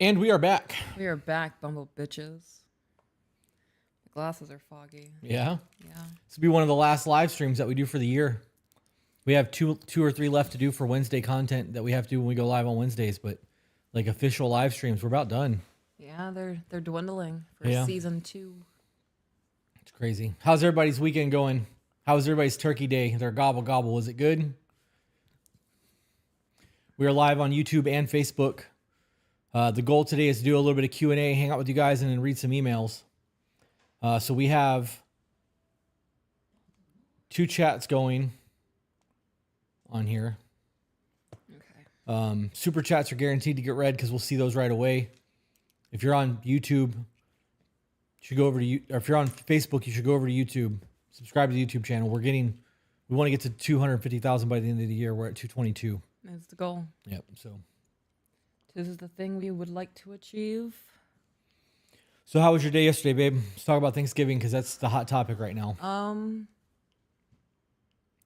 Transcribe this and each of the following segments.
And we are back. We are back, bumble bitches. The glasses are foggy. Yeah. Yeah. This will be one of the last live streams that we do for the year. We have two or three left to do for Wednesday content that we have to do when we go live on Wednesdays, but like official live streams, we're about done. Yeah, they're dwindling for season 2. It's crazy. How's everybody's weekend going? How was everybody's turkey day? Their gobble gobble. Was it good? We are live on YouTube and Facebook. The goal today is to do a little bit of Q&A, hang out with you guys, and then read some emails. So we have 2 chats going on here. Okay. Super chats are guaranteed to get read because we'll see those right away. If you're on YouTube, you should go over to or if you're on Facebook, you should go over to YouTube. Subscribe to the YouTube channel. We want to get to 250,000 by the end of the year. We're at 222. That's the goal. Yep. So this is the thing we would like to achieve. So how was your day yesterday, babe? Let's talk about Thanksgiving because that's the hot topic right now.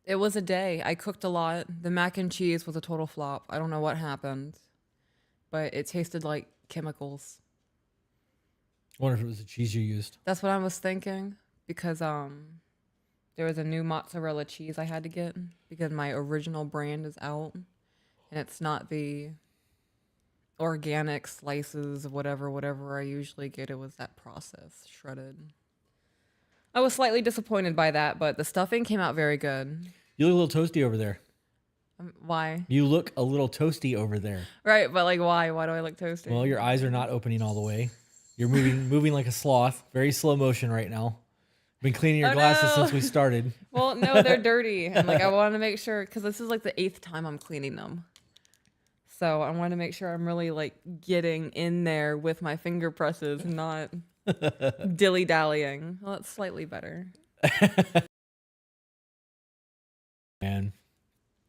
It was a day. I cooked a lot. The mac and cheese was a total flop. I don't know what happened, but it tasted like chemicals. I wonder if it was the cheese you used. That's what I was thinking because there was a new mozzarella cheese I had to get because my original brand is out and it's not the organic slices of whatever I usually get. It was that processed, shredded. I was slightly disappointed by that, but the stuffing came out very good. You look a little toasty over there. Why? You look a little toasty over there. Right, but like why? Why do I look toasty? Well, your eyes are not opening all the way. You're moving like a sloth. Very slow motion right now. Been cleaning your glasses since we started. Well, no, they're dirty. And like I want to make sure because this is like the 8th time I'm cleaning them. So I want to make sure I'm really like getting in there with my finger presses and not dilly-dallying. Well, it's slightly better. Man.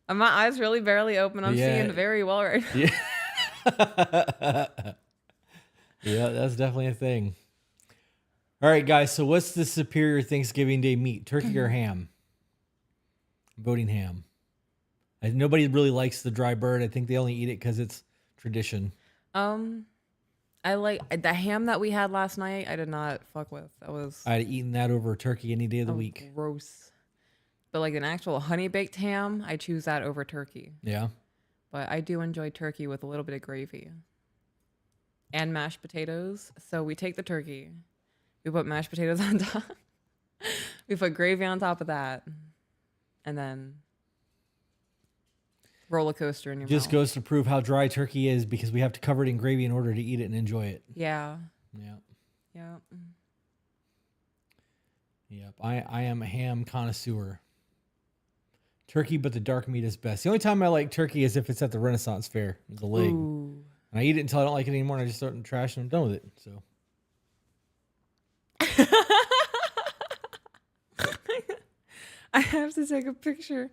Are my eyes really barely open? I'm seeing very well right now. Yeah. Yeah, that's definitely a thing. All right, guys. So what's the superior Thanksgiving Day meat? Turkey or ham? I'm voting ham. Nobody really likes the dry bird. I think they only eat it because it's tradition. I like the ham that we had last night. I did not fuck with. I'd have eaten that over turkey any day of the week. Gross. But like an actual honey baked ham, I choose that over turkey. Yeah. But I do enjoy turkey with a little bit of gravy and mashed potatoes. So we take the turkey, we put mashed potatoes on top, we put gravy on top of that, and then roller coaster in your mouth. Just goes to prove how dry turkey is because we have to cover it in gravy in order to eat it and enjoy it. Yeah. Yeah. Yeah. Yep. I am a ham connoisseur. Turkey, but the dark meat is best. The only time I like turkey is if it's at the Renaissance Fair. It's a leg. Ooh. And I eat it until I don't like it anymore and I just throw it in the trash and I'm done with it. So I have to take a picture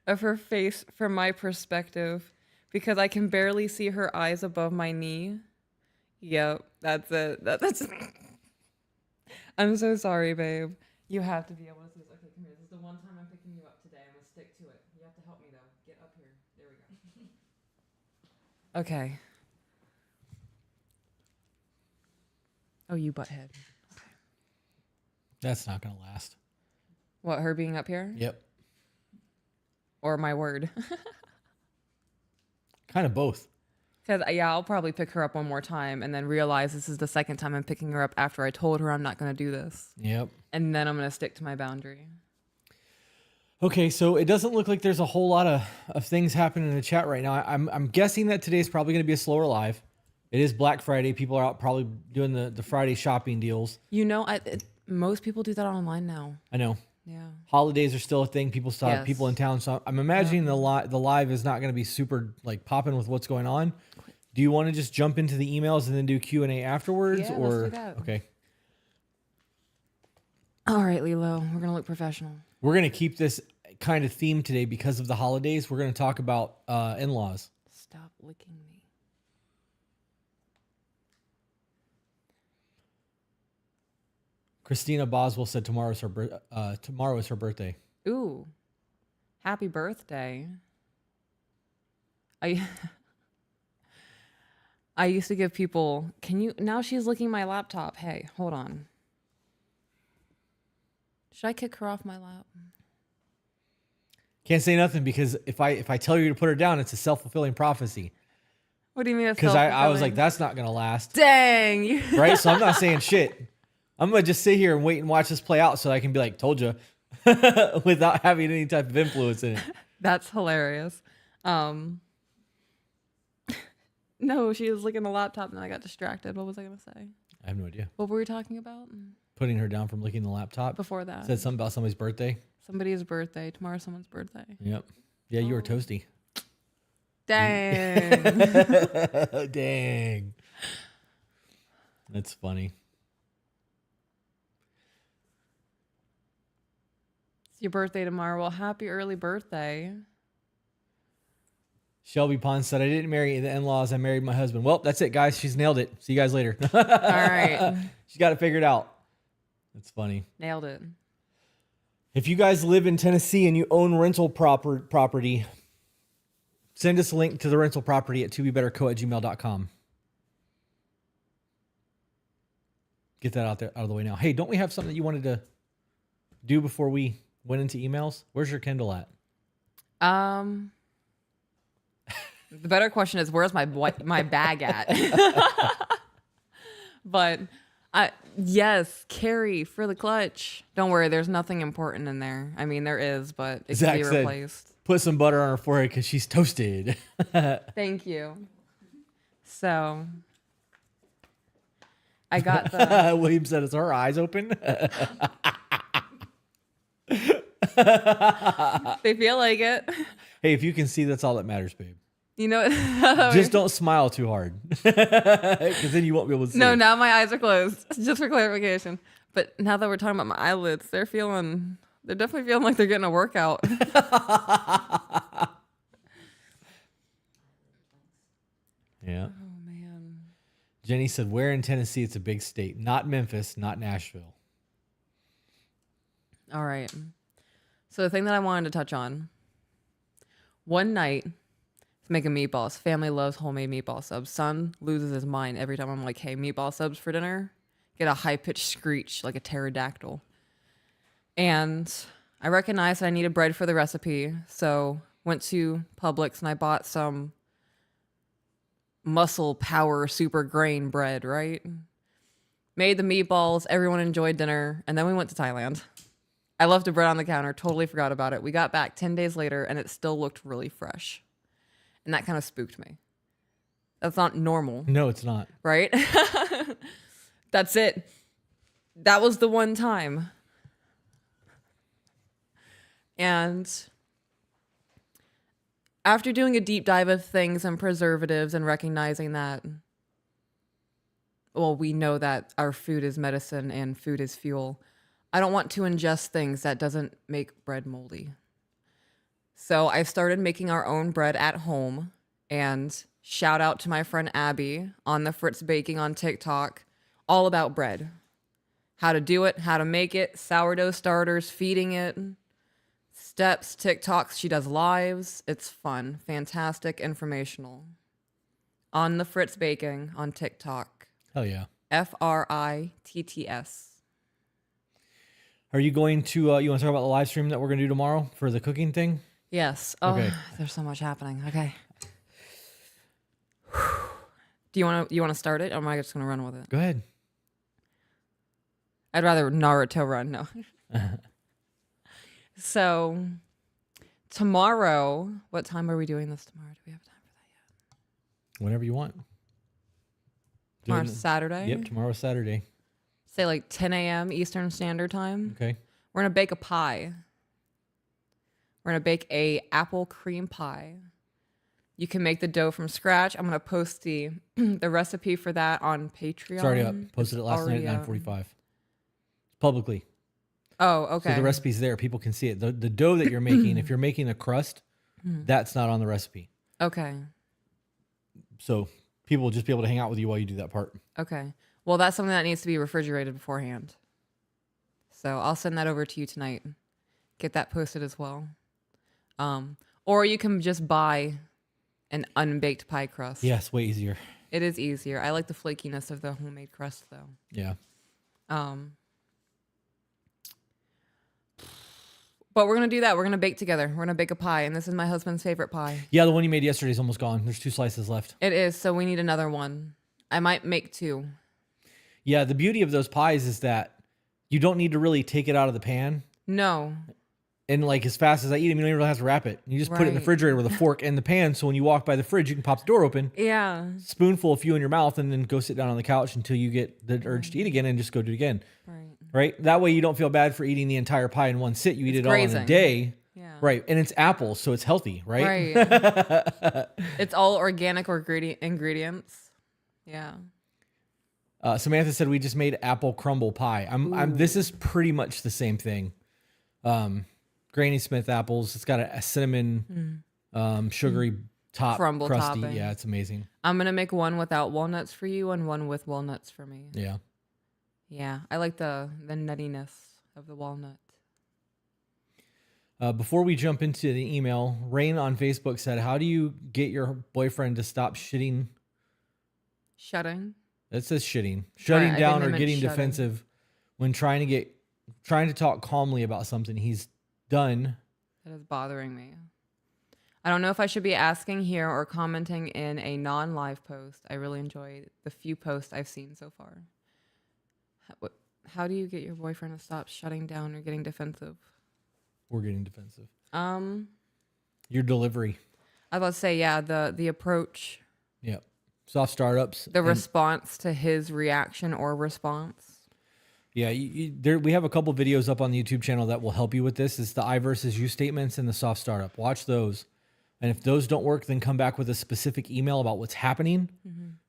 of her face from my perspective because I can barely see her eyes above my knee. Yep, that's it. That's I'm so sorry, babe. You have to be able to see this. Okay, come here. This is the one time I'm picking you up today. I'm going to stick to it. You have to help me, though. Get up here. There we go. Okay. Oh, you butthead. Okay. that's not going to last. What, her being up here? Yep. Or my word? Kind of both. Because, yeah, I'll probably pick her up one more time and then realize this is the second time I'm picking her up after I told her I'm not going to do this. Yep. And then I'm going to stick to my boundary. Okay, so it doesn't look like there's a whole lot of things happening in the chat right now. I'm guessing that today's probably going to be a slower live. It is Black Friday. People are out probably doing the Friday shopping deals. You know, most people do that online now. I know. Yeah. Holidays are still a thing. People still have people in town. So I'm imagining the live is not going to be super like popping with what's going on. Do you want to just jump into the emails and then do Q&A afterwards? Yeah, or let's do that. Okay. All right, Lilo. We're going to look professional. We're going to keep this kind of theme today because of the holidays. We're going to talk about in-laws. Stop licking me. Christina Boswell said tomorrow is her birthday. Ooh. Happy birthday. I used to give people, now she's licking my laptop. Hey, hold on. Should I kick her off my lap? Can't say nothing because if I tell you to put her down, it's a self-fulfilling prophecy. What do you mean? Because I was like, that's not going to last. Dang. Right? So I'm not saying shit. I'm going to just sit here and wait and watch this play out so I can be like, told you, without having any type of influence in it. That's hilarious. No, she was licking the laptop and I got distracted. What was I going to say? I have no idea. What were we talking about? Putting her down from licking the laptop. Before that. Said something about somebody's birthday. Somebody's birthday. Tomorrow's someone's birthday. Yep. Yeah, you were toasty. Dang. Dang. That's funny. It's your birthday tomorrow. Well, happy early birthday. Shelby Pond said, I didn't marry the in-laws. I married my husband. Well, that's it, guys. She's nailed it. See you guys later. All right. She got it figured out. That's funny. Nailed it. If you guys live in Tennessee and you own rental property, send us a link to the rental property at tobebetterco@gmail.com. Get that out of the way now. Hey, don't we have something that you wanted to do before we went into emails? Where's your Kindle at? The better question is, where's my bag at? But yes, Carrie for the clutch. Don't worry, there's nothing important in there. I mean, there is, but it Zach can be said, replaced. put some butter on her forehead because she's toasted. Thank you. So I got the William said, is her eyes open? they feel like it. Hey, if you can see, that's all that matters, babe. You know, Just don't smile too hard because then you won't be able to see. no, it. now my eyes are closed. Just for clarification. But now that we're talking about my eyelids, they're definitely feeling like they're getting a workout. Yeah. Oh man. Jenny said, where in Tennessee? It's a big state. Not Memphis, not Nashville. All right. So the thing that I wanted to touch on, one night, making meatballs. Family loves homemade meatball subs. Son loses his mind every time I'm like, hey, meatball subs for dinner. Get a high-pitched screech like a pterodactyl. And I recognized I needed bread for the recipe, so went to Publix and I bought some muscle power super grain bread, right? Made the meatballs. Everyone enjoyed dinner. And then we went to Thailand. I left the bread on the counter. Totally forgot about it. We got back 10 days later and it still looked really fresh. And that kind of spooked me. That's not normal. No, it's not. Right? That's it. That was the one time. And after doing a deep dive of things and preservatives and recognizing that, well, we know that our food is medicine and food is fuel, I don't want to ingest things that doesn't make bread moldy. So I started making our own bread at home, and shout out to my friend Abby on the Fritz Baking on TikTok, all about bread. How to do it, how to make it, sourdough starters, feeding it, steps, TikToks. She does lives. It's fun, fantastic, informational. On the Fritz Baking on TikTok. Hell yeah. FRITTS. Are you going to, you want to talk about the live stream that we're going to do tomorrow for the cooking thing? Yes. Oh, Okay. There's so much happening. Okay. Do you want to start it, or am I just going to run with it? Go ahead. I'd rather Naruto run. No. So tomorrow, what time are we doing this tomorrow? Do we have time for that yet? Whenever you want. Tomorrow's Saturday? Yep, tomorrow's Saturday. Say like 10 a.m. Eastern Standard Time. Okay. We're going to bake a pie. We're going to bake a apple cream pie. You can make the dough from scratch. I'm going to post the recipe for that on Patreon. It's already up. Posted it last night at 9:45. Publicly. Oh, okay. So the recipe's there. People can see it. The dough that you're making, if you're making a crust, that's not on the recipe. Okay. So people will just be able to hang out with you while you do that part. Okay. Well, that's something that needs to be refrigerated beforehand. So I'll send that over to you tonight. Get that posted as well. Or you can just buy an unbaked pie crust. Yes, way easier. It is easier. I like the flakiness of the homemade crust, though. Yeah. But we're going to do that. We're going to bake together. We're going to bake a pie, and this is my husband's favorite pie. Yeah, the one you made yesterday is almost gone. There's 2 slices left. It is, so we need another one. I might make 2. Yeah, the beauty of those pies is that you don't need to really take it out of the pan. No. And like as fast as I eat them, you don't even really have to wrap it. You just put it in the refrigerator with a fork and the pan. So when you walk by the fridge, you can pop the door open. Yeah. Spoonful, a few in your mouth, and then go sit down on the couch until you get the urge to eat again and just go do it again. Right? That way you don't feel bad for eating the entire pie in one sit. You eat it all in a day. Yeah. Right. And it's apples, so it's healthy, right? Right. It's all organic ingredients. Yeah. Samantha said we just made apple crumble pie. This is pretty much the same thing. Granny Smith apples. It's got a cinnamon, sugary top, crumble crusty. topping. Yeah, it's amazing. I'm gonna make one without walnuts for you and one with walnuts for me. Yeah. Yeah, I like the nuttiness of the walnut. Before we jump into the email, Rain on Facebook said, "How do you get your boyfriend to stop shitting?" Shutting. It says shitting down or getting shutting. defensive when trying to talk calmly about something he's done. That is bothering me. I don't know if I should be asking here or commenting in a non-live post. I really enjoy the few posts I've seen so far. How do you get your boyfriend to stop shutting down or getting defensive? Or getting defensive. Your delivery. I was about to say, yeah, the approach. Yep. Soft startups. The response to his reaction or response. Yeah, we have a couple videos up on the YouTube channel that will help you with this. It's the I versus you statements and the soft startup. Watch those. And if those don't work, then come back with a specific email about what's happening,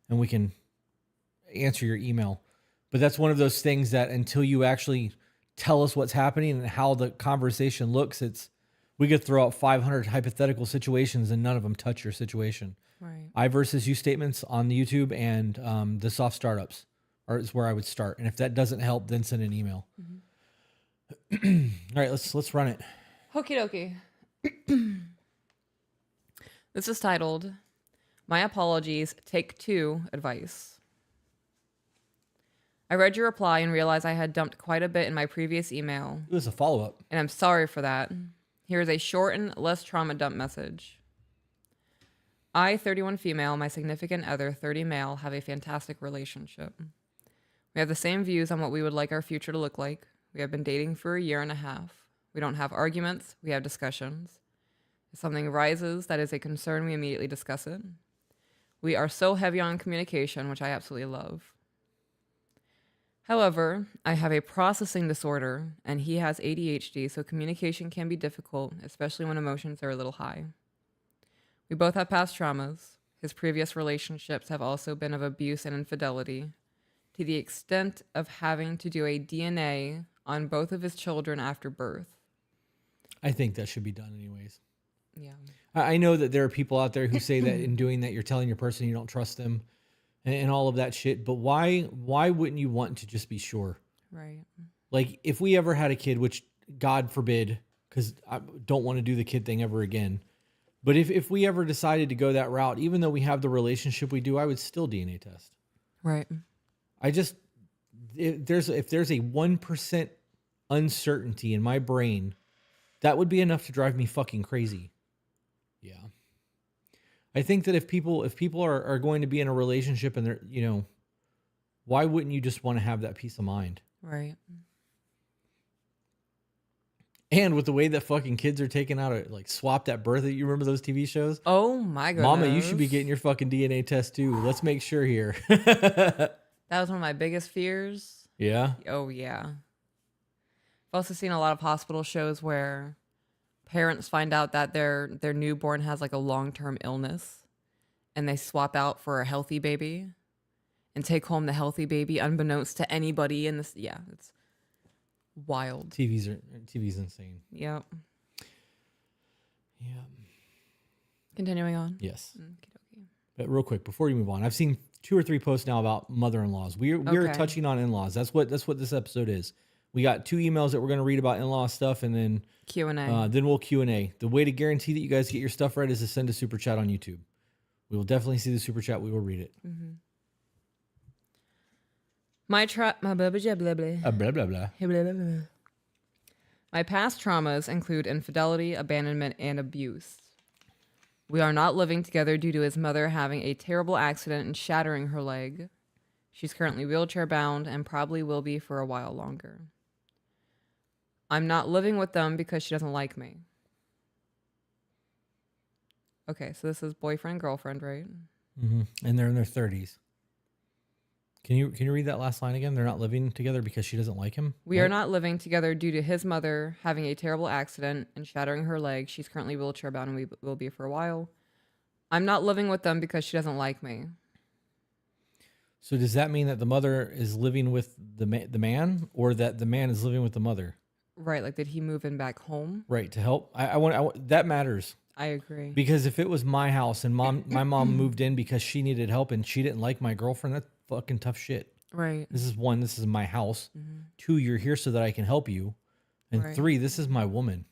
and we can answer your email. But that's one of those things that until you actually tell us what's happening and how the conversation looks, we could throw out 500 hypothetical situations and none of them touch your situation. Right. I versus you statements on the YouTube and the soft startups is where I would start. And if that doesn't help, then send an email. All right, let's run it. Okie dokie. This is titled, My Apologies, Take 2 Advice. I read your reply and realized I had dumped quite a bit in my previous email. It was a follow-up. And I'm sorry for that. Here is a shortened, less trauma dump message. I, 31 female, my significant other, 30 male, have a fantastic relationship. We have the same views on what we would like our future to look like. We have been dating for a year and a half. We don't have arguments. We have discussions. If something arises that is a concern, we immediately discuss it. We are so heavy on communication, which I absolutely love. However, I have a processing disorder, and he has ADHD, so communication can be difficult, especially when emotions are a little high. We both have past traumas. His previous relationships have also been of abuse and infidelity, to the extent of having to do a DNA on both of his children after birth. I think that should be done anyways. Yeah. I know that there are people out there who say that in doing that, you're telling your person you don't trust them and all of that shit. But why wouldn't you want to just be sure? Right. Like if we ever had a kid, which God forbid, because I don't want to do the kid thing ever again. But if we ever decided to go that route, even though we have the relationship we do, I would still DNA test. Right. If there's a 1% uncertainty in my brain, that would be enough to drive me fucking crazy. Yeah. I think that if people are going to be in a relationship and they're, why wouldn't you just want to have that peace of mind? Right. And with the way that fucking kids are taken out, like swapped at birth, you remember those TV shows? Oh my goodness. Mama, you should be getting your fucking DNA test too. Let's make sure here. That was one of my biggest fears. Yeah. Oh yeah. I've also seen a lot of hospital shows where parents find out that their newborn has like a long-term illness and they swap out for a healthy baby and take home the healthy baby unbeknownst to anybody in this. Yeah, it's wild. TV's insane. Yep. Yeah. Continuing on. Yes. Okey-dokey. But real quick, before you move on, I've seen 2 or 3 posts now about mother-in-laws. We're touching on in-laws. That's what this episode is. We got 2 emails that we're going to read about in-law stuff, and then Q&A. Then we'll Q&A. The way to guarantee that you guys get your stuff read is to send a super chat on YouTube. We will definitely see the super chat. We will read it. My blah, blah, blah, blah, blah. Blah, blah, blah. Blah, blah, blah. My past traumas include infidelity, abandonment, and abuse. We are not living together due to his mother having a terrible accident and shattering her leg. She's currently wheelchair bound and probably will be for a while longer. I'm not living with them because she doesn't like me. Okay, so this is boyfriend, girlfriend, right? Mm-hmm. And they're in their 30s. Can you read that last line again? They're not living together because she doesn't like him? We are not living together due to his mother having a terrible accident and shattering her leg. She's currently wheelchair bound and we will be for a while. I'm not living with them because she doesn't like me. So does that mean that the mother is living with the man, or that the man is living with the mother? Right, like did he move in back home? Right, to help. I want that matters. I agree. Because if it was my house and my mom moved in because she needed help and she didn't like my girlfriend, that's fucking tough shit. Right. This is one, this is my house. 2, you're here so that I can help you. And Right. 3, this is my woman.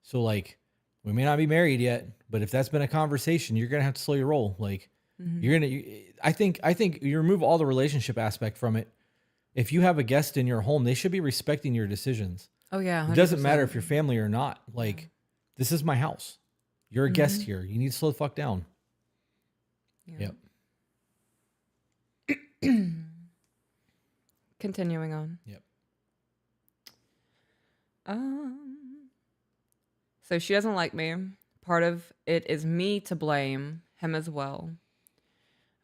So like, we may not be married yet, but if that's been a conversation, you're gonna have to slow your roll. Like, I think you remove all the relationship aspect from it. If you have a guest in your home, they should be respecting your decisions. Oh yeah. 100%. It doesn't matter if you're family or not. Like, this is my house. You're a guest here. You need to slow the fuck down. Yeah. Yep. Continuing on. Yep. So she doesn't like me. Part of it is me to blame, him as well.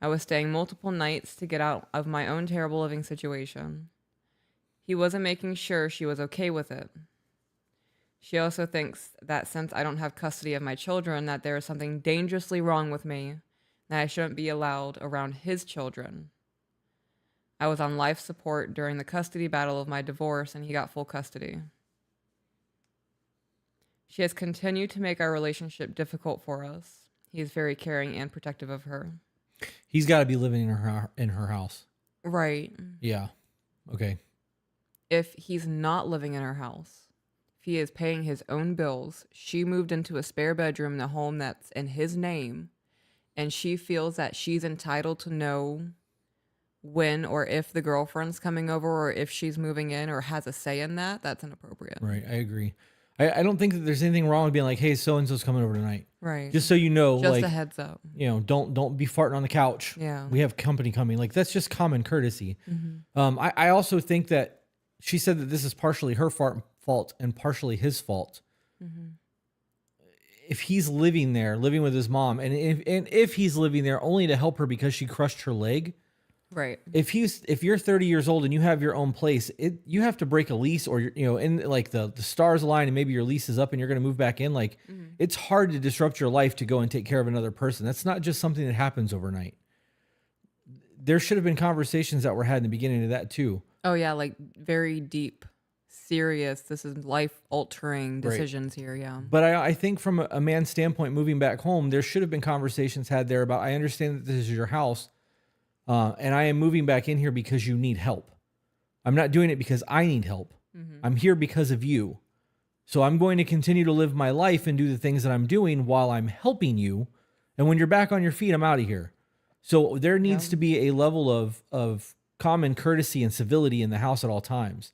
I was staying multiple nights to get out of my own terrible living situation. He wasn't making sure she was okay with it. She also thinks that since I don't have custody of my children, that there is something dangerously wrong with me, that I shouldn't be allowed around his children. I was on life support during the custody battle of my divorce, and he got full custody. She has continued to make our relationship difficult for us. He is very caring and protective of her. He's got to be living in her house. Right. Yeah. Okay. If he's not living in her house, if he is paying his own bills, she moved into a spare bedroom in the home that's in his name, and she feels that she's entitled to know when or if the girlfriend's coming over or if she's moving in or has a say in that, that's inappropriate. Right. I agree. I don't think that there's anything wrong with being like, hey, so-and-so's coming over tonight. Right. Just so you know, Just like, a heads up. you know, don't be farting on the couch. Yeah. We have company coming. Like, that's just common courtesy. I also think that she said that this is partially her fault and partially his fault. If he's living with his mom, and if he's living there only to help her because she crushed her leg, Right. if you're 30 years old and you have your own place, you have to break a lease, or and like the stars align and maybe your lease is up and you're going to move back in. Like, it's hard to disrupt your life to go and take care of another person. That's not just something that happens overnight. There should have been conversations that were had in the beginning of that too. Oh yeah, like very deep, serious. This is life-altering decisions here. Yeah. But I think from a man's standpoint, moving back home, there should have been conversations had there about, I understand that this is your house, and I am moving back in here because you need help. I'm not doing it because I need help. I'm here because of you. So I'm going to continue to live my life and do the things that I'm doing while I'm helping you. And when you're back on your feet, I'm out of here. So there needs to be a level of common courtesy and civility in the house at all times.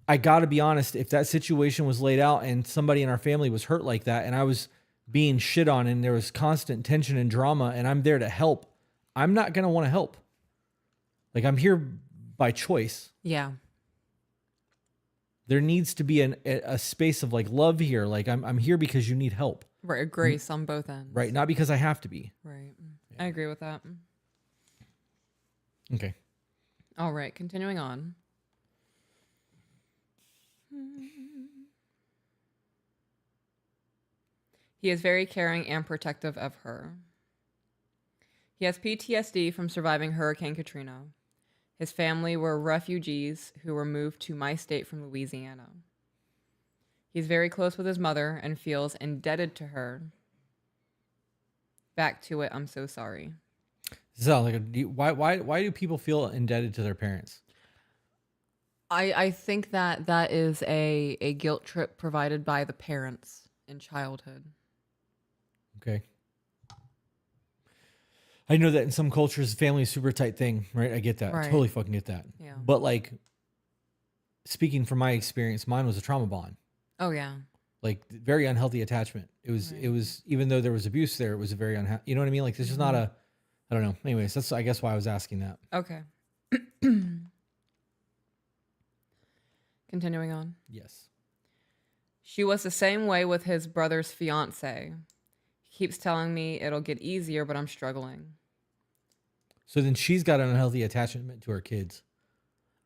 I got to be honest, if that situation was laid out and somebody in our family was hurt like that and I was being shit on and there was constant tension and drama and I'm there to help, I'm not going to want to help. Like, I'm here by choice. Yeah. There needs to be a space of like love here. Like, I'm here because you need help. Right. Grace on both ends. Right. Not because I have to be. Right. I agree with that. Okay. All right. Continuing on. He is very caring and protective of her. He has PTSD from surviving Hurricane Katrina. His family were refugees who were moved to my state from Louisiana. He's very close with his mother and feels indebted to her. Back to it, I'm so sorry. So, like, why do people feel indebted to their parents? I think that is a guilt trip provided by the parents in childhood. Okay. I know that in some cultures, family is a super tight thing, right? I get that. I Right. totally fucking get that. Yeah. But like, speaking from my experience, mine was a trauma bond, Oh yeah. like very unhealthy attachment. It Right. was, even though there was abuse there, it was a very unhealthy, you know what I mean? Like, this is not a, I don't know. Anyways, that's, I guess, why I was asking that. Okay. Continuing on. Yes. She was the same way with his brother's fiance. He keeps telling me it'll get easier, but I'm struggling. So then she's got an unhealthy attachment to her kids.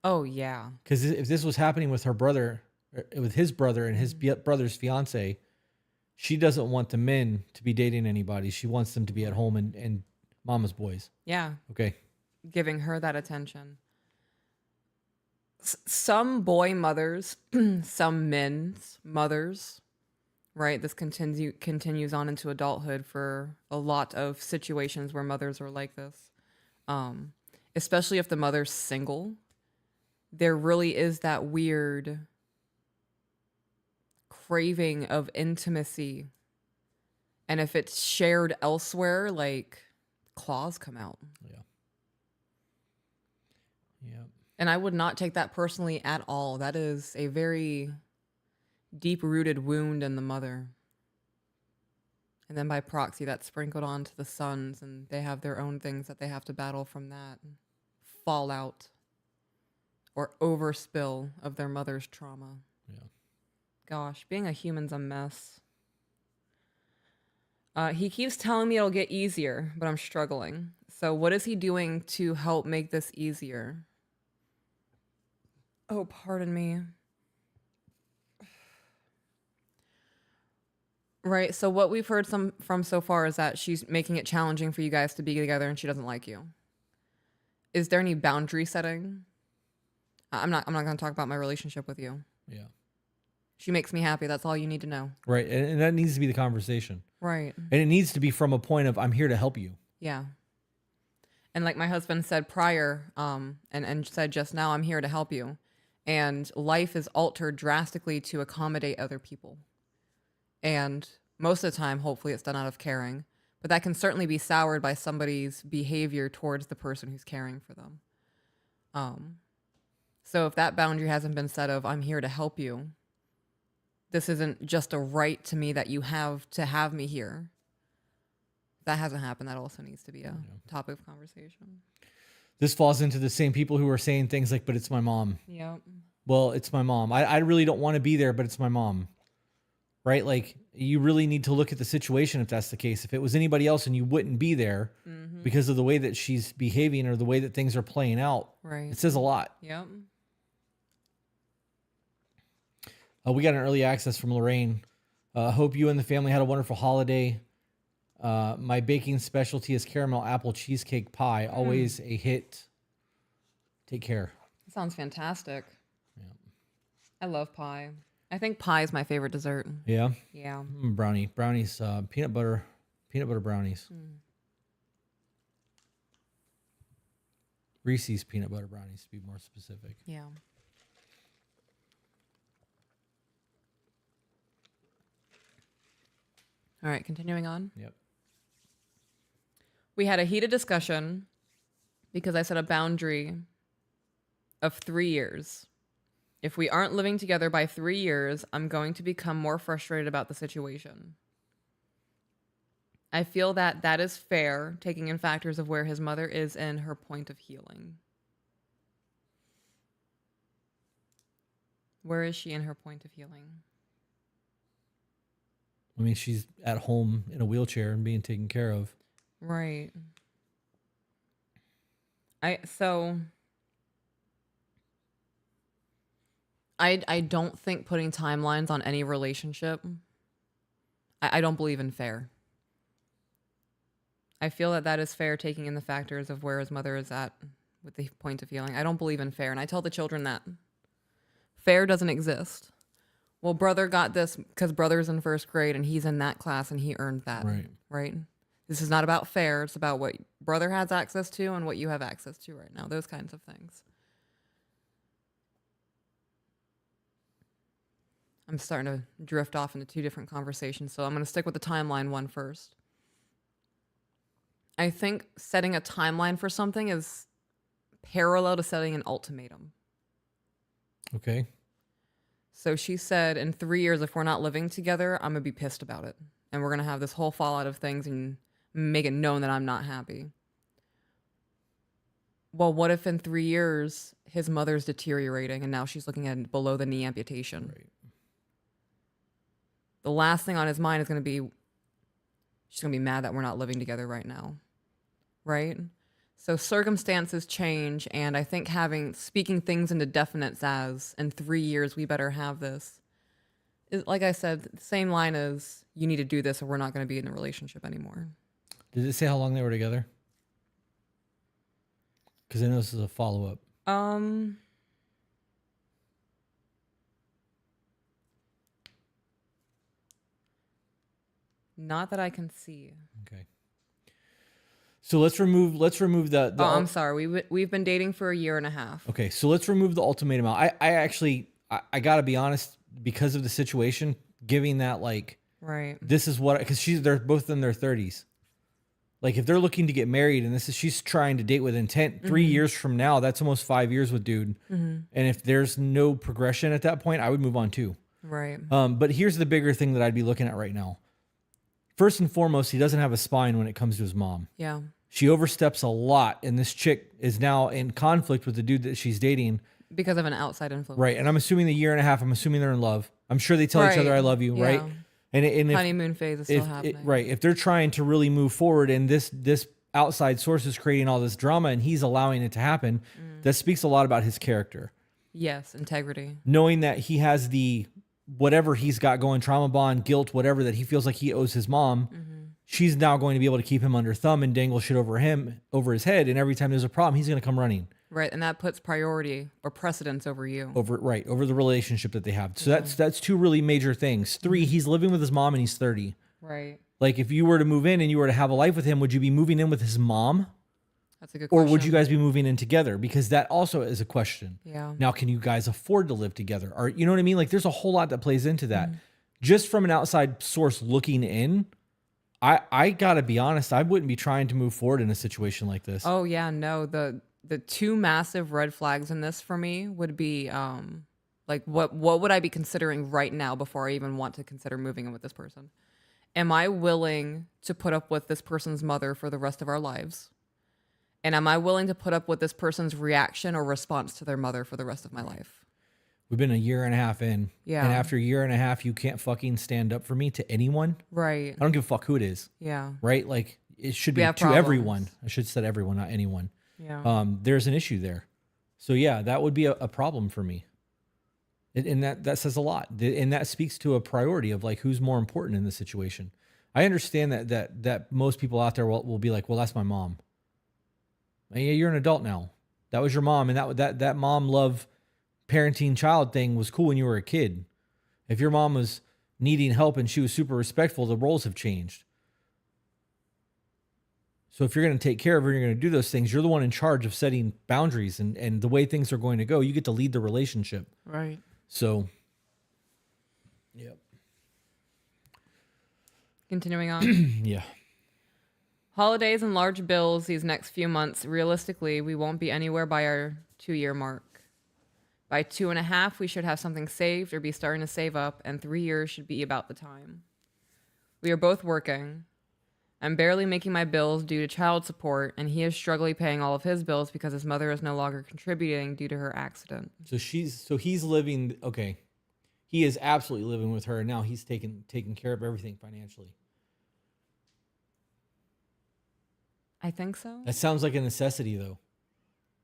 Oh yeah. Because if this was happening with her brother, with his brother and his brother's fiance, she doesn't want the men to be dating anybody. She wants them to be at home and mama's boys. Yeah. Okay. Giving her that attention. Some boy mothers, some men's mothers, right? This continues on into adulthood for a lot of situations where mothers are like this. Especially if the mother's single, there really is that weird craving of intimacy. And if it's shared elsewhere, like claws come out. Yeah. Yeah. And I would not take that personally at all. That is a very deep-rooted wound in the mother. And then by proxy, that's sprinkled onto the sons, and they have their own things that they have to battle from that. Fallout or overspill of their mother's trauma. Yeah. Gosh, being a human's a mess. He keeps telling me it'll get easier, but I'm struggling. So what is he doing to help make this easier? Oh, pardon me. Right. So what we've heard from so far is that she's making it challenging for you guys to be together and she doesn't like you. Is there any boundary setting? I'm not going to talk about my relationship with you. Yeah. She makes me happy. That's all you need to know. Right. And that needs to be the conversation. Right. And it needs to be from a point of, I'm here to help you. Yeah. And like my husband said prior, and said just now, I'm here to help you. And life is altered drastically to accommodate other people. And most of the time, hopefully it's done out of caring. But that can certainly be soured by somebody's behavior towards the person who's caring for them. So if that boundary hasn't been set of, I'm here to help you, this isn't just a right to me that you have to have me here. That hasn't happened. That also needs to be a topic of conversation. This falls into the same people who are saying things like, but it's my mom. Yeah. Well, it's my mom. I really don't want to be there, but it's my mom. Right? Like, you really need to look at the situation if that's the case. If it was anybody else and you wouldn't be there because of the way that she's behaving or the way that things are playing out, Right. it says a lot. Yep. We got an early access from Lorraine. Hope you and the family had a wonderful holiday. My baking specialty is caramel apple cheesecake pie. Always a hit. Take care. That sounds fantastic. Yeah. I love pie. I think pie is my favorite dessert. Yeah. Yeah. Brownies, peanut butter brownies. Reese's peanut butter brownies, to be more specific. Yeah. All right, continuing on. Yep. We had a heated discussion because I set a boundary of 3 years. If we aren't living together by 3 years, I'm going to become more frustrated about the situation. I feel that that is fair, taking in factors of where his mother is in her point of healing. Where is she in her point of healing? I mean, she's at home in a wheelchair and being taken care of. Right. I don't think putting timelines on any relationship, I don't believe in fair. I feel that that is fair, taking in the factors of where his mother is at with the point of healing. I don't believe in fair, and I tell the children that. Fair doesn't exist. Well, brother got this because brother's in first grade and he's in that class and he earned that. Right? This is not about fair. It's about what brother has access to and what you have access to right now. Those kinds of things. I'm starting to drift off into two different conversations, so I'm going to stick with the timeline one first. I think setting a timeline for something is parallel to setting an ultimatum. Okay. So she said, in 3 years, if we're not living together, I'm going to be pissed about it. And we're going to have this whole fallout of things and make it known that I'm not happy. Well, what if in 3 years his mother's deteriorating and now she's looking at below the knee amputation? Right. The last thing on his mind is going to be, she's going to be mad that we're not living together right now. Right? So circumstances change, and I think speaking things into definites as, in 3 years we better have this, is, like I said, the same line as, you need to do this or we're not going to be in a relationship anymore. Did it say how long they were together? Because I know this is a follow-up. Not that I can see. Okay. So let's remove the Oh, I'm sorry. We've been dating for a year and a half. Okay, so let's remove the ultimatum out. I actually gotta be honest, because of the situation, giving that like, right, this is what, because they're both in their 30s. Like if they're looking to get married and she's trying to date with intent, 3 years from now, that's almost 5 years with dude. And if there's no progression at that point, I would move on too. Right. But here's the bigger thing that I'd be looking at right now. First and foremost, he doesn't have a spine when it comes to his mom. Yeah. She oversteps a lot, and this chick is now in conflict with the dude that she's dating. Because of an outside influence. Right, and I'm assuming the year and a half, I'm assuming they're in love. I'm sure they tell each other, I love you, Yeah. right? And if, honeymoon phase is still happening. right, if they're trying to really move forward and this outside source is creating all this drama and he's allowing it to happen, that speaks a lot about his character. Yes, integrity. Knowing that he has whatever he's got going, trauma bond, guilt, whatever, that he feels like he owes his mom, she's now going to be able to keep him under thumb and dangle shit over his head. And every time there's a problem, he's going to come running. Right, and that puts priority or precedence over you. Over the relationship that they have. So that's two really major things. 3, he's living with his mom and he's 30. Right. Like if you were to move in and you were to have a life with him, would you be moving in with his mom? That's a good Or question. would you guys be moving in together? Because that also is a question. Yeah. Now, can you guys afford to live together? Or you know what I mean? Like there's a whole lot that plays into that. Just from an outside source looking in, I gotta be honest, I wouldn't be trying to move forward in a situation like this. Oh yeah, no. The two massive red flags in this for me would be like what would I be considering right now before I even want to consider moving in with this person? Am I willing to put up with this person's mother for the rest of our lives? And am I willing to put up with this person's reaction or response to their mother for the rest of my life? We've been a year and a half in. Yeah. And after a year and a half, you can't fucking stand up for me to anyone. Right. I don't give a fuck who it is. Yeah. Right? Like it should be We to have problems. everyone. I should have said everyone, not anyone. Yeah. There's an issue there. So yeah, that would be a problem for me. And that says a lot. And that speaks to a priority of like who's more important in the situation. I understand that most people out there will be like, well, that's my mom. And yeah, you're an adult now. That was your mom, and that mom love parenting child thing was cool when you were a kid. If your mom was needing help and she was super respectful, the roles have changed. So if you're going to take care of her, you're going to do those things. You're the one in charge of setting boundaries and the way things are going to go. You get to lead the relationship. Right. So, yep. Continuing on. Yeah. Holidays and large bills these next few months. Realistically, we won't be anywhere by our 2-year mark. By 2.5, we should have something saved or be starting to save up, and 3 years should be about the time. We are both working. I'm barely making my bills due to child support, and he is struggling paying all of his bills because his mother is no longer contributing due to her accident. So he's living, okay. He is absolutely living with her, and now he's taking care of everything financially. I think so. That sounds like a necessity, though,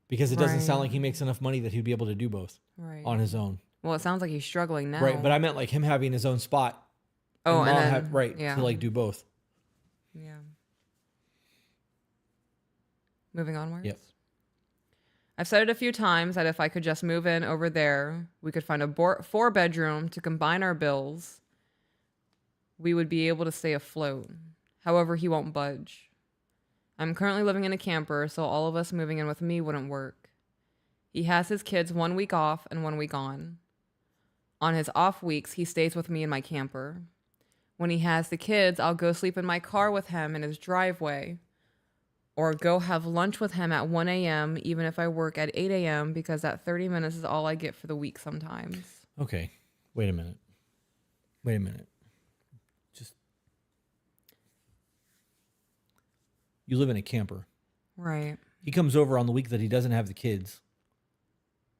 because it doesn't sound like he makes enough money that he'd be able to do both on his own. Well, it sounds like he's struggling now. Right, but I meant like him having his own spot. Oh, and and mom then, to like do both. Yeah. Moving onwards. Yep. I've said it a few times that if I could just move in over there, we could find a 4-bedroom to combine our bills. We would be able to stay afloat. However, he won't budge. I'm currently living in a camper, so all of us moving in with me wouldn't work. He has his kids 1 week off and 1 week on. On his off weeks, he stays with me in my camper. When he has the kids, I'll go sleep in my car with him in his driveway, or go have lunch with him at 1 a.m., even if I work at 8 a.m., because that 30 minutes is all I get for the week sometimes. Okay. Wait a minute. Just, you live in a camper. Right. He comes over on the week that he doesn't have the kids.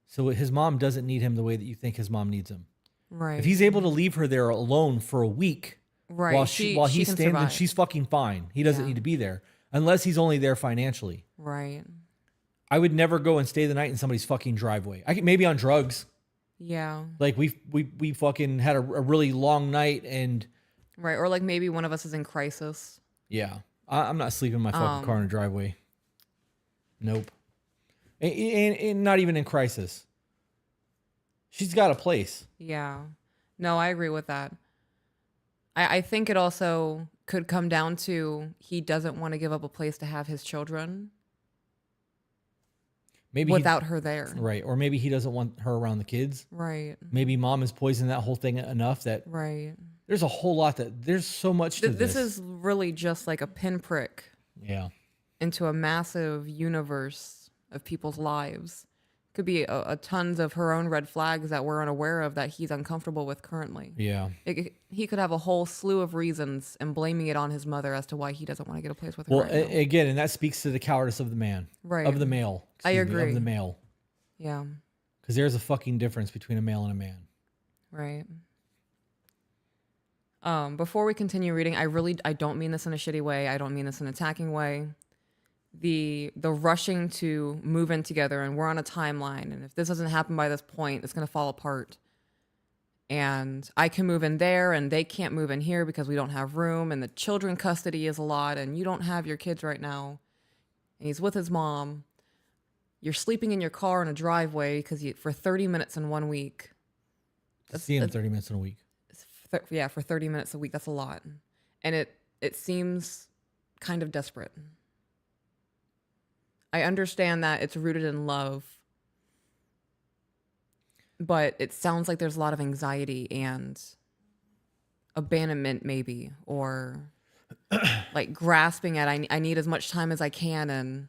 So his mom doesn't need him the way that you think his mom needs him. Right. If he's able to leave her there alone for a week, Right. while She he's can standing, survive. she's fucking fine. He doesn't Yeah. need to be there unless he's only there financially. Right. I would never go and stay the night in somebody's fucking driveway. I could maybe on drugs. Yeah. Like we fucking had a really long night and Right. Or like maybe one of us is in crisis. yeah, I'm not sleeping in my fucking car in a driveway. Nope. And not even in crisis. She's got a place. Yeah. No, I agree with that. I think it also could come down to he doesn't want to give up a place to have his children Maybe without her there. Right. Or maybe he doesn't want her around the kids. Right. Maybe mom has poisoned that whole thing enough that Right. there's a whole lot there's so much to this. This is really just like a pinprick Yeah. into a massive universe of people's lives. Could be a tons of her own red flags that we're unaware of that he's uncomfortable with currently. Yeah. He could have a whole slew of reasons and blaming it on his mother as to why he doesn't want to get a place with her. Well, right now. again, and that speaks to the cowardice of the man. Right. Of the male. I Excuse me, agree. of the male. Yeah. Because there's a fucking difference between a male and a man. Right. Before we continue reading, I don't mean this in a shitty way. I don't mean this in an attacking way. The rushing to move in together, and we're on a timeline, and if this doesn't happen by this point, it's going to fall apart. And I can move in there and they can't move in here because we don't have room, and the children custody is a lot and you don't have your kids right now. And he's with his mom. You're sleeping in your car in a driveway for 30 minutes in 1 week. See him 30 minutes in a week. For 30 minutes a week, that's a lot. And it seems kind of desperate. I understand that it's rooted in love, but it sounds like there's a lot of anxiety and abandonment maybe, or like grasping at, I need as much time as I can, and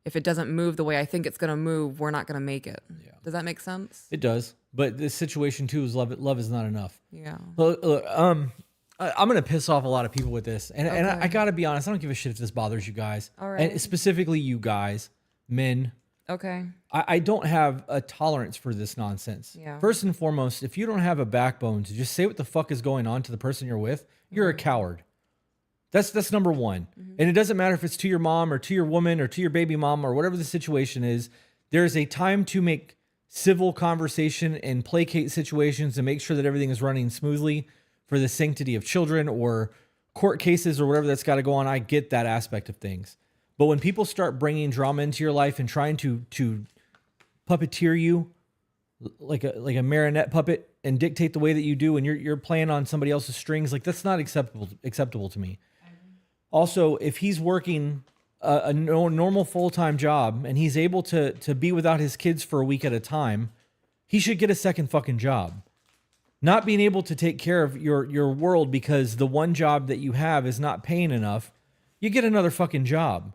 if it doesn't move the way I think it's going to move, we're not going to make it. Yeah. Does that make sense? It does. But this situation too is love. Love is not enough. Yeah. Look, I'm going to piss off a lot of people with this. And, and Okay. I got to be honest. I don't give a shit if this bothers you guys. All right. And specifically you guys, men. Okay. I don't have a tolerance for this nonsense. Yeah. First and foremost, if you don't have a backbone to just say what the fuck is going on to the person you're with, you're a coward. That's number one. And it doesn't matter if it's to your mom or to your woman or to your baby mom or whatever the situation is. There's a time to make civil conversation and placate situations and make sure that everything is running smoothly for the sanctity of children or court cases or whatever that's got to go on. I get that aspect of things. But when people start bringing drama into your life and trying to puppeteer you like a marionette puppet and dictate the way that you do, and you're playing on somebody else's strings, like that's not acceptable to me. Also, if he's working a normal full-time job and he's able to be without his kids for a week at a time, he should get a second fucking job. Not being able to take care of your world because the one job that you have is not paying enough, you get another fucking job.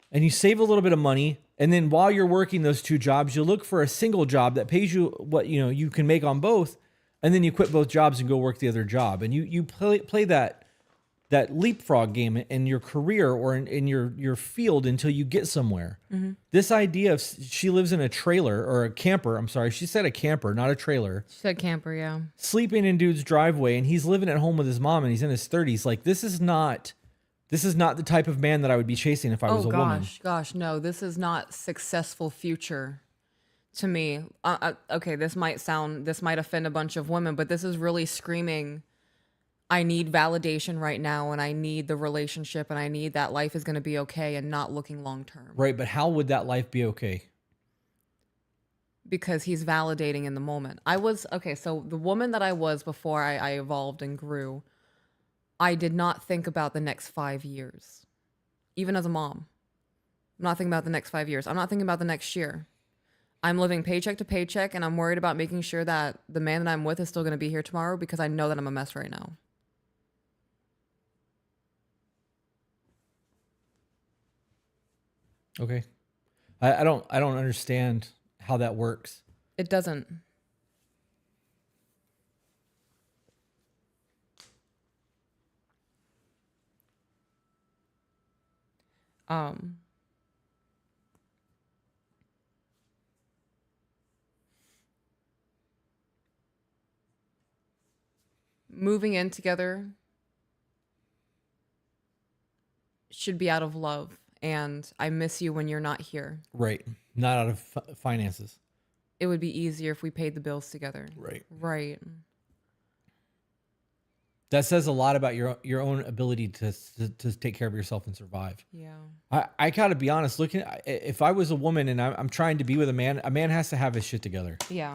And you save a little bit of money, and then while you're working those two jobs, you look for a single job that pays you what you can make on both, and then you quit both jobs and go work the other job. And you play that leapfrog game in your career or in your field until you get somewhere. Mm-hmm. This idea of she lives in a trailer or a camper, I'm sorry, she said a camper, not a trailer. She said camper, yeah. Sleeping in dude's driveway, and he's living at home with his mom and he's in his 30s. Like, this is not the type of man that I would be chasing if I was a woman. Gosh, no, this is not successful future to me. Okay, this might offend a bunch of women, but this is really screaming, I need validation right now, and I need the relationship, and I need that life is going to be okay, and not looking long term. Right, but how would that life be okay? Because he's validating in the moment. So the woman that I was before I evolved and grew, I did not think about the next 5 years. Even as a mom, I'm not thinking about the next 5 years. I'm not thinking about the next year. I'm living paycheck to paycheck, and I'm worried about making sure that the man that I'm with is still going to be here tomorrow, because I know that I'm a mess right now. Okay. I don't understand how that works. It doesn't. Moving in together should be out of love, and I miss you when you're not here. Right. Not out of finances. It would be easier if we paid the bills together. Right. Right. That says a lot about your own ability to take care of yourself and survive. Yeah. I gotta be honest. If I was a woman and I'm trying to be with a man has to have his shit together. Yeah.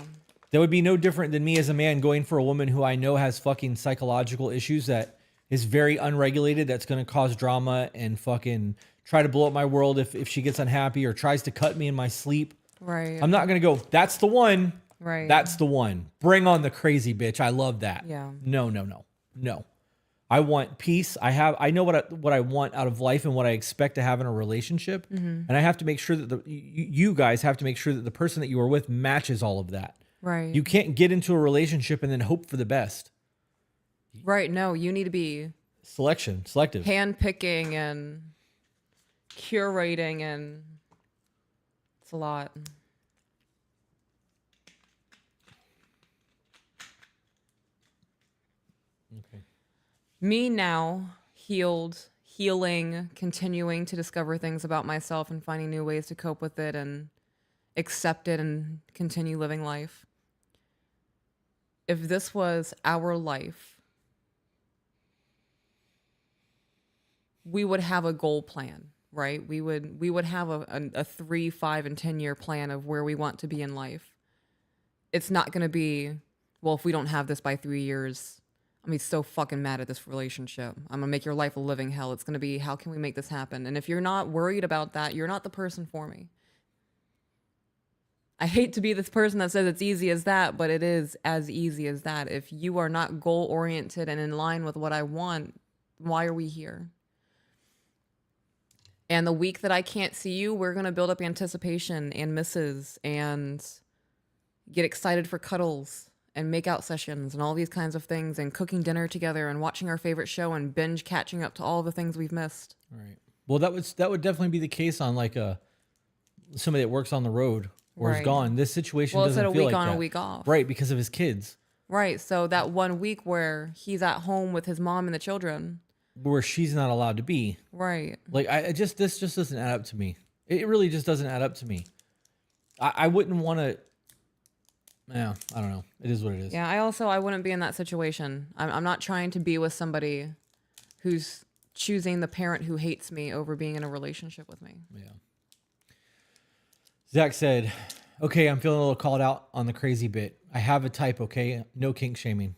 That would be no different than me as a man going for a woman who I know has fucking psychological issues, that is very unregulated, that's going to cause drama and fucking try to blow up my world if she gets unhappy or tries to cut me in my sleep. Right. I'm not going to go, that's the one. Right. That's the one. Bring on the crazy bitch. I love that. Yeah. No. I want peace. I know what I want out of life and what I expect to have in a relationship. And I have to make sure that you guys have to make sure that the person that you are with matches all of that. Right. You can't get into a relationship and then hope for the best. Right. No, you need to be Selective. handpicking and curating, and it's a lot. Okay. Me now, healing, continuing to discover things about myself and finding new ways to cope with it and accept it and continue living life. If this was our life, we would have a goal plan, right? We would have a 3, 5, and 10-year plan of where we want to be in life. It's not going to be, well, if we don't have this by 3 years, I'm going to be so fucking mad at this relationship. I'm going to make your life a living hell. It's going to be, how can we make this happen? And if you're not worried about that, you're not the person for me. I hate to be this person that says it's easy as that, but it is as easy as that. If you are not goal-oriented and in line with what I want, why are we here? And the week that I can't see you, we're going to build up anticipation and misses and get excited for cuddles and make out sessions and all these kinds of things, and cooking dinner together and watching our favorite show and binge catching up to all the things we've missed. Right. Well, that would definitely be the case on like somebody that works on the road or is gone. This situation doesn't feel like that. Well, it's a week on, a week off. Right, because of his kids. Right. So that 1 week where he's at home with his mom and the children, where she's not allowed to be. Right. Like this just doesn't add up to me. It really just doesn't add up to me. I wouldn't want to. Yeah, I don't know. It is what it is. Yeah, I wouldn't be in that situation. I'm not trying to be with somebody who's choosing the parent who hates me over being in a relationship with me. Yeah. Zach said, okay, I'm feeling a little called out on the crazy bit. I have a type, okay? No kink shaming.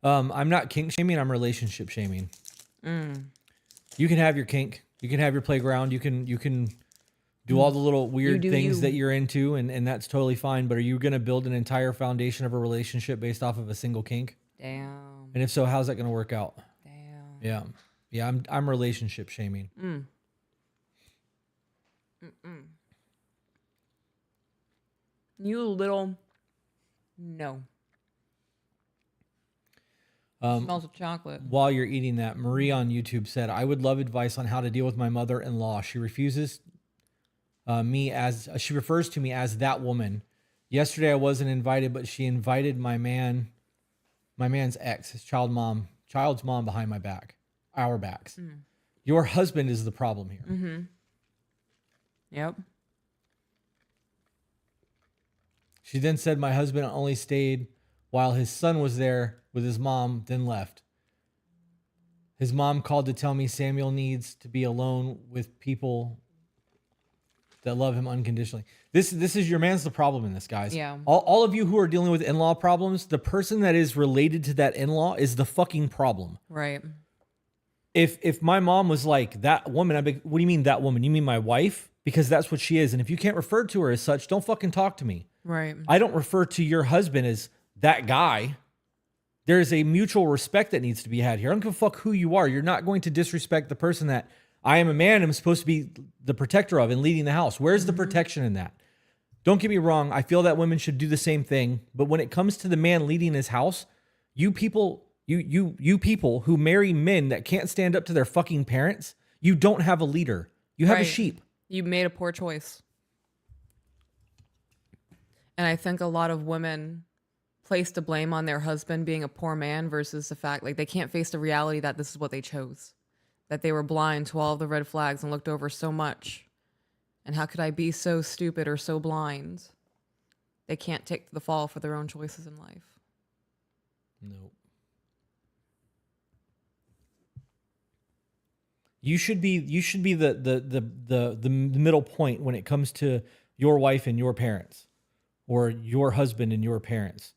I'm not kink shaming, I'm relationship shaming. You can have your kink. You can have your playground. You can do all the little weird things that you're into, and that's totally fine. But are you going to build an entire foundation of a relationship based off of a single kink? Damn. And if so, how's that going to work out? Damn. Yeah. I'm relationship shaming. You little no. Smells of chocolate. While you're eating that, Marie on YouTube said, I would love advice on how to deal with my mother-in-law. She refuses she refers to me as that woman. Yesterday I wasn't invited, but she invited my man's ex, his child's mom behind my back, our backs. Your husband is the problem here. Yep. She then said my husband only stayed while his son was there with his mom, then left. His mom called to tell me Samuel needs to be alone with people that love him unconditionally. This is your man's the problem in this, guys. Yeah. All of you who are dealing with in-law problems, the person that is related to that in-law is the fucking problem. Right. If my mom was like that woman, I'd be, what do you mean that woman? You mean my wife? Because that's what she is. And if you can't refer to her as such, don't fucking talk to me. Right. I don't refer to your husband as that guy. There's a mutual respect that needs to be had here. I don't give a fuck who you are. You're not going to disrespect the person that I am a man. I'm supposed to be the protector of and leading the house. Where's the protection in that? Don't get me wrong. I feel that women should do the same thing. But when it comes to the man leading his house, you people who marry men that can't stand up to their fucking parents, you don't have a leader. You have a sheep. You made a poor choice. And I think a lot of women place the blame on their husband being a poor man versus the fact like they can't face the reality that this is what they chose. That they were blind to all of the red flags and looked over so much. And how could I be so stupid or so blind? They can't take the fall for their own choices in life. Nope. You should be the middle point when it comes to your wife and your parents, or your husband and your parents.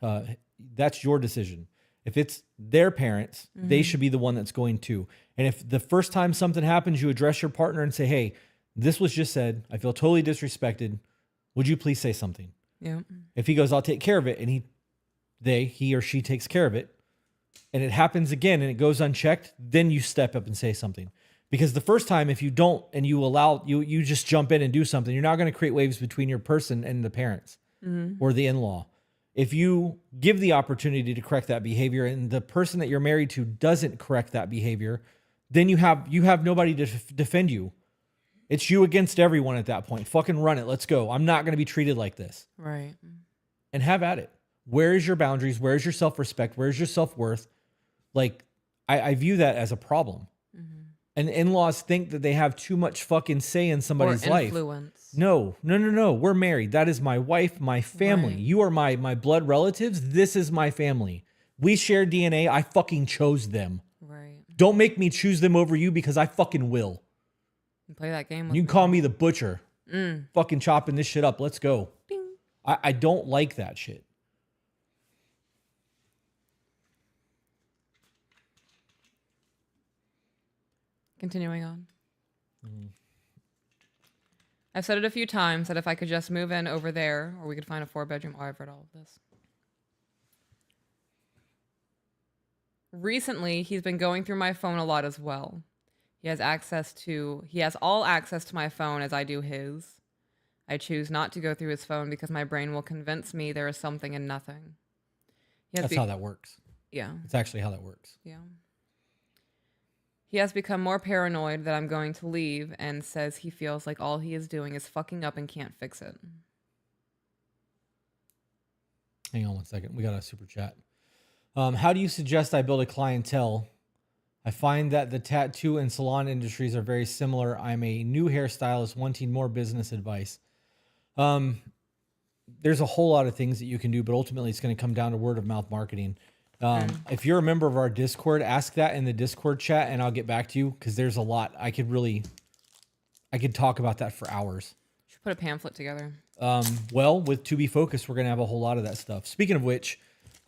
That's your decision. If it's their parents, they should be the one that's going to. And if the first time something happens, you address your partner and say, hey, this was just said. I feel totally disrespected. Would you please say something? Yeah. If he goes, I'll take care of it, and he or she takes care of it, and it happens again and it goes unchecked, then you step up and say something. Because the first time, if you don't and you allow, you just jump in and do something, you're not going to create waves between your person and the parents or the in-law. If you give the opportunity to correct that behavior and the person that you're married to doesn't correct that behavior, then you have nobody to defend you. It's you against everyone at that point. Fucking run it. Let's go. I'm not going to be treated like this. Right. And have at it. Where is your boundaries? Where is your self-respect? Where is your self-worth? Like, I view that as a problem. And in-laws think that they have too much fucking say in somebody's life. Influence. No. We're married. That is my wife, my family. Right. You are my blood relatives. This is my family. We share DNA. I fucking chose them. Right. Don't make me choose them over you because I fucking will. Play that game with You can me. call me the butcher. Fucking chopping this shit up. Let's go. Ding. I don't like that shit. Continuing on. I've said it a few times that if I could just move in over there, or we could find a 4-bedroom. Oh, I've read all of this. Recently, he's been going through my phone a lot as well. He has all access to my phone as I do his. I choose not to go through his phone because my brain will convince me there is something in nothing. That's how that works. Yeah. It's actually how that works. Yeah. He has become more paranoid that I'm going to leave and says he feels like all he is doing is fucking up and can't fix it. Hang on one second. We got a super chat. How do you suggest I build a clientele? I find that the tattoo and salon industries are very similar. I'm a new hairstylist wanting more business advice. There's a whole lot of things that you can do, but ultimately it's going to come down to word of mouth marketing. If you're a member of our Discord, ask that in the Discord chat and I'll get back to you because there's a lot. I could talk about that for hours. Should put a pamphlet together. Well, with To Be Focused, we're going to have a whole lot of that stuff. Speaking of which,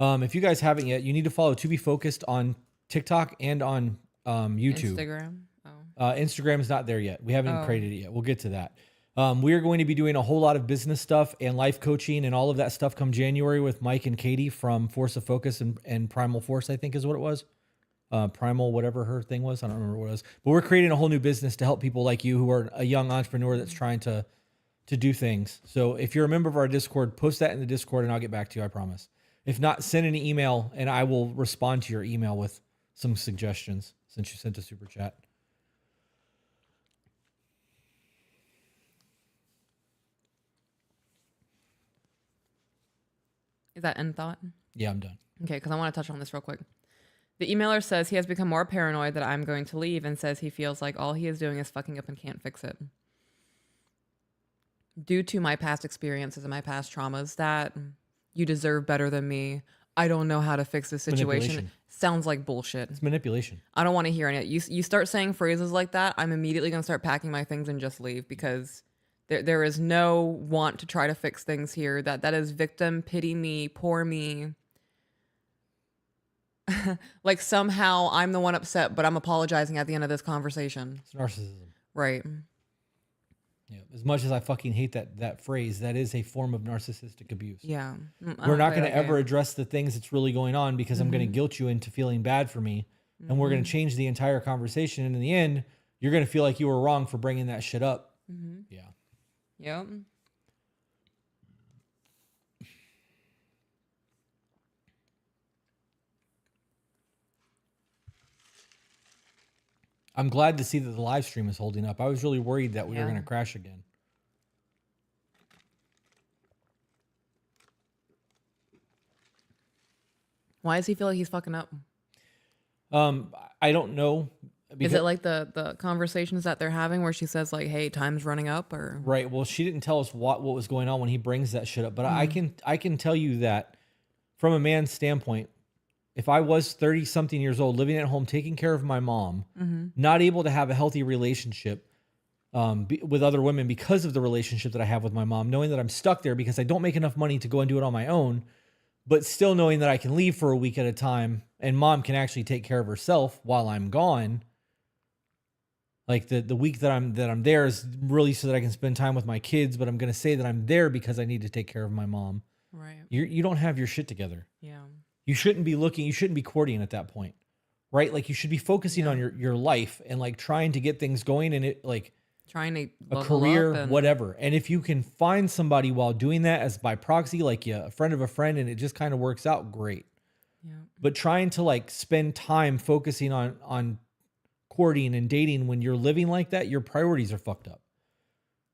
if you guys haven't yet, you need to follow To Be Focused on TikTok and on YouTube. Instagram. Instagram is not there yet. We haven't created it yet. We'll get to that. We are going to be doing a whole lot of business stuff and life coaching and all of that stuff come January with Mike and Katie from Force of Focus and Primal Force, I think is what it was. Primal, whatever her thing was. I don't remember what it was. But we're creating a whole new business to help people like you who are a young entrepreneur that's trying to do things. So if you're a member of our Discord, post that in the Discord and I'll get back to you, I promise. If not, send an email and I will respond to your email with some suggestions since you sent a super chat. Is that end thought? Yeah, I'm done. Okay, because I want to touch on this real quick. The emailer says he has become more paranoid that I'm going to leave and says he feels like all he is doing is fucking up and can't fix it. Due to my past experiences and my past traumas, that you deserve better than me. I don't know how to fix this situation. Sounds like bullshit. It's manipulation. I don't want to hear any of it. You start saying phrases like that, I'm immediately going to start packing my things and just leave because there is no want to try to fix things here. That is victim, pity me, poor me. Like somehow I'm the one upset, but I'm apologizing at the end of this conversation. It's narcissism. Right. Yeah. As much as I fucking hate that phrase, that is a form of narcissistic abuse. Yeah. We're not going to ever address the things that's really going on because I'm going to guilt you into feeling bad for me. And we're going to change the entire conversation. And in the end, you're going to feel like you were wrong for bringing that shit up. Mm-hmm. Yeah. Yep. I'm glad to see that the live stream is holding up. I was really worried that we were Yeah. going to crash again. Why does he feel like he's fucking up? I don't know. Is it like the conversations that they're having where she says like, "Hey, time's running up," or right? Well, she didn't tell us what was going on when he brings that shit up, but I can tell you that from a man's standpoint, if I was 30 something years old, living at home, taking care of my mom, not able to have a healthy relationship with other women because of the relationship that I have with my mom, knowing that I'm stuck there because I don't make enough money to go and do it on my own, but still knowing that I can leave for a week at a time and mom can actually take care of herself while I'm gone. Like the week that I'm there is really so that I can spend time with my kids, but I'm going to say that I'm there because I need to take care of my mom. right? You don't have your shit together. Yeah. You shouldn't be courting at that point, right? Like you should be focusing on your life and like trying to get things going and it like Trying to a level career, up and, whatever. And if you can find somebody while doing that as by proxy, like a friend of a friend, and it just kind of works out, great. Yeah. But trying to like spend time focusing on courting and dating when you're living like that, your priorities are fucked up.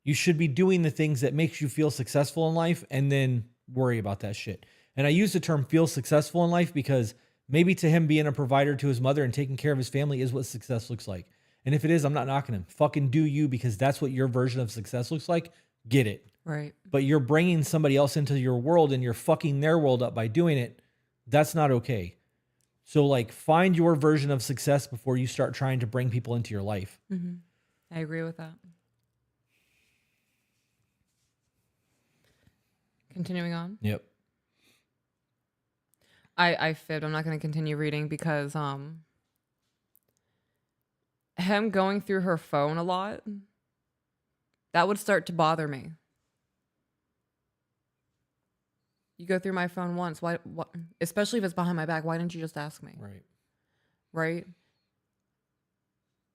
You should be doing the things that makes you feel successful in life and then worry about that shit. And I use the term feel successful in life because maybe to him being a provider to his mother and taking care of his family is what success looks like. And if it is, I'm not knocking him. Fucking do you because that's what your version of success looks like. Get it. Right. But you're bringing somebody else into your world and you're fucking their world up by doing it. That's not okay. So like find your version of success before you start trying to bring people into your life. Mm-hmm. I agree with that. Continuing on. Yep. I fibbed. I'm not going to continue reading because him going through her phone a lot, that would start to bother me. You go through my phone once, why especially if it's behind my back, why didn't you just ask me? Right. Right?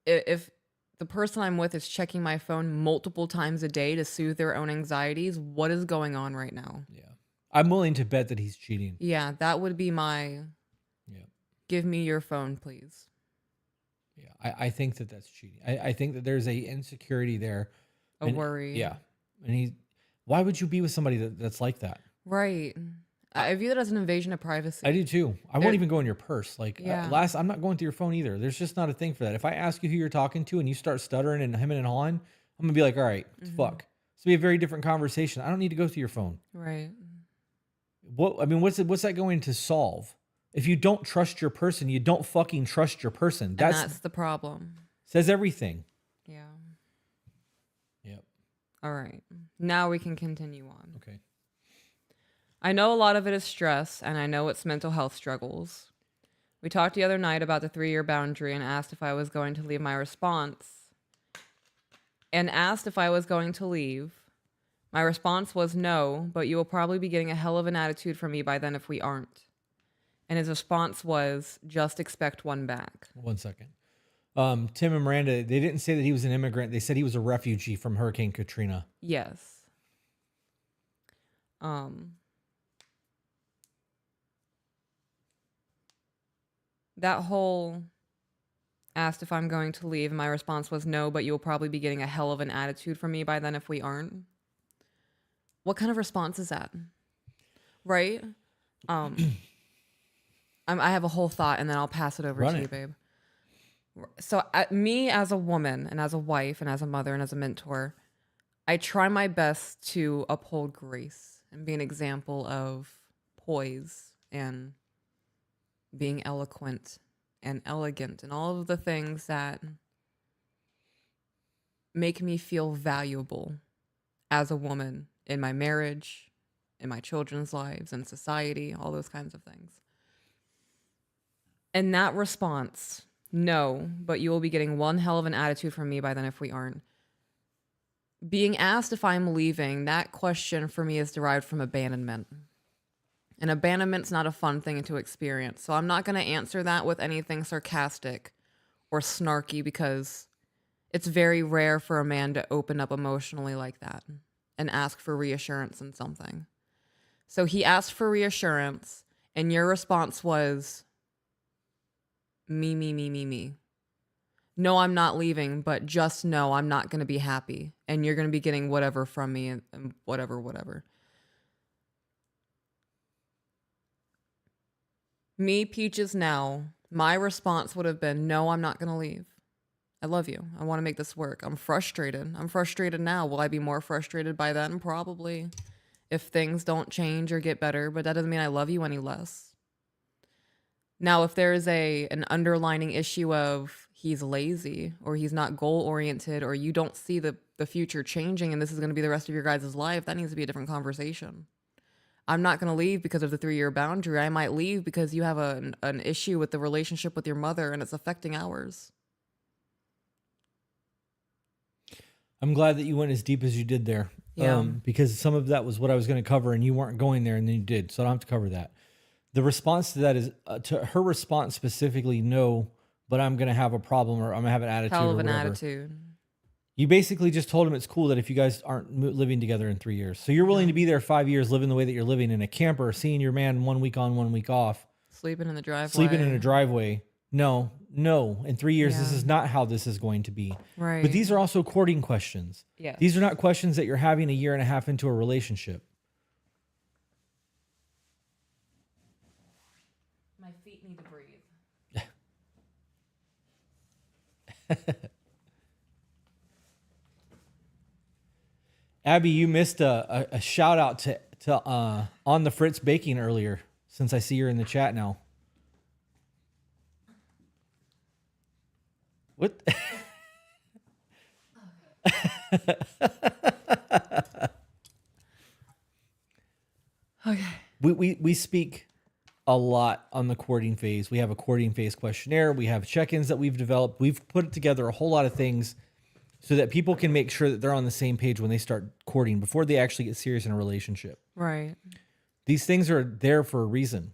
If the person I'm with is checking my phone multiple times a day to soothe their own anxieties, what is going on right now? Yeah. I'm willing to bet that he's cheating. Yeah, that would be my give me your phone, please. Yeah. I think that that's cheating. I think that there's a insecurity there. A worry. Yeah. And why would you be with somebody that's like that? Right. I view that as an invasion of privacy. I do too. I won't even go in your purse. Like I'm not going through your phone either. There's just not a thing for that. If I ask you who you're talking to and you start stuttering and hemming and hawing, I'm gonna be like, all right, fuck. It's gonna be a very different conversation. I don't need to go through your phone. Right. What's that going to solve? If you don't trust your person, you don't fucking trust your person. That's the problem. Says everything. Yeah. Yep. All right. Now we can continue on. Okay. I know a lot of it is stress, and I know it's mental health struggles. We talked the other night about the 3-year boundary and asked if I was going to leave. My response was no, but you will probably be getting a hell of an attitude from me by then if we aren't. And his response was, just expect one back. 1 second. Tim and Miranda, they didn't say that he was an immigrant. They said he was a refugee from Hurricane Katrina. Yes. That whole asked if I'm going to leave, and my response was no, but you'll probably be getting a hell of an attitude from me by then if we aren't. What kind of response is that? Right? I have a whole thought, and then I'll pass it over to you, babe. So me as a woman and as a wife and as a mother and as a mentor, I try my best to uphold grace and be an example of poise and being eloquent and elegant and all of the things that make me feel valuable as a woman in my marriage, in my children's lives, in society, all those kinds of things. And that response, no, but you will be getting one hell of an attitude from me by then if we aren't. Being asked if I'm leaving, that question for me is derived from abandonment. And abandonment's not a fun thing to experience. So I'm not going to answer that with anything sarcastic or snarky because It's very rare for a man to open up emotionally like that and ask for reassurance in something. So he asked for reassurance, and your response was, me, me, me, me, me. No, I'm not leaving, but just know I'm not going to be happy, and you're going to be getting whatever from me and whatever. Me, Peaches, now, my response would have been, no, I'm not going to leave. I love you. I want to make this work. I'm frustrated. I'm frustrated now. Will I be more frustrated by then? Probably. If things don't change or get better, but that doesn't mean I love you any less. Now, if there is an underlining issue of he's lazy or he's not goal oriented or you don't see the future changing and this is going to be the rest of your guys' life, that needs to be a different conversation. I'm not going to leave because of the 3-year boundary. I might leave because you have an issue with the relationship with your mother and it's affecting ours. I'm glad that you went as deep as you did there. Yeah. Because some of that was what I was going to cover and you weren't going there and then you did. So I don't have to cover that. The response to that is, to her response specifically, no, but I'm going to have a problem or I'm going to have an attitude Hell or of an whatever. attitude. You basically just told him it's cool that if you guys aren't living together in 3 years. So you're willing to be there 5 years, living the way that you're living in a camper, seeing your man 1 week on, 1 week off. Sleeping in the driveway. Sleeping in a driveway. No. In 3 years, this is not how this is going to be. Right. But these are also courting questions. Yes. These are not questions that you're having a year and a half into a relationship. My feet need to breathe. Abby, you missed a shout out to On the Fritz Baking earlier, since I see you're in the chat now. What? Okay. We speak a lot on the courting phase. We have a courting phase questionnaire. We have check-ins that we've developed. We've put together a whole lot of things so that people can make sure that they're on the same page when they start courting before they actually get serious in a relationship. Right. These things are there for a reason.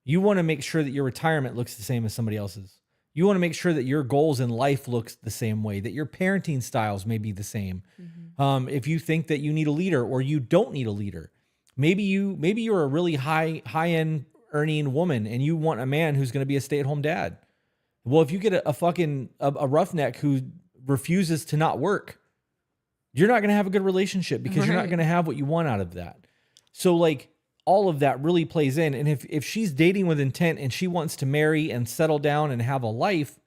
You want to make sure that your retirement looks the same as somebody else's. You want to make sure that your goals in life looks the same way, that your parenting styles may be the same. Mm-hmm. If you think that you need a leader or you don't need a leader, maybe you're a really high-end earning woman and you want a man who's going to be a stay-at-home dad. Well, if you get a roughneck who refuses to not work, you're not going to have a good relationship because you're not going to have what you want out of that. So like all of that really plays in. And if she's dating with intent and she wants to marry and settle down and have a life,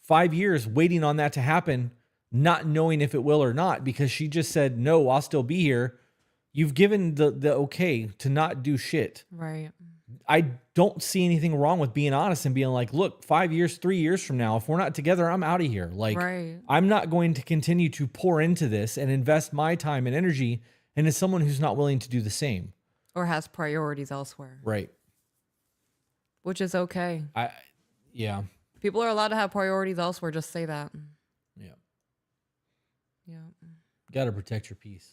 5 years waiting on that to happen, not knowing if it will or not, because she just said, no, I'll still be here. You've given the okay to not do shit. Right. I don't see anything wrong with being honest and being like, look, 5 years, 3 years from now, if we're not together, I'm out of here. Like, I'm not going to continue to pour into this and invest my time and energy into someone who's not willing to do the same. Or has priorities elsewhere. Right. Which is okay. Yeah. People are allowed to have priorities elsewhere. Just say that. Yeah. Yeah. Got to protect your peace.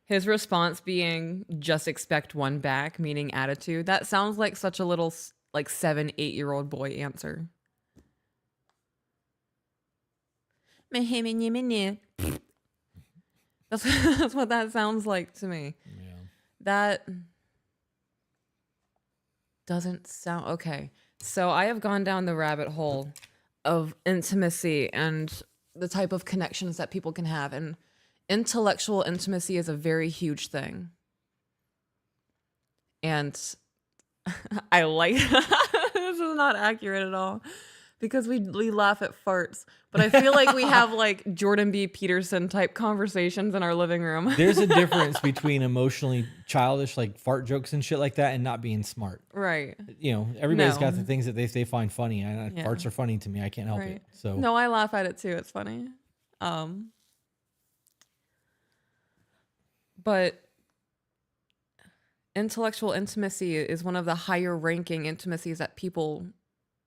His response being just expect one back, meaning attitude. That sounds like such a little like 7-8-year-old boy answer. That's what that sounds like to me. Yeah. That doesn't sound okay. So I have gone down the rabbit hole of intimacy and the type of connections that people can have, and intellectual intimacy is a very huge thing. And I like this is not accurate at all because we laugh at farts, but I feel like we have like Jordan B. Peterson type conversations in our living room. There's a difference between emotionally childish, like fart jokes and shit like that, and not being smart. Right. You know, everybody's got the things that they find funny. Yeah. Farts are funny to me. I can't help it. So no, I laugh at it too. It's funny. But intellectual intimacy is one of the higher ranking intimacies that people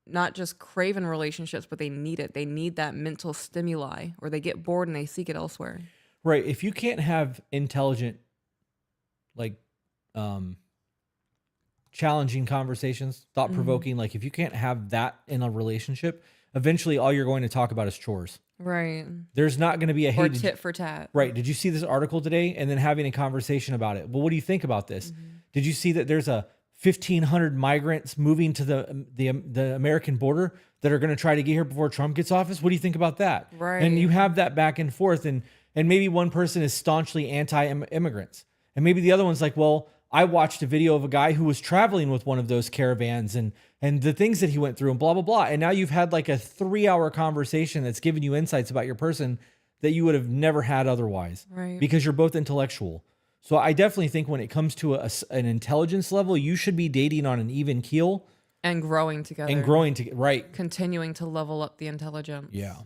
not just crave in relationships, but they need it. They need that mental stimuli, or they get bored and they seek it elsewhere. Right. If you can't have intelligent, like, challenging conversations, thought provoking. Like if you can't have that in a relationship, eventually all you're going to talk about is chores. Right. There's not going to be a Or hey, tit for tat. right. Did you see this article today? And then having a conversation about it. Well, what do you think about this? Did you see that there's a 1,500 migrants moving to the American border that are going to try to get here before Trump gets office? What do you think about that? Right. And you have that back and forth, and maybe one person is staunchly anti-immigrants, and maybe the other one's like, well, I watched a video of a guy who was traveling with one of those caravans and the things that he went through and blah, blah, blah. And now you've had like a 3-hour conversation that's giving you insights about your person that you would have never had otherwise. Right. Because you're both intellectual. So I definitely think when it comes to an intelligence level, you should be dating on an even keel. And growing together. And growing together. Right. Continuing to level up the intelligence. Yeah.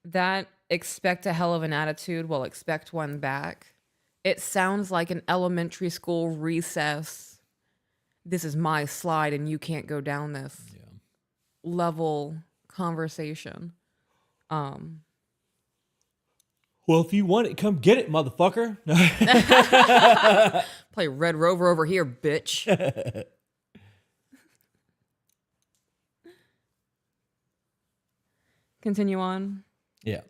That expect a hell of an attitude, well, expect one back. It sounds like an elementary school recess. This is my slide and you can't go down this level conversation. Well, if you want it, come get it, motherfucker. Play Red Rover over here, bitch. Continue on. Yeah.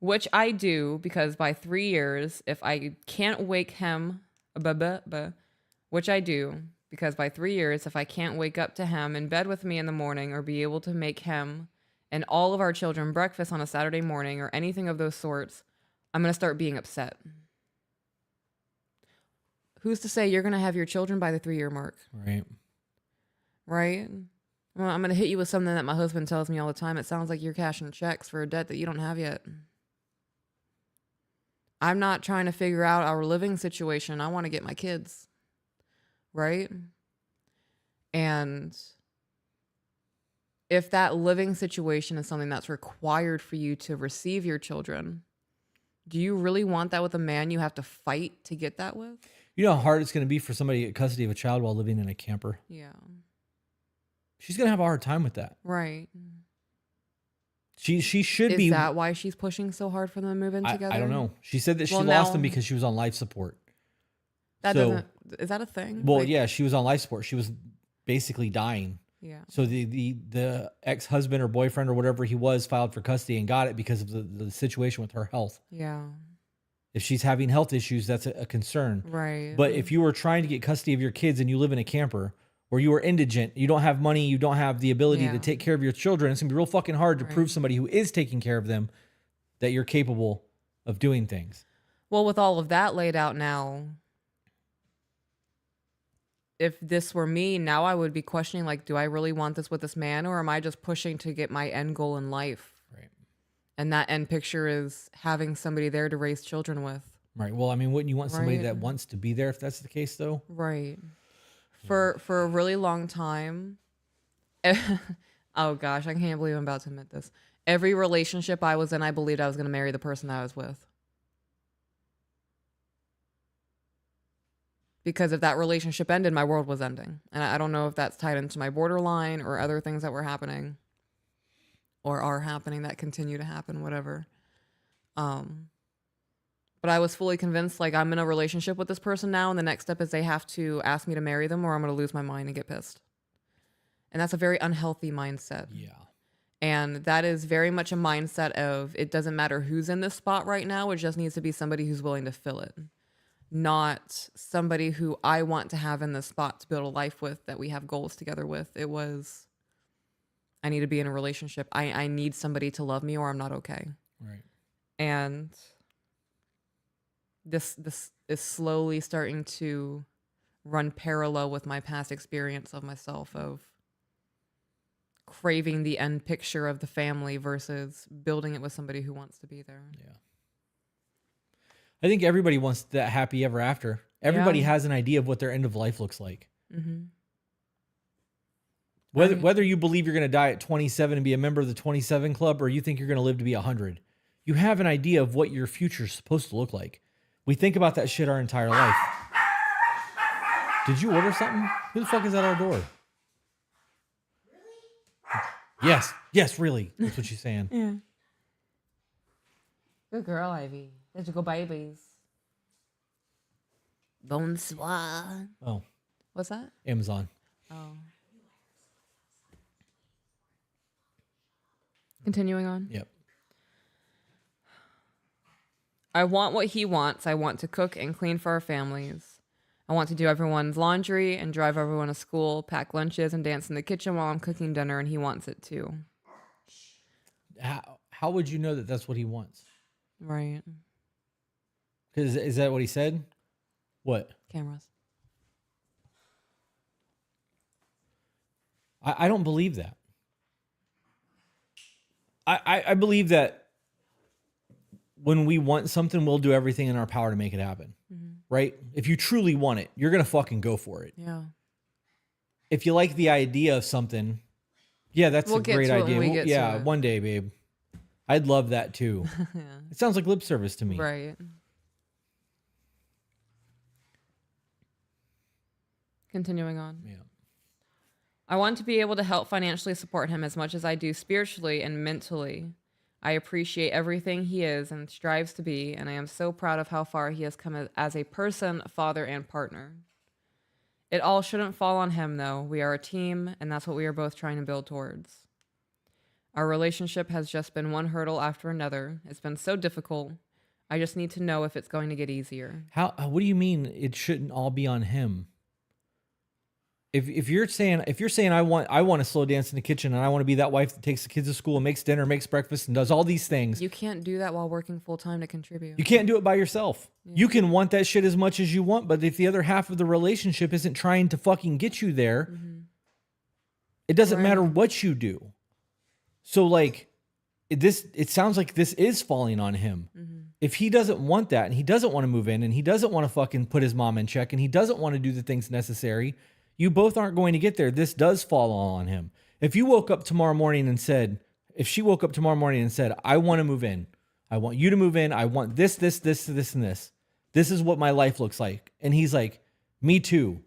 Which I do because by 3 years, if I can't wake him, which I do because by 3 years, if I can't wake up to him in bed with me in the morning or be able to make him and all of our children breakfast on a Saturday morning or anything of those sorts, I'm going to start being upset. Who's to say you're going to have your children by the 3-year mark? Right. Right? Well, I'm going to hit you with something that my husband tells me all the time. It sounds like you're cashing checks for a debt that you don't have yet. I'm not trying to figure out our living situation. I want to get my kids. Right? And if that living situation is something that's required for you to receive your children, do you really want that with a man you have to fight to get that with? You know how hard it's going to be for somebody to get custody of a child while living in a camper? Yeah. She's going to have a hard time with that. Right. She should be. Is that why she's pushing so hard for them to move in together? I don't know. She said that she Well, lost now- them because she was on life support. Is that a thing? Well, Like, yeah, she was on life support. She was basically dying. Yeah. So the ex-husband or boyfriend or whatever he was filed for custody and got it because of the situation with her health. Yeah. If she's having health issues, that's a concern. Right. But if you were trying to get custody of your kids and you live in a camper or you are indigent, you don't have money, you don't have the ability to take care of your children, it's going to be real fucking hard to prove somebody who is taking care of them that you're capable of doing things. Well, with all of that laid out now, if this were me, now I would be questioning, like, do I really want this with this man, or am I just pushing to get my end goal in life? Right. And that end picture is having somebody there to raise children with. Right. Well, I mean, wouldn't you want somebody Right. that wants to be there if that's the case, though? Right. For a really long time, oh gosh, I can't believe I'm about to admit this. Every relationship I was in, I believed I was going to marry the person I was with. Because if that relationship ended, my world was ending. And I don't know if that's tied into my borderline or other things that were happening or are happening that continue to happen, whatever. But I was fully convinced, like, I'm in a relationship with this person now, and the next step is they have to ask me to marry them or I'm going to lose my mind and get pissed. And that's a very unhealthy mindset. Yeah. And that is very much a mindset of, it doesn't matter who's in this spot right now, it just needs to be somebody who's willing to fill it. Not somebody who I want to have in this spot to build a life with, that we have goals together with. It was, I need to be in a relationship. I need somebody to love me or I'm not okay. Right. And this is slowly starting to run parallel with my past experience of myself, of craving the end picture of the family versus building it with somebody who wants to be there. Yeah. I think everybody wants that happy ever after. Everybody has an idea of what their end of life looks like. Mm-hmm. Whether you believe you're going to die at 27 and be a member of the 27 club, or you think you're going to live to be 100, you have an idea of what your future is supposed to look like. We think about that shit our entire life. Did you order something? Who the fuck is at our door? Really? Yes, really. That's what she's saying. Yeah. Good girl, Ivy. Let's go babies. Bonsoir. Oh, What's that? Amazon. Oh. Continuing on. Yep. I want what he wants. I want to cook and clean for our families. I want to do everyone's laundry and drive everyone to school, pack lunches, and dance in the kitchen while I'm cooking dinner, and he wants it too. How would you know that that's what he wants? Right. Because is that what he said? What? Cameras. I don't believe that. I believe that when we want something, we'll do everything in our power to make it happen. Mm-hmm. Right? If you truly want it, you're going to fucking go for it. Yeah. If you like the idea of something, yeah, that's a great idea. Yeah, one day, babe. I'd love that too. Yeah. It sounds like lip service to me. Right. Continuing on. Yeah. I want to be able to help financially support him as much as I do spiritually and mentally. I appreciate everything he is and strives to be, and I am so proud of how far he has come as a person, father, and partner. It all shouldn't fall on him, though. We are a team, and that's what we are both trying to build towards. Our relationship has just been one hurdle after another. It's been so difficult. I just need to know if it's going to get easier. What do you mean it shouldn't all be on him? If you're saying I want to slow dance in the kitchen and I want to be that wife that takes the kids to school and makes dinner, makes breakfast, and does all these things. You can't do that while working full time to contribute. You can't do it by yourself. Yeah. You can want that shit as much as you want, but if the other half of the relationship isn't trying to fucking get you there, it doesn't matter what you do. So like it sounds like this is falling on him. Mm-hmm. If he doesn't want that and he doesn't want to move in and he doesn't want to fucking put his mom in check and he doesn't want to do the things necessary, you both aren't going to get there. This does fall on him. If she woke up tomorrow morning and said, I want to move in. I want you to move in. I want this, and this. This is what my life looks like. And he's like, me too.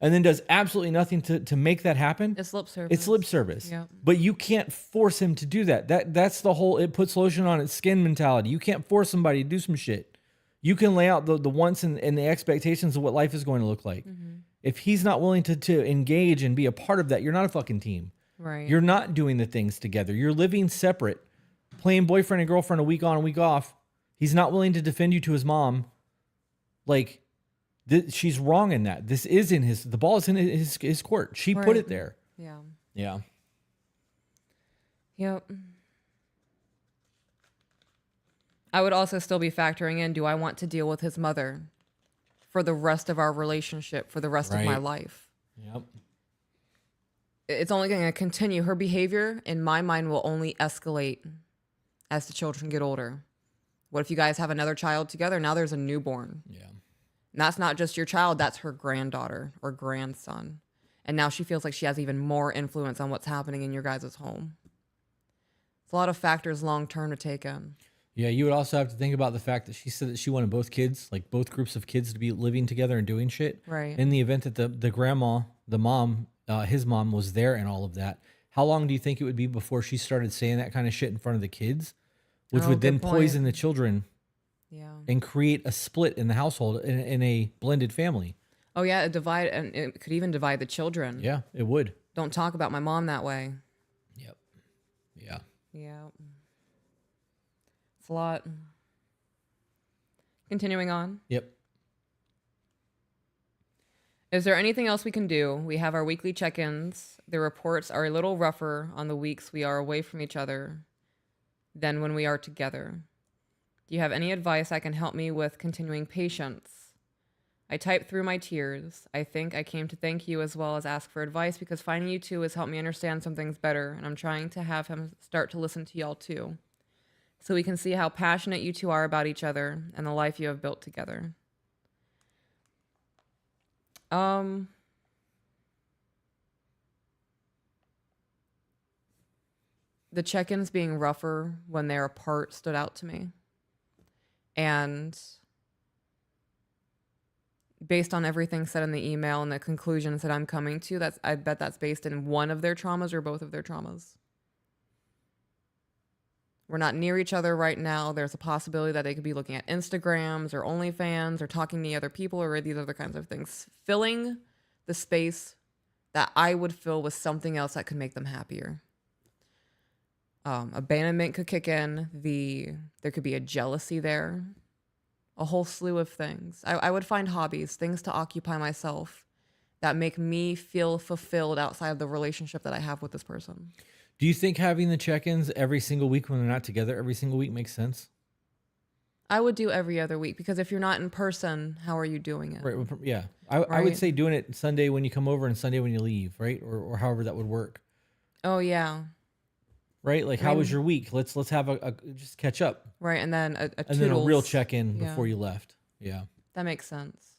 And then does absolutely nothing to make that happen. It's lip service. It's lip service. Yep. But you can't force him to do that. That's the whole, it puts lotion on its skin mentality. You can't force somebody to do some shit. You can lay out the wants and the expectations of what life is going to look like. Mm-hmm. If he's not willing to engage and be a part of that, you're not a fucking team. Right. You're not doing the things together. You're living separate, playing boyfriend and girlfriend a week on, a week off. He's not willing to defend you to his mom. Like, she's wrong in that. This is the ball is in his court. She put it there. Yeah. Yeah. Yep. I would also still be factoring in, do I want to deal with his mother for the rest of our relationship, for the rest of my life? Yep. It's only going to continue. Her behavior, in my mind, will only escalate as the children get older. What if you guys have another child together? Now there's a newborn. Yeah. And that's not just your child, that's her granddaughter or grandson. And now she feels like she has even more influence on what's happening in your guys' home. It's a lot of factors long-term to take in. Yeah, you would also have to think about the fact that she said that she wanted both kids, like both groups of kids, to be living together and doing shit. Right. In the event that the grandma, the mom, his mom was there and all of that, how long do you think it would be before she started saying that kind of shit in front of the kids, which would then poison the children? Yeah. And create a split in the household in a blended family. Oh yeah, it could even divide the children. Yeah, it would. Don't talk about my mom that way. Yep. Yeah. Yeah. It's a lot. Continuing on. Yep. Is there anything else we can do? We have our weekly check-ins. The reports are a little rougher on the weeks we are away from each other than when we are together. Do you have any advice that can help me with continuing patience? I typed through my tears. I think I came to thank you as well as ask for advice because finding you two has helped me understand some things better, and I'm trying to have him start to listen to y'all too, so we can see how passionate you two are about each other and the life you have built together. The check-ins being rougher when they're apart stood out to me. And based on everything said in the email and the conclusions that I'm coming to, I bet that's based in one of their traumas or both of their traumas. We're not near each other right now. There's a possibility that they could be looking at Instagrams or OnlyFans or talking to other people or these other kinds of things. Filling the space that I would fill with something else that could make them happier. Abandonment could kick in. There could be a jealousy there. A whole slew of things. I would find hobbies, things to occupy myself that make me feel fulfilled outside of the relationship that I have with this person. Do you think having the check-ins every single week when they're not together every single week makes sense? I would do every other week because if you're not in person, how are you doing it? Right. Yeah. I would Right. say doing it Sunday when you come over and Sunday when you leave, right? Or however that would work. Oh yeah. Right? Like, how was your week? Let's have a just catch up. Right, and then a And then a real toodles. check-in Yeah. before you left. Yeah. That makes sense.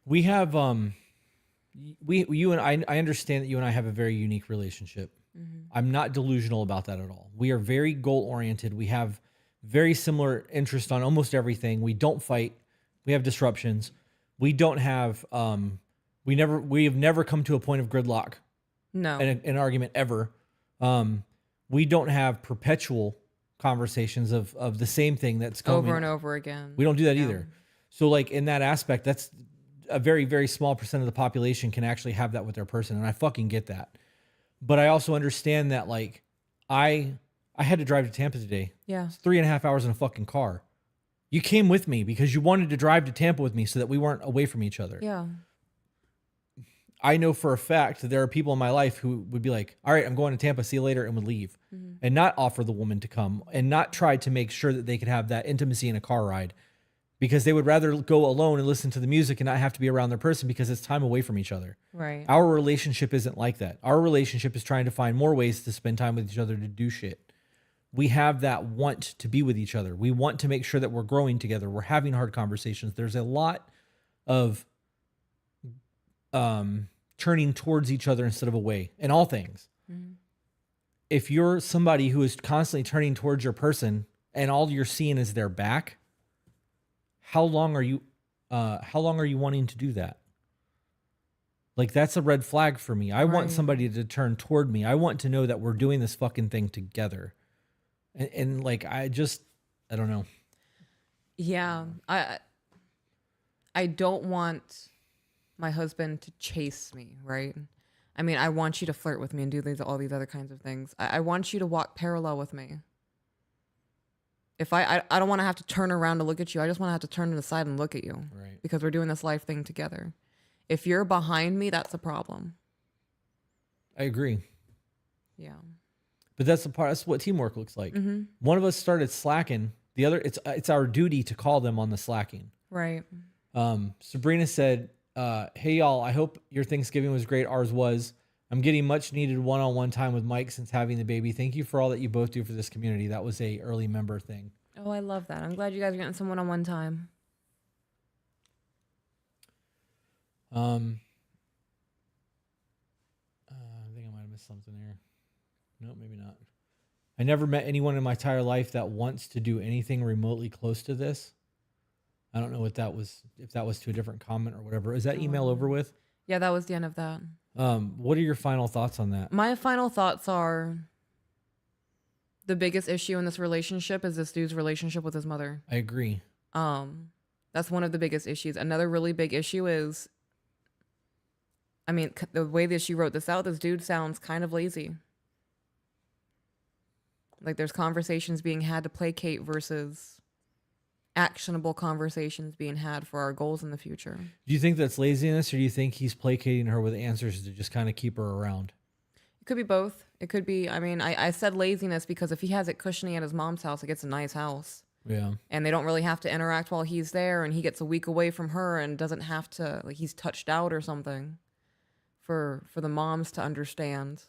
We have you and I understand that you and I have a very unique relationship. I'm not delusional about that at all. We are very goal oriented. We have very similar interest on almost everything. We don't fight. We have disruptions. We don't have we have never come to a point of gridlock No. in an argument ever. We don't have perpetual conversations of the same thing that's coming Over and over again. We don't do that No. either. So like in that aspect, that's a very, very small percent of the population can actually have that with their person. And I fucking get that. But I also understand that like I had to drive to Tampa today. Yeah. It's 3.5 hours in a fucking car. You came with me because you wanted to drive to Tampa with me so that we weren't away from each other. Yeah. I know for a fact that there are people in my life who would be like, all right, I'm going to Tampa, see you later, and would leave and not offer the woman to come and not try to make sure that they could have that intimacy in a car ride because they would rather go alone and listen to the music and not have to be around their person because it's time away from each other. Right. Our relationship isn't like that. Our relationship is trying to find more ways to spend time with each other to do shit. We have that want to be with each other. We want to make sure that we're growing together. We're having hard conversations. There's a lot of turning towards each other instead of away in all things. If you're somebody who is constantly turning towards your person and all you're seeing is their back, how long are you wanting to do that? Like, that's a red flag for me. I want Right. somebody to turn toward me. I want to know that we're doing this fucking thing together. And like, I don't know. Yeah. I don't want my husband to chase me, right? I mean, I want you to flirt with me and do all these other kinds of things. I want you to walk parallel with me. If I don't want to have to turn around to look at you. I just want to have to turn to the side and look at you. Right. Because we're doing this life thing together. If you're behind me, that's a problem. I agree. Yeah. But that's the part. That's what teamwork looks like. One of us started slacking. The other, it's our duty to call them on the slacking. Right. Sabrina said, "Hey y'all, I hope your Thanksgiving was great. Ours was. I'm getting much needed one-on-one time with Mike since having the baby. Thank you for all that you both do for this community." That was a early member thing. Oh, I love that. I'm glad you guys are getting some one-on-one time. I think I might have missed something here. No, maybe not. I never met anyone in my entire life that wants to do anything remotely close to this. I don't know what that was, if that was to a different comment or whatever. Is that email over with? Yeah, that was the end of that. What are your final thoughts on that? My final thoughts are the biggest issue in this relationship is this dude's relationship with his mother. I agree. That's one of the biggest issues. Another really big issue is, I mean, the way that she wrote this out, this dude sounds kind of lazy. Like there's conversations being had to placate versus actionable conversations being had for our goals in the future. Do you think that's laziness, or do you think he's placating her with answers to just kind of keep her around? It could be both. It could be, I mean, I said laziness because if he has it cushiony at his mom's house, it gets a nice house. Yeah. And they don't really have to interact while he's there, and he gets a week away from her and doesn't have to, like, he's touched out or something for the moms to understand.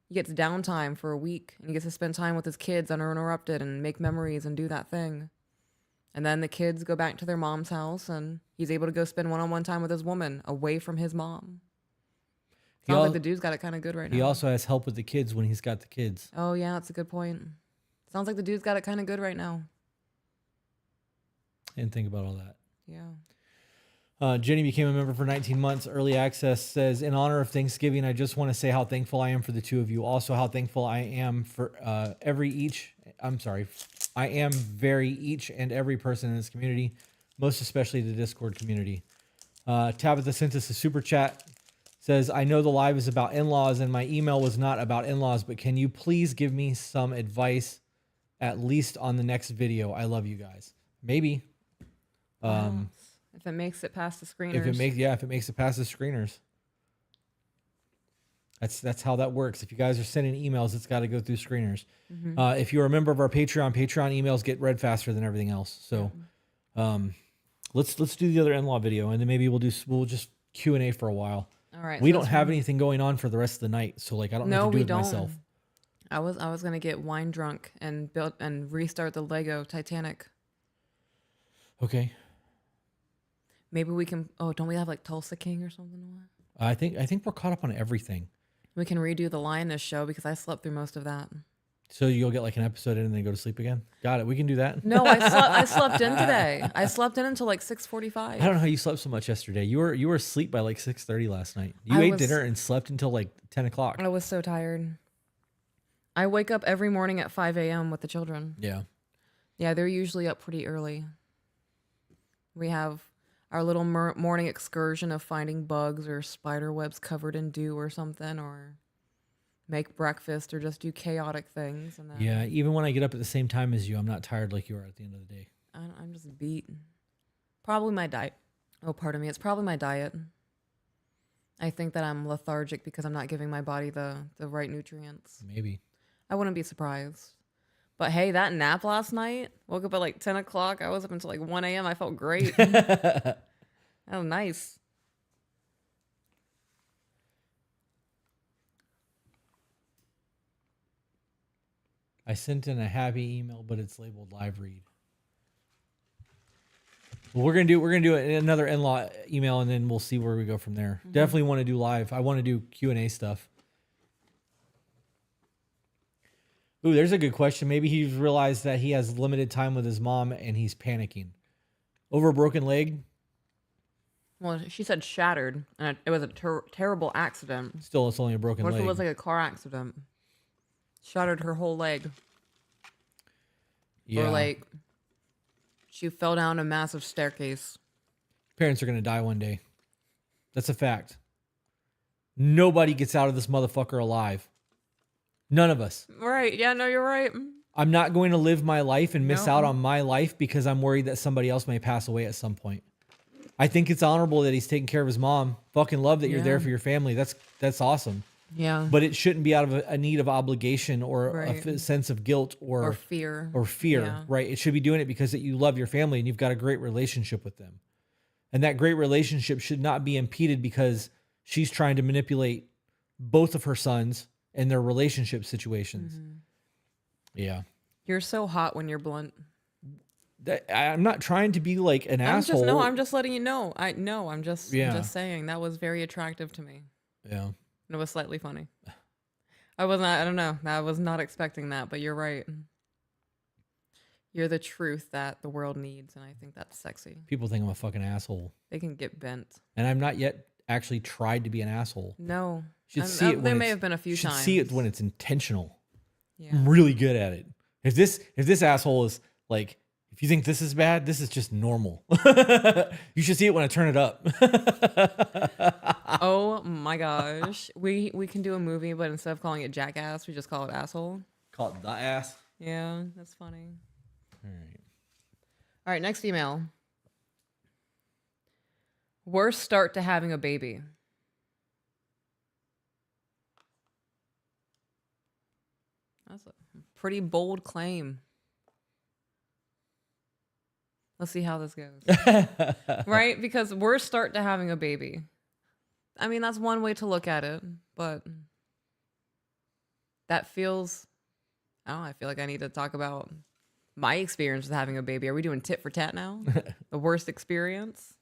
He gets downtime for a week, and he gets to spend time with his kids uninterrupted and make memories and do that thing. And then the kids go back to their mom's house, and he's able to go spend one-on-one time with his woman away from his mom. Sounds like the dude's got it kind of good right now. He also has help with the kids when he's got the kids. Oh, yeah, that's a good point. Sounds like the dude's got it kind of good right now. And think about all that. Yeah. Jenny became a member for 19 months. Early access says, in honor of Thanksgiving, I just want to say how thankful I am for the two of you. Also, how thankful I am for I am very each and every person in this community, most especially the Discord community. Tabitha sent us a super chat. Says, I know the live is about in-laws and my email was not about in-laws, but can you please give me some advice at least on the next video? I love you guys. Maybe. If it makes it past the screeners. If it makes it past the screeners. That's how that works. If you guys are sending emails, it's got to go through screeners. If you're a member of our Patreon emails get read faster than everything else. So let's do the other in-law video, and then maybe we'll just Q&A for a while. All right. We don't have anything going on for the rest of the night, so like I don't know what to do with myself. I was gonna get wine drunk and restart the Lego Titanic. Okay. Maybe we can. Oh, don't we have like Tulsa King or something? I think we're caught up on everything. We can redo the Lioness show because I slept through most of that. So you'll get like an episode in and then go to sleep again? Got it. We can do that. No, I slept in today. I slept in until like 6:45. I don't know how you slept so much yesterday. You were asleep by like 6:30 last night. You ate dinner and slept until like 10 o'clock. I was so tired. I wake up every morning at 5 a.m. with the children. Yeah. Yeah, they're usually up pretty early. We have our little morning excursion of finding bugs or spider webs covered in dew or something, or make breakfast or just do chaotic things. And then yeah, even when I get up at the same time as you, I'm not tired like you are at the end of the day. I'm just beat. Probably my diet. Oh, pardon me. It's probably my diet. I think that I'm lethargic because I'm not giving my body the right nutrients. Maybe. I wouldn't be surprised. But hey, that nap last night, woke up at like 10 o'clock. I was up until like 1 a.m. I felt great. That was nice. I sent in a happy email, but it's labeled live read. Well, we're gonna do another in-law email, and then we'll see where we go from there. Definitely want to do live. I want to do Q&A stuff. Ooh, there's a good question. Maybe he's realized that he has limited time with his mom and he's panicking. Over a broken leg? Well, she said shattered, and it was a terrible accident. Still, it's only a broken leg. What if it was like a car accident? Shattered her whole leg. Yeah. Or like she fell down a massive staircase. Parents are going to die one day. That's a fact. Nobody gets out of this motherfucker alive. None of us. Right. Yeah, no, you're right. I'm not going to live my life and miss out on my life because I'm worried that somebody else may pass away at some point. I think it's honorable that he's taking care of his mom. Fucking love that you're there for your family. That's awesome. Yeah. But it shouldn't be out of a need of obligation or a sense of guilt or fear. Yeah. Right? It should be doing it because that you love your family and you've got a great relationship with them. And that great relationship should not be impeded because she's trying to manipulate both of her sons and their relationship situations. Mm-hmm. Yeah. You're so hot when you're blunt. I'm not trying to be like an asshole. I'm just letting you know. I'm just saying that was very attractive to me. Yeah. And it was slightly funny. I don't know. I was not expecting that, but you're right. You're the truth that the world needs, and I think that's sexy. People think I'm a fucking asshole. They can get bent. And I've not yet actually tried to be an asshole. No. There may have been a few times. See it when it's intentional. Yeah. I'm really good at it. If this asshole is like, if you think this is bad, this is just normal. You should see it when I turn it up. Oh my gosh. We can do a movie, but instead of calling it Jackass, we just call it Asshole. Call it The Ass. Yeah, that's funny. All right, next email. Worst start to having a baby. That's a pretty bold claim. Let's see how this goes. Right? Because worst start to having a baby. I mean, that's one way to look at it, but that feels... I feel like I need to talk about my experience with having a baby. Are we doing tit for tat now? The worst experience?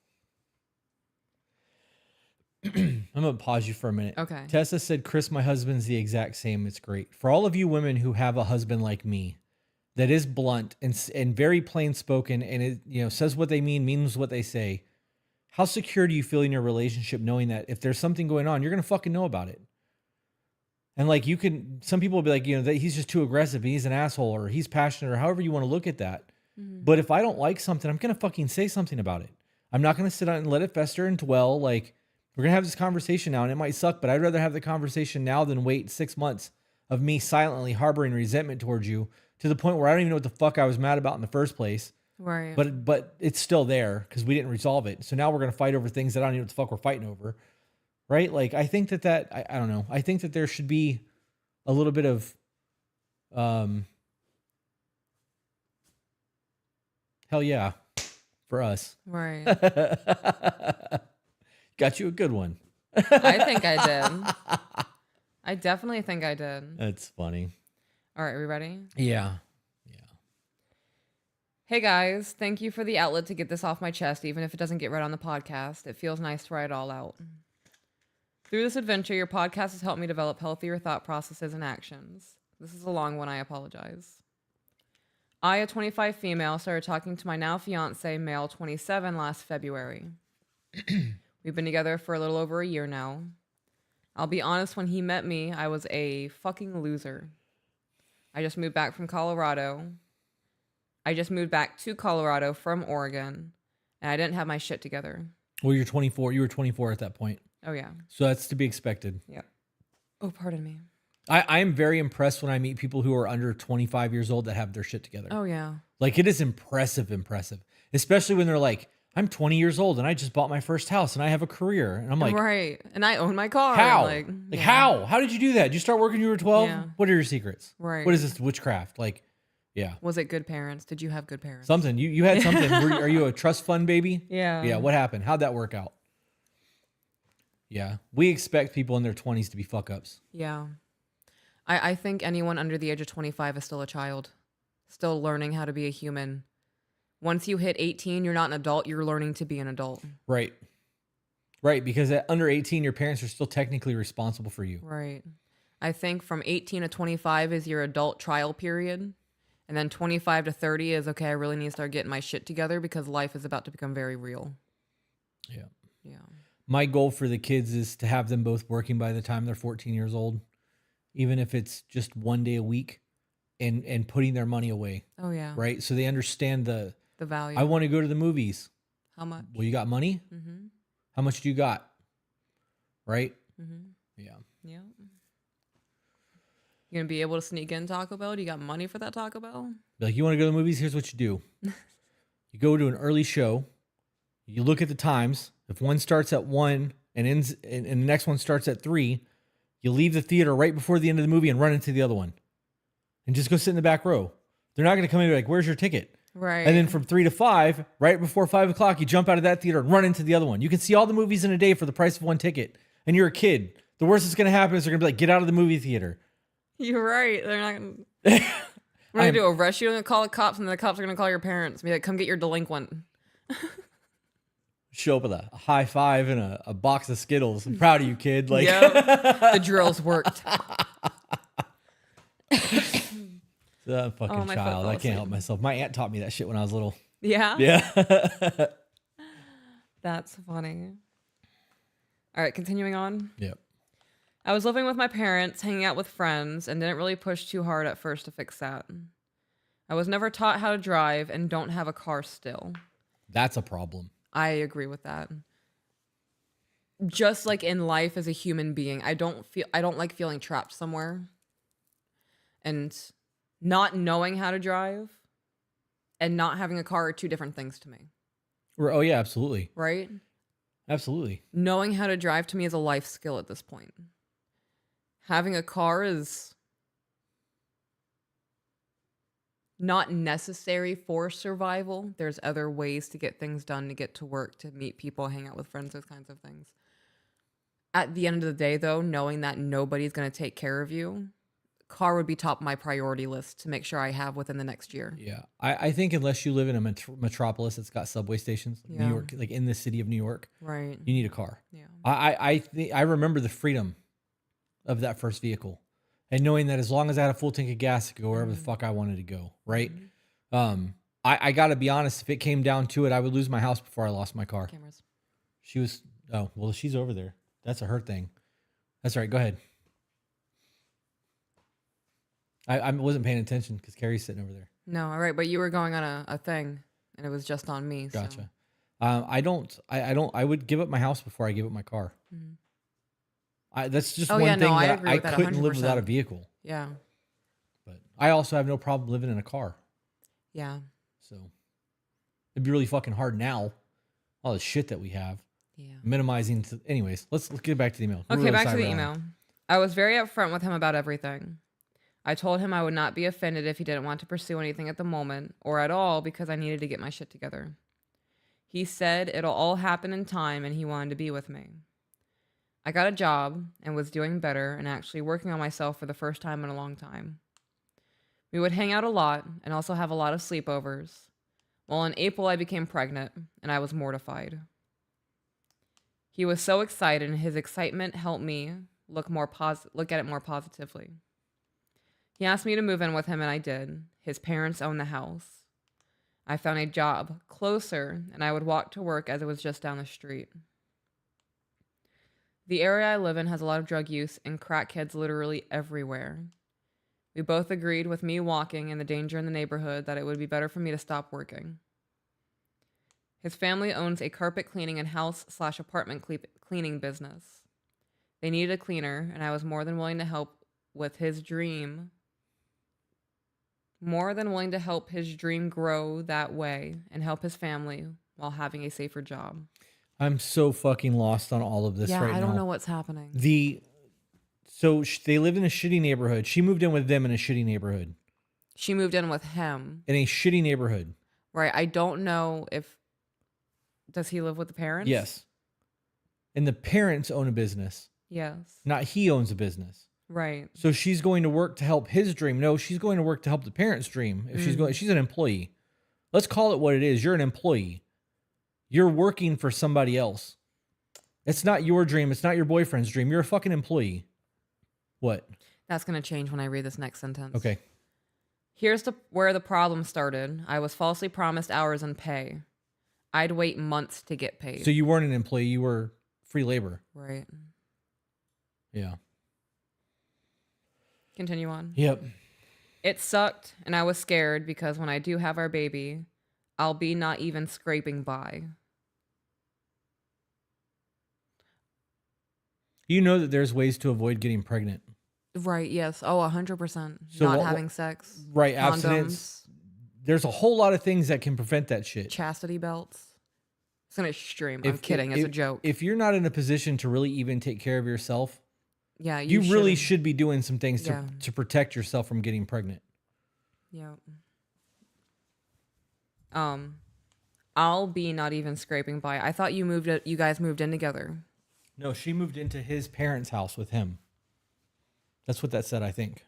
I'm going to pause you for a minute. Okay. Tessa said, Chris, my husband's the exact same. It's great. For all of you women who have a husband like me that is blunt and very plain spoken and it, says what they mean, means what they say, how secure do you feel in your relationship knowing that if there's something going on, you're going to fucking know about it? And like some people will be like, that he's just too aggressive and he's an asshole or he's passionate or however you want to look at that. But if I don't like something, I'm going to fucking say something about it. I'm not going to sit on and let it fester and dwell. Like, we're going to have this conversation now and it might suck, but I'd rather have the conversation now than wait 6 months of me silently harboring resentment towards you to the point where I don't even know what the fuck I was mad about in the first place. Right. But it's still there because we didn't resolve it. So now we're going to fight over things that I don't even know what the fuck we're fighting over. Right? Like, I think I don't know. I think that there should be a little bit of, hell yeah, for us. Right. Got you a good one. I think I did. I definitely think I did. That's funny. All right, are we ready? Yeah. Hey guys, thank you for the outlet to get this off my chest, even if it doesn't get read on the podcast. It feels nice to write it all out. Through this adventure, your podcast has helped me develop healthier thought processes and actions. This is a long one, I apologize. I, a 25 female, started talking to my now fiance, male 27, last February. We've been together for a little over a year now. I'll be honest, when he met me, I was a fucking loser. I just moved back to Colorado from Oregon, and I didn't have my shit together. Well, you're 24. You were 24 at that point. Oh, yeah. So that's to be expected. Yeah. Oh, pardon me. I am very impressed when I meet people who are under 25 years old that have their shit together. Oh, yeah. Like, it is impressive. Especially when they're like, I'm 20 years old and I just bought my first house and I have a career. And I'm like, right. And I own my car. How? Yeah. How? How did you do that? Did you start working when you were 12? Yeah. What are your secrets? Right. What is this witchcraft? Like, yeah. Was it good parents? Did you have good parents? Something. You had something. Are you a trust fund baby? Yeah. Yeah. What happened? How'd that work out? Yeah. We expect people in their 20s to be fuck ups. Yeah. I think anyone under the age of 25 is still a child, still learning how to be a human. Once you hit 18, you're not an adult. You're learning to be an adult. Right. Right. Because at under 18, your parents are still technically responsible for you. Right. I think from 18 to 25 is your adult trial period. And then 25 to 30 is, okay, I really need to start getting my shit together because life is about to become very real. Yeah. Yeah. My goal for the kids is to have them both working by the time they're 14 years old, even if it's just one day a week and putting their money away. Oh, yeah. Right. So they understand the value. I want to go to the movies. How much? Well, you got money? Mm-hmm. How much do you got? Right? Mm-hmm. Yeah. Yeah. You gonna be able to sneak in Taco Bell? Do you got money for that Taco Bell? Like, you want to go to the movies? Here's what you do. You go to an early show. You look at the times. If one starts at 1 and ends, and the next one starts at 3, you leave the theater right before the end of the movie and run into the other one. And just go sit in the back row. They're not going to come in and be like, where's your ticket? Right. And then from 3 to 5, right before 5 o'clock, you jump out of that theater and run into the other one. You can see all the movies in a day for the price of one ticket. And you're a kid. The worst that's going to happen is they're going to be like, get out of the movie theater. You're right. They're not going to... We're going to do arrest you and call the cops, and then the cops are going to call your parents and be like, come get your delinquent. Show up with a high five and a box of Skittles. I'm proud of you, kid. Like, yep. The drills worked. I'm fucking child. I can't help myself. My aunt taught me that shit when I was little. Yeah? Yeah. That's funny. All right, continuing on. Yep. I was living with my parents, hanging out with friends, and didn't really push too hard at first to fix that. I was never taught how to drive and don't have a car still. That's a problem. I agree with that. Just like in life as a human being, I don't like feeling trapped somewhere. And not knowing how to drive and not having a car are two different things to me. Oh, yeah, absolutely. Right? Absolutely. Knowing how to drive to me is a life skill at this point. Having a car is not necessary for survival. There's other ways to get things done, to get to work, to meet people, hang out with friends, those kinds of things. At the end of the day, though, knowing that nobody's going to take care of you, car would be top of my priority list to make sure I have within the next year. Yeah. I think unless you live in a metropolis that's got subway stations, like New York, like in the city of New York, right? You need a car. Yeah. I remember the freedom of that first vehicle and knowing that as long as I had a full tank of gas, I could go wherever the fuck I wanted to go. Right. I got to be honest. If it came down to it, I would lose my house before I lost my car. Cameras. She was. Oh well, she's over there. That's a her thing. That's all right. Go ahead. I wasn't paying attention because Carrie's sitting over there. No, all right, but you were going on a thing, and it was just on me. So. Gotcha. I don't. I would give up my house before I give up my car. Mhm. That's just Oh, one yeah, thing no, I that agree I with that couldn't live 100%. without a vehicle. Yeah, But I also have no problem living in a car. yeah, So it'd be really fucking hard now. All the shit that we have. yeah. Minimizing. Anyways, let's get back to the email. We're Okay, really back to the sidelined. email. I was very upfront with him about everything. I told him I would not be offended if he didn't want to pursue anything at the moment or at all because I needed to get my shit together. He said it'll all happen in time and he wanted to be with me. I got a job and was doing better and actually working on myself for the first time in a long time. We would hang out a lot and also have a lot of sleepovers. Well, in April, I became pregnant and I was mortified. He was so excited and his excitement helped me look at it more positively. He asked me to move in with him and I did. His parents own the house. I found a job closer and I would walk to work as it was just down the street. The area I live in has a lot of drug use and crackheads literally everywhere. We both agreed with me walking and the danger in the neighborhood that it would be better for me to stop working. His family owns a carpet cleaning and house/apartment cleaning business. They needed a cleaner and I was more than willing to help his dream grow that way and help his family while having a safer job. I'm so fucking lost on all of this right now. I don't know what's happening. So they live in a shitty neighborhood. She moved in with them in a shitty neighborhood. She moved in with him. In a shitty neighborhood. Right. I don't know does he live with the parents? Yes. And the parents own a business. Yes. Not he owns a business. Right. So she's going to work to help his dream. No, she's going to work to help the parents' dream. If she's an employee. Let's call it what it is. You're an employee. You're working for somebody else. It's not your dream. It's not your boyfriend's dream. You're a fucking employee. What? That's going to change when I read this next sentence. Okay. Here's where the problem started. I was falsely promised hours and pay. I'd wait months to get paid. So you weren't an employee. You were free labor. Right. Yeah. Continue on. Yep. It sucked, and I was scared because when I do have our baby, I'll be not even scraping by. You know that there's ways to avoid getting pregnant. Right, yes. Oh, 100%. So Not having sex. Right, Condoms. abstinence. There's a whole lot of things that can prevent that shit. Chastity belts. It's an extreme. I'm kidding. It's a joke. If you're not in a position to really even take care of yourself, yeah, you really should be doing some things Yeah. to protect yourself from getting pregnant. Yeah. I'll be not even scraping by. I thought you guys moved in together. No, she moved into his parents' house with him. That's what that said, I think.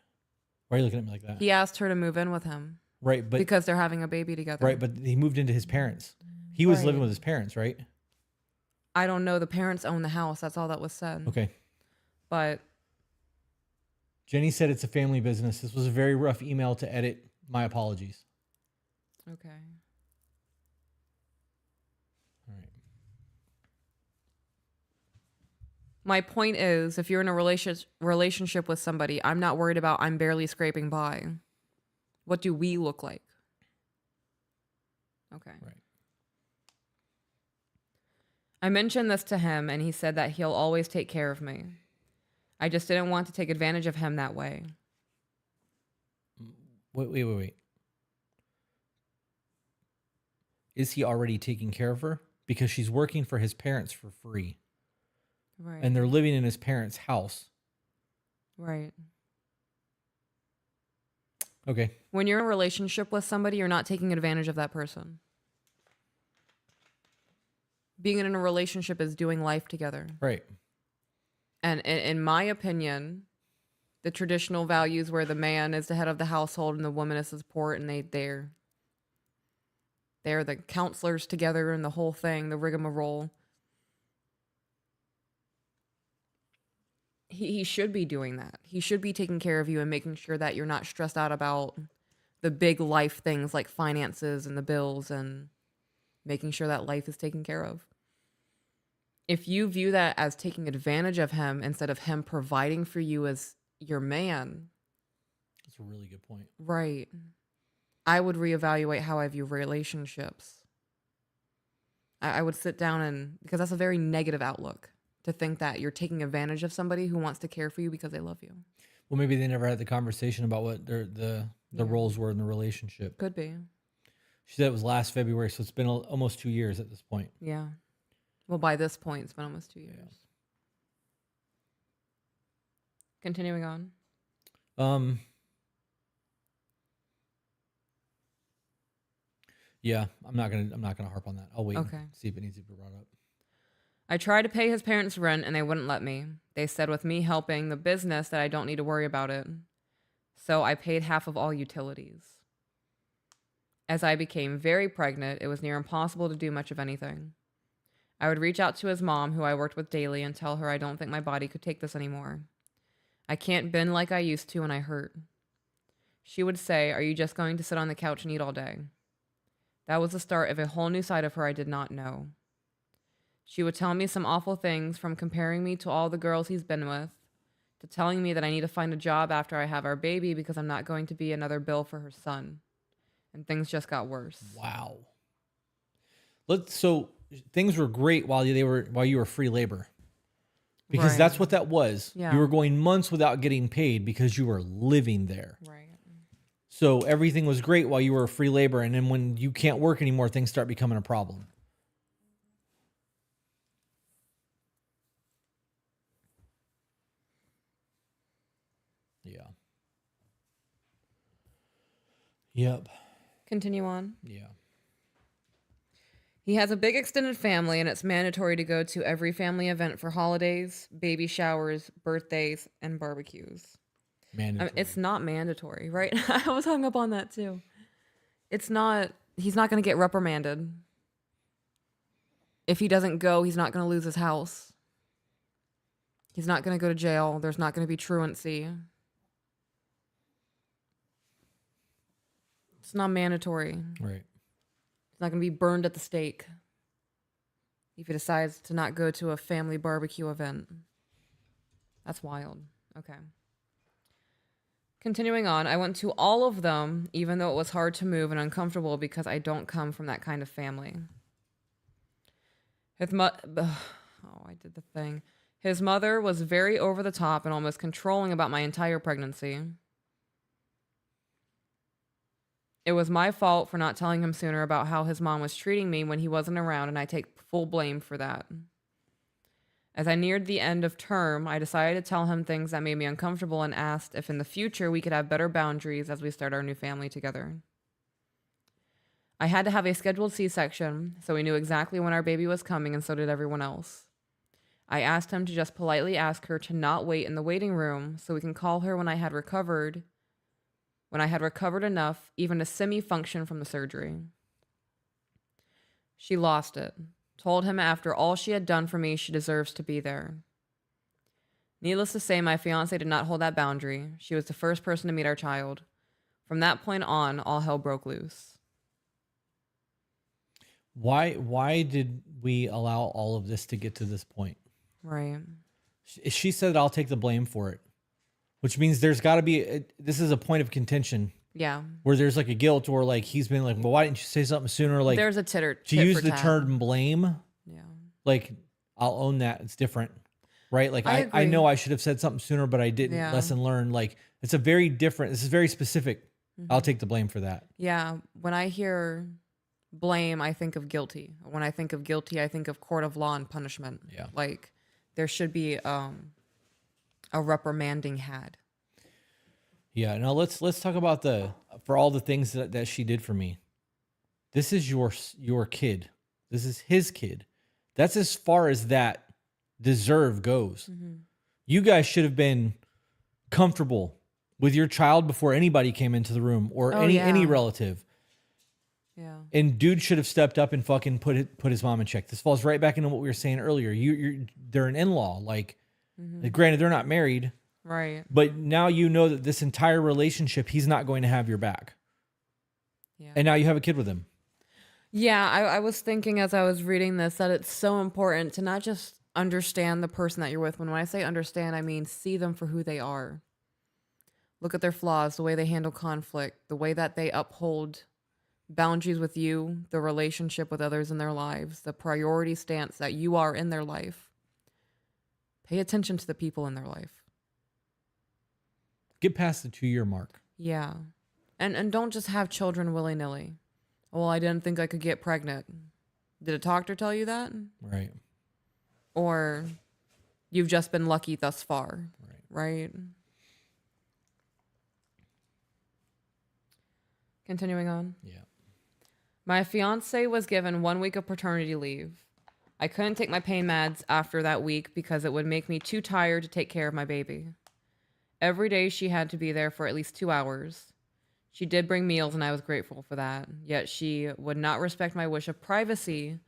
Why are you looking at me like that? He asked her to move in with him. Right, but because they're having a baby together. Right, but he moved into his parents. He was living with his parents, right? I don't know. The parents own the house. That's all that was said. Okay. But Jenny said it's a family business. This was a very rough email to edit. My apologies. okay. All right. My point is, if you're in a relationship with somebody, I'm not worried about I'm barely scraping by. What do we look like? Okay. Right. I mentioned this to him, and he said that he'll always take care of me. I just didn't want to take advantage of him that way. Wait. Is he already taking care of her? Because she's working for his parents for free. Right. And they're living in his parents' house. Right. Okay. When you're in a relationship with somebody, you're not taking advantage of that person. Being in a relationship is doing life together. Right. And in my opinion, the traditional values where the man is the head of the household and the woman is the support, and they're the counselors together and the whole thing, the rigmarole. He should be doing that. He should be taking care of you and making sure that you're not stressed out about the big life things like finances and the bills, and making sure that life is taken care of. if you view that as taking advantage of him instead of him providing for you as your man, That's a really good point. right, I would reevaluate how I view relationships. I would sit down because that's a very negative outlook to think that you're taking advantage of somebody who wants to care for you because they love you. Well, maybe they never had the conversation about what the roles were in the relationship. Could be. She said it was last February, so it's been almost 2 years at this point. Yeah. Well, by this point, it's been almost 2 years. Yeah. Continuing on. Yeah, I'm not gonna harp on that. I'll wait. Okay. And see if it needs to be brought up. I tried to pay his parents' rent and they wouldn't let me. They said with me helping the business that I don't need to worry about it. So I paid half of all utilities. As I became very pregnant, it was near impossible to do much of anything. I would reach out to his mom, who I worked with daily, and tell her I don't think my body could take this anymore. I can't bend like I used to and I hurt. She would say, "Are you just going to sit on the couch and eat all day?" That was the start of a whole new side of her I did not know. She would tell me some awful things, from comparing me to all the girls he's been with, to telling me that I need to find a job after I have our baby because I'm not going to be another bill for her son. And things just got worse. Wow. So things were great while you were free labor. Because Right. that's what that was. Yeah. You were going months without getting paid because you were living there. Right. So everything was great while you were free labor, and then when you can't work anymore, things start becoming a problem. Yeah. Yep. Continue on. Yeah. He has a big extended family, and it's mandatory to go to every family event for holidays, baby showers, birthdays, and barbecues. Mandatory. It's not mandatory, right? I was hung up on that too. It's not, he's not going to get reprimanded. If he doesn't go, he's not going to lose his house. He's not going to go to jail. There's not going to be truancy. It's not mandatory. Right. He's not going to be burned at the stake if he decides to not go to a family barbecue event. That's wild. Okay. Continuing on, I went to all of them, even though it was hard to move and uncomfortable because I don't come from that kind of family. His mother was very over the top and almost controlling about my entire pregnancy. It was my fault for not telling him sooner about how his mom was treating me when he wasn't around, and I take full blame for that. As I neared the end of term, I decided to tell him things that made me uncomfortable and asked if in the future we could have better boundaries as we start our new family together. I had to have a scheduled C-section, so we knew exactly when our baby was coming, and so did everyone else. I asked him to just politely ask her to not wait in the waiting room so we can call her when I had recovered enough, even to semi-function from the surgery. She lost it. Told him after all she had done for me, she deserves to be there. Needless to say, my fiance did not hold that boundary. She was the first person to meet our child. From that point on, all hell broke loose. Why did we allow all of this to get to this point? Right. She said, "I'll take the blame for it," which means there's got to be this is a point of contention Yeah. where there's like a guilt, or like he's been like, "Well, why didn't you say something sooner?" Like There's a tit she for used the tat. term blame. Yeah. Like, I'll own that. It's different, right? Like I I agree. know I should have said something sooner, but I didn't. Yeah. Lesson learned. Like, it's a very different. This is very specific. Mm-hmm. I'll take the blame for that. Yeah. When I hear blame, I think of guilty. When I think of guilty, I think of court of law and punishment. Yeah. Like there should be a reprimanding had. Yeah. Now let's talk about for all the things that she did for me. This is your kid. This is his kid. That's as far as that deserve goes. Mm-hmm. You guys should have been comfortable with your child before anybody came into the room, or any relative. Yeah. And dude should have stepped up and fucking put his mom in check. This falls right back into what we were saying earlier. They're an in-law. Like, granted, they're not married, Right. but now you know that this entire relationship, he's not going to have your back. Yeah. And now you have a kid with him. Yeah, I was thinking as I was reading this that it's so important to not just understand the person that you're with. When I say understand, I mean see them for who they are. Look at their flaws, the way they handle conflict, the way that they uphold boundaries with you, the relationship with others in their lives, the priority stance that you are in their life. Pay attention to the people in their life. Get past the 2-year mark. Yeah. And don't just have children willy-nilly. Well, I didn't think I could get pregnant. Did a doctor tell you that? Right. Or you've just been lucky thus far. Right? Continuing on. Yeah. My fiance was given 1 week of paternity leave. I couldn't take my pain meds after that week because it would make me too tired to take care of my baby. Every day she had to be there for at least 2 hours. She did bring meals and I was grateful for that. Yet she would not respect my wish of privacy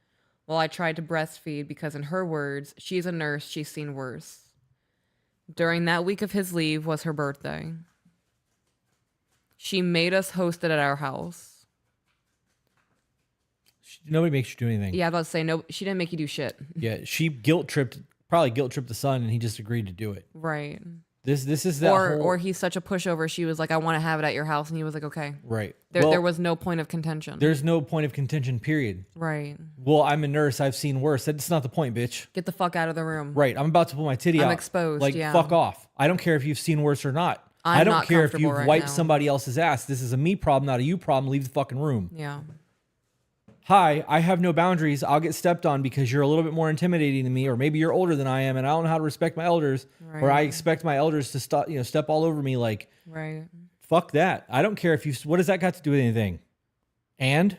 while I tried to breastfeed because in her words, she's a nurse, she's seen worse. During that week of his leave was her birthday. She made us host it at our house. Nobody makes you do anything. Yeah, I was about to say, no, she didn't make you do shit. Yeah, she probably guilt tripped the son, and he just agreed to do it. Right. This is that or he's such a pushover. She was like, I want to have it at your house. And he was like, okay. Right. There was no point of contention. There's no point of contention, period. Right. Well, I'm a nurse. I've seen worse. That's not the point, bitch. Get the fuck out of the room. Right. I'm about to pull my titty out. I'm exposed, Like, yeah. fuck off. I don't care if you've seen worse or not. I don't not care if comfortable you've right wiped now. somebody else's ass. This is a me problem, not a you problem. Leave the fucking room. Yeah. Hi, I have no boundaries. I'll get stepped on because you're a little bit more intimidating than me, or maybe you're older than I am, and I don't know how to respect my elders, or I expect my elders to step all over me. Like, Right. fuck that. I don't care if you. What does that got to do with anything? And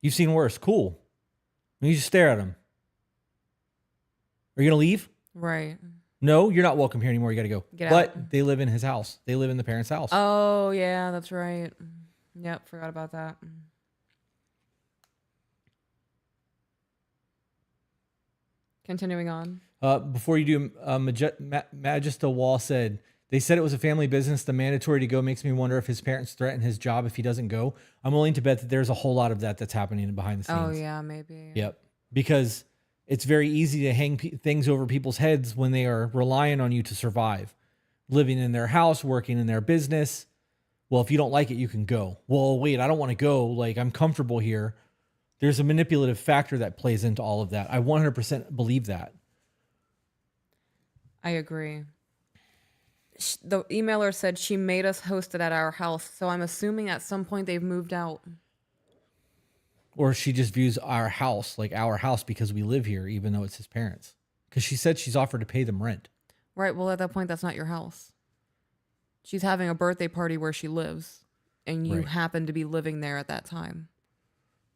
you've seen worse. Cool. You just stare at them. Are you gonna leave? Right. No, you're not welcome here anymore. You got to go. Get but out. they live in his house. They live in the parents' house. Oh, yeah, that's right. Yep, forgot about that. Continuing on. Before you do, Magista Wall said, they said it was a family business. The mandatory to go makes me wonder if his parents threaten his job if he doesn't go. I'm willing to bet that there's a whole lot of that's happening behind the scenes. Oh, yeah, maybe. Yep. Because it's very easy to hang things over people's heads when they are relying on you to survive. Living in their house, working in their business. Well, if you don't like it, you can go. Well, wait, I don't want to go. Like, I'm comfortable here. There's a manipulative factor that plays into all of that. I 100% believe that. I agree. The emailer said she made us host it at our house, so I'm assuming at some point they've moved out. Or she just views our house like our house because we live here, even though it's his parents. Because she said she's offered to pay them rent. Right, well, at that point, that's not your house. She's having a birthday party where she lives, and you happen to be living there at that time.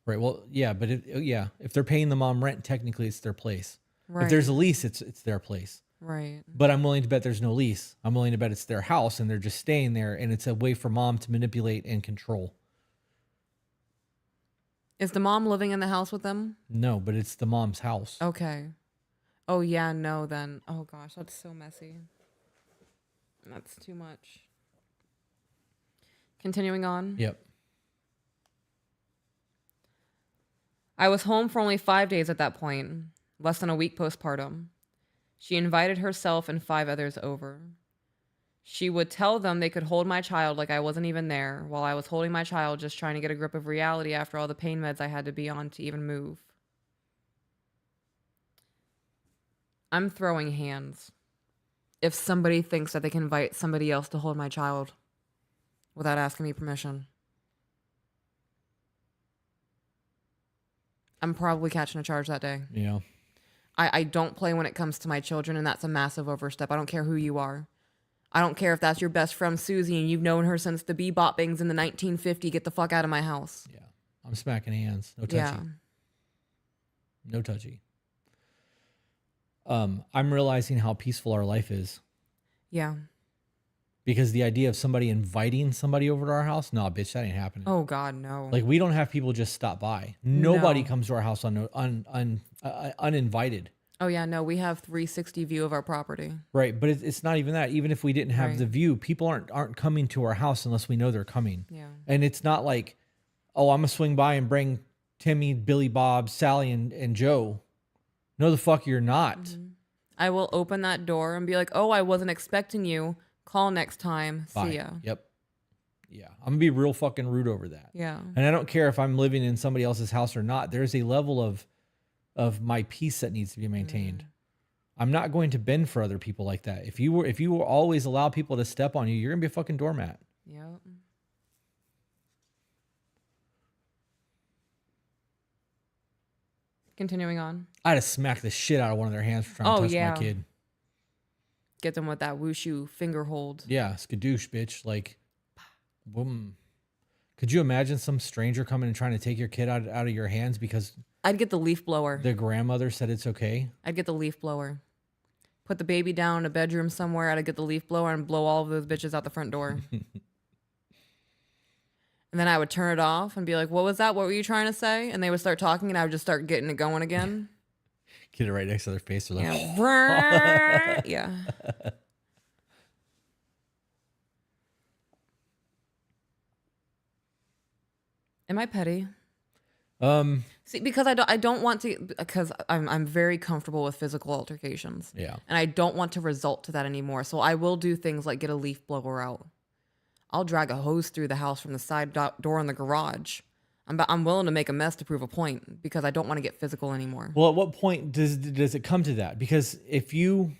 Right, well, yeah, but if they're paying the mom rent, technically it's their place. Right. If there's a lease, it's their place. Right. But I'm willing to bet there's no lease. I'm willing to bet it's their house and they're just staying there, and it's a way for mom to manipulate and control. Is the mom living in the house with them? No, but it's the mom's house. Okay. Oh, yeah, no, then. Oh, gosh, that's so messy. That's too much. Continuing on. Yep. I was home for only 5 days at that point, less than a week postpartum. She invited herself and 5 others over. She would tell them they could hold my child like I wasn't even there, while I was holding my child just trying to get a grip of reality after all the pain meds I had to be on to even move. I'm throwing hands. If somebody thinks that they can invite somebody else to hold my child without asking me permission, I'm probably catching a charge that day. Yeah. I don't play when it comes to my children, and that's a massive overstep. I don't care who you are. I don't care if that's your best friend Susie and you've known her since the beboppings in the 1950. Get the fuck out of my house. Yeah. I'm smacking hands. No touchy. Yeah. No touchy. I'm realizing how peaceful our life is. Yeah. Because the idea of somebody inviting somebody over to our house, no, bitch, that ain't happening. Oh, God, no. Like, we don't have people just stop by. Nobody No. comes to our house uninvited. Oh, yeah, no, we have 360 view of our property. Right, but it's not even that. Even if we didn't have Right. the view, people aren't coming to our house unless we know they're coming. Yeah. And it's not like, oh, I'm gonna swing by and bring Timmy, Billy, Bob, Sally, and Joe. No, the fuck you're not. I will open that door and be like, oh, I wasn't expecting you. Call next time. Bye. See ya. Yep. Yeah. I'm gonna be real fucking rude over that. Yeah. And I don't care if I'm living in somebody else's house or not. There's a level of my peace that needs to be maintained. I'm not going to bend for other people like that. If you will always allow people to step on you, you're gonna be a fucking doormat. Yep. Continuing on. I'd have smacked the shit out of one of their hands for trying to touch my kid. Get them with that wushu finger hold. Yeah, skadoosh, bitch. Like, boom. Could you imagine some stranger coming and trying to take your kid out of your hands because I'd get the leaf blower. the grandmother said it's okay? I'd get the leaf blower. Put the baby down in a bedroom somewhere. I'd get the leaf blower and blow all of those bitches out the front door. And then I would turn it off and be like, what was that? What were you trying to say? And they would start talking and I would just start getting it going again. Get it right next to their face. They're like, Yeah. Yeah. Am I petty? See, because I don't want to, because I'm very comfortable with physical altercations. yeah. And I don't want to result to that anymore. So I will do things like get a leaf blower out. I'll drag a hose through the house from the side door in the garage. I'm willing to make a mess to prove a point because I don't want to get physical anymore. Well, at what point does it come to that? Because if you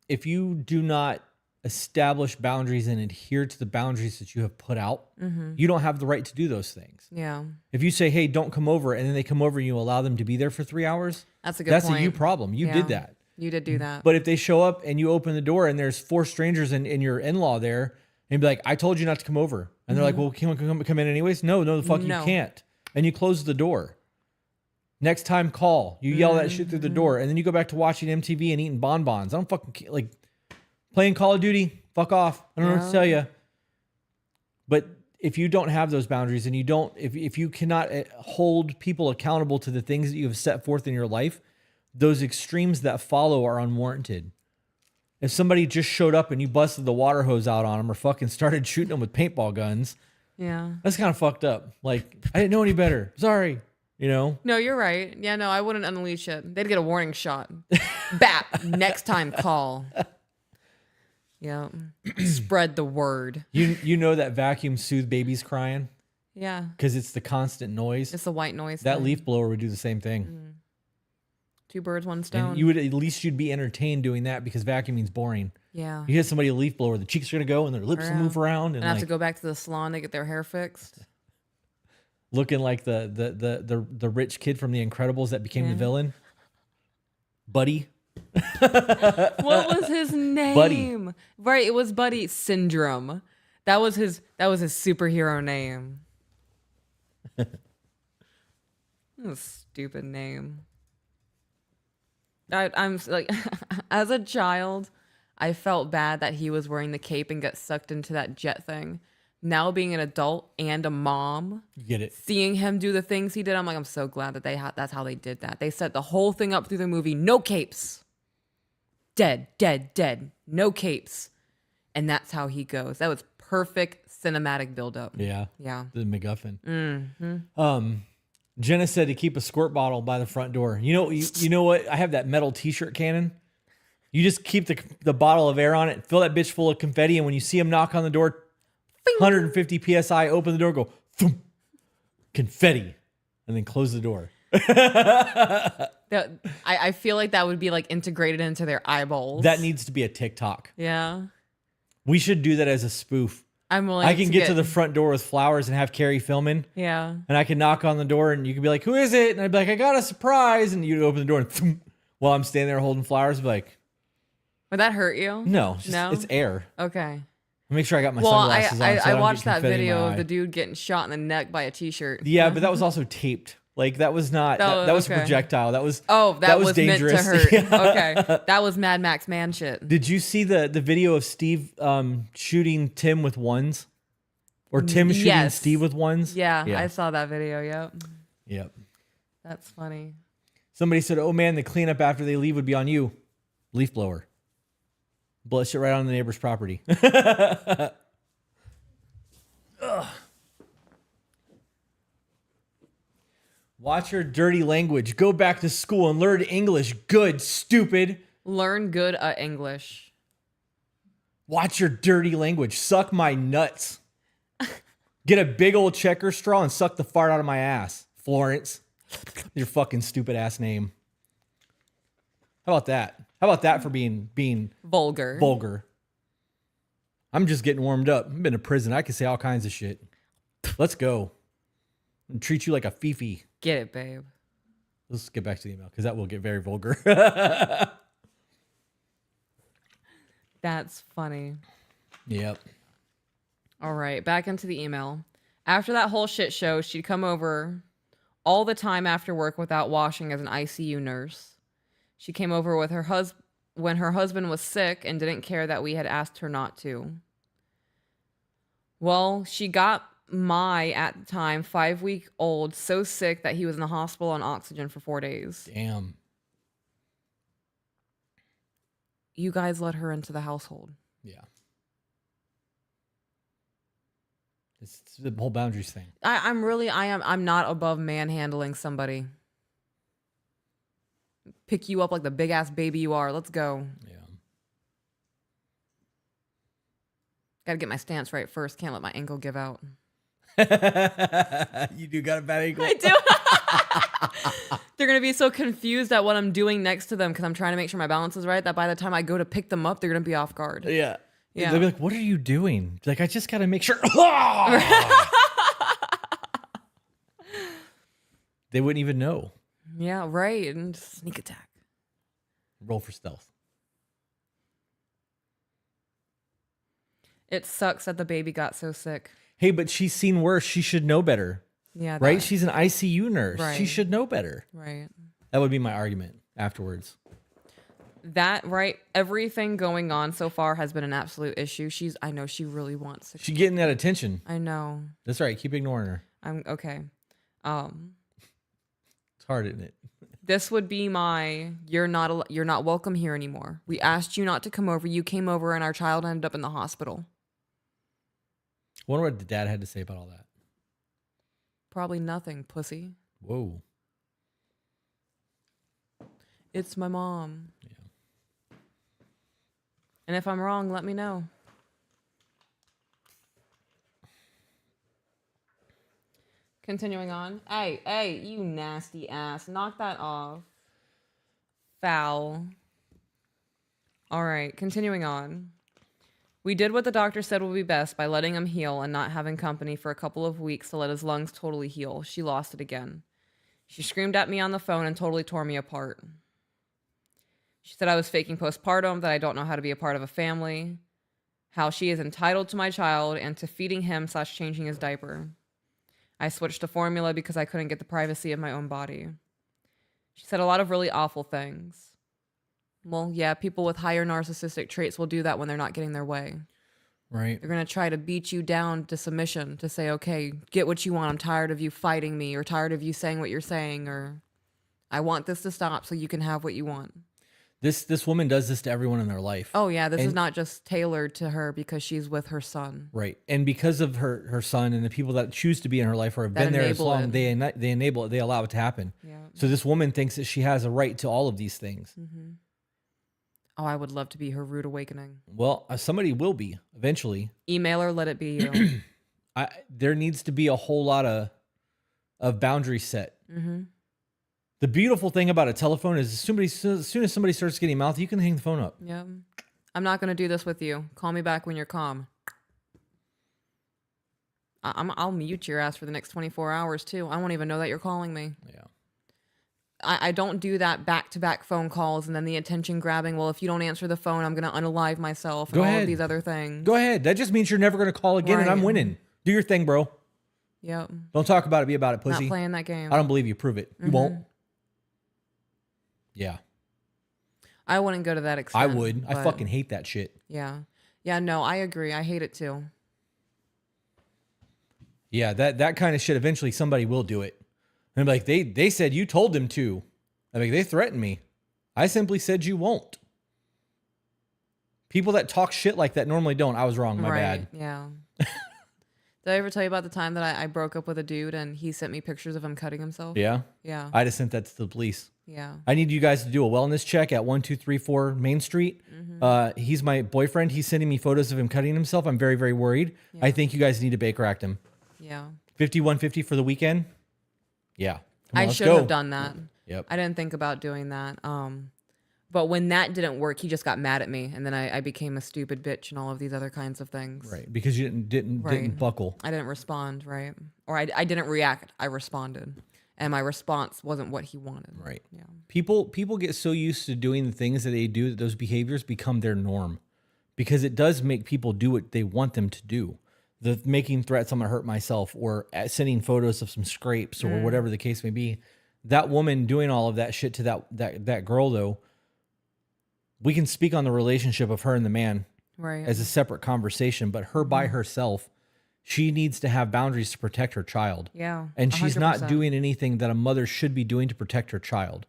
do not establish boundaries and adhere to the boundaries that you have put out, you don't have the right to do those things. Yeah. If you say, hey, don't come over, and then they come over and you allow them to be there for 3 hours, That's a good point. That's a you problem. You did that. You did do that. But if they show up and you open the door and there's 4 strangers and your in-law there, and be like, I told you not to come over. And they're like, well, can we come in anyways? No, the fuck you can't. And you close the door. Next time, call. You yell that shit through the door. And then you go back to watching MTV and eating bonbons. I don't fucking like playing Call of Duty. Fuck off. I don't know what to tell you. But if you don't have those boundaries and you don't, if you cannot hold people accountable to the things that you have set forth in your life, those extremes that follow are unwarranted. If somebody just showed up and you busted the water hose out on them or fucking started shooting them with paintball guns, that's kind of fucked up. Like, I didn't know any better. Sorry. You know? No, you're right. Yeah, no, I wouldn't unleash it. They'd get a warning shot. Bap. Next time, call. Yeah. Spread the word. You know that vacuum soothe babies crying? Yeah. Because it's the constant noise. It's the white noise. That leaf blower would do the same thing. 2 birds, 1 stone. And you would, at least you'd be entertained doing that because vacuuming's boring. Yeah. You hit somebody a leaf blower, the cheeks are going to go and their lips will move around. And have to go back to the salon to get their hair fixed. Looking like the rich kid from The Incredibles that became the villain. Buddy. What was his name? Buddy. Right, it was Buddy Syndrome. That was his superhero name. What a stupid name. I'm like, as a child, I felt bad that he was wearing the cape and got sucked into that jet thing. Now being an adult and a mom, You get it. seeing him do the things he did, I'm like, I'm so glad that that's how they did that. They set the whole thing up through the movie. No capes. Dead, dead, dead. No capes. And that's how he goes. That was perfect cinematic buildup. Yeah. Yeah. The MacGuffin. Jenna said to keep a squirt bottle by the front door. You know what? I have that metal t-shirt cannon. You just keep the bottle of air on it, fill that bitch full of confetti, and when you see him knock on the door, 150 PSI, open the door, go, thump, confetti, and then close the door. I feel like that would be like integrated into their eyeballs. That needs to be a TikTok. Yeah. We should do that as a spoof. I'm willing I can get to the front door with flowers and have Carrie filming. Yeah. And I can knock on the door and you can be like, who is it? And I'd be like, I got a surprise. And you'd open the door and thump, while I'm standing there holding flowers, be like, would that hurt you? no, No? it's air. Okay. Make sure I got my Well, sunglasses on. So I don't watched get that confetti in video my of eye. the dude getting shot in the neck by a t-shirt. Yeah, but that was also taped. Like that was not that was a okay. projectile. That was that was dangerous. meant to hurt. Yeah. Okay. That was Mad Max man shit. Did you see the video of Steve shooting Tim with ones? Or Tim shooting Yes. Steve with ones? Yeah, I saw that video. Yep. Yep. That's funny. Somebody said, oh man, the cleanup after they leave would be on you. Leaf blower. Blow that shit right on the neighbor's property. Watch your dirty language. Go back to school and learn English. Good, stupid. Learn good at English. Watch your dirty language. Suck my nuts. Get a big old checker straw and suck the fart out of my ass. Florence. Your fucking stupid ass name. How about that? How about that for being Vulgar. vulgar? I'm just getting warmed up. I've been to prison. I can say all kinds of shit. Let's go. And treat you like a fifi. Get it, babe. Let's get back to the email because that will get very vulgar. That's funny. Yep. All right, back into the email. After that whole shit show, she'd come over all the time after work without washing as an ICU nurse. She came over with her when her husband was sick and didn't care that we had asked her not to. Well, she got my, at the time, 5-week-old so sick that he was in the hospital on oxygen for 4 days. Damn. You guys let her into the household. Yeah. It's the whole boundaries thing. I'm not above manhandling somebody. Pick you up like the big ass baby you are. Let's go. Yeah. Gotta get my stance right first. Can't let my ankle give out. You do got a bad ankle. I do. They're gonna be so confused at what I'm doing next to them because I'm trying to make sure my balance is right that by the time I go to pick them up, they're gonna be off guard. Yeah. Yeah. They'll be like, what are you doing? Like, I just got to make sure. They wouldn't even know. Yeah, right. And sneak attack. Roll for stealth. It sucks that the baby got so sick. Hey, but she's seen worse. She should know better. Yeah. Right? She's an ICU nurse. Right. She should know better. Right. That would be my argument afterwards. That, right? Everything going on so far has been an absolute issue. I know she really wants to. She's getting that attention. I know. That's right. Keep ignoring her. I'm okay. It's hard, isn't it? This would be you're not welcome here anymore. We asked you not to come over. You came over and our child ended up in the hospital. I wonder what the dad had to say about all that. Probably nothing, pussy. Whoa. It's my mom. Yeah. And if I'm wrong, let me know. Continuing on. Hey, you nasty ass. Knock that off. Foul. All right, continuing on. We did what the doctor said would be best by letting him heal and not having company for a couple of weeks to let his lungs totally heal. She lost it again. She screamed at me on the phone and totally tore me apart. She said I was faking postpartum, that I don't know how to be a part of a family, how she is entitled to my child and to feeding him / changing his diaper. I switched to formula because I couldn't get the privacy of my own body. She said a lot of really awful things. Well, yeah, people with higher narcissistic traits will do that when they're not getting their way. Right. They're going to try to beat you down to submission to say, okay, get what you want. I'm tired of you fighting me, or tired of you saying what you're saying, or I want this to stop so you can have what you want. This woman does this to everyone in their life. Oh, yeah. This is not just tailored to her because she's with her son. Right. And because of her son and the people that choose to be in her life or have been there as long, they enable it. They allow it to happen. Yeah. So this woman thinks that she has a right to all of these things. Mm-hmm. Oh, I would love to be her rude awakening. Well, somebody will be eventually. Email her, let it be you. There needs to be a whole lot of boundaries set. Mm-hmm. The beautiful thing about a telephone is as soon as somebody starts getting mouthy, you can hang the phone up. Yeah. I'm not going to do this with you. Call me back when you're calm. I'll mute your ass for the next 24 hours too. I won't even know that you're calling me. Yeah. I don't do that back-to-back phone calls and then the attention grabbing. Well, if you don't answer the phone, I'm going to unalive myself and all of these other things. Go ahead. That just means you're never going to call again and I'm winning. Do your thing, bro. Yep. Don't talk about it. Be about it, pussy. Not playing that game. I don't believe you. Prove it. You won't. Yeah. I wouldn't go to that extent. I would. I fucking hate that shit. Yeah. Yeah, no, I agree. I hate it too. Yeah, that kind of shit, eventually somebody will do it. And like, they said you told them to. I mean, they threatened me. I simply said you won't. People that talk shit like that normally don't. I was wrong. My bad. Yeah. Did I ever tell you about the time that I broke up with a dude and he sent me pictures of him cutting himself? Yeah. Yeah. I just sent that to the police. Yeah. I need you guys to do a wellness check at 1234 Main Street. He's my boyfriend. He's sending me photos of him cutting himself. I'm very, very worried. Yeah. I think you guys need to Baker Act him. Yeah. 5150 for the weekend. Yeah. Come on, I let's should go. have done that. Yep. I didn't think about doing that. But when that didn't work, he just got mad at me, and then I became a stupid bitch and all of these other kinds of things. Right. Because you didn't Right. buckle. I didn't respond, right? Or I didn't react. I responded, and my response wasn't what he wanted. Right. Yeah. People get so used to doing the things that they do that those behaviors become their norm, because it does make people do what they want them to do. The making threats, I'm gonna hurt myself, or sending photos of some scrapes, or whatever the case may be. That woman doing all of that shit to that girl, though, we can speak on the relationship of her and the man Right. as a separate conversation, but her by herself, she needs to have boundaries to protect her child. Yeah. And she's not 100%. doing anything that a mother should be doing to protect her child.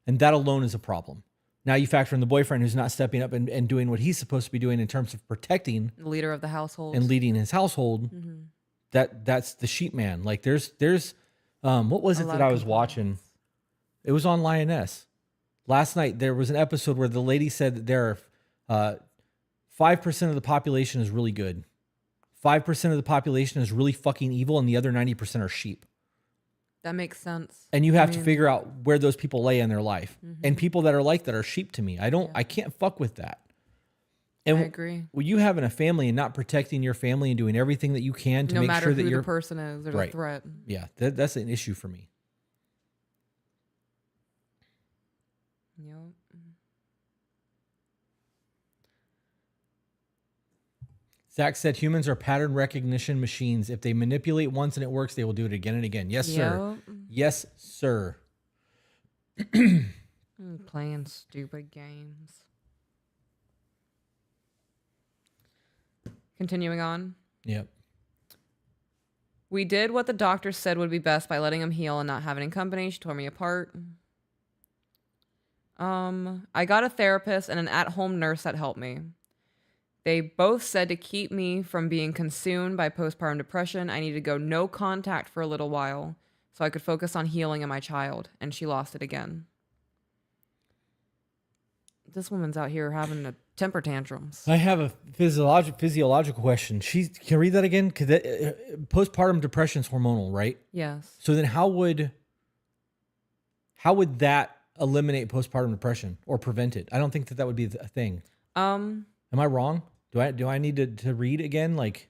And that alone is a problem. Now you factor in the boyfriend who's not stepping up and doing what he's supposed to be doing in terms of protecting The leader of the household. and leading his household. That's the sheep man. Like there's what was A it lot that of I was watching? It was on Lioness. Last night there was an episode where the lady said that there are 5% of the population is really good. 5% of the population is really fucking evil, and the other 90% are sheep. That makes sense. And you have to figure out where those people lay in their life. And people that are like that are sheep to me. I can't fuck with that. And I agree. when you having a family and not protecting your family and doing everything that you can to No make matter sure that who you're the person is or the Right. threat. yeah, that's an issue for me. Yep. Zach said humans are pattern recognition machines. If they manipulate once and it works, they will do it again and again. Yes, sir. Yep. Yes, sir. Playing stupid games. Continuing on. Yep. We did what the doctor said would be best by letting him heal and not having any company. She tore me apart. I got a therapist and an at-home nurse that helped me. They both said to keep me from being consumed by postpartum depression, I needed to go no contact for a little while so I could focus on healing in my child, and she lost it again. This woman's out here having a temper tantrums. I have a physiological question. Can I read that again? Because postpartum depression is hormonal, right? Yes. So then how would that eliminate postpartum depression or prevent it? I don't think that would be a thing. Am I wrong? Do I need to read again? Like,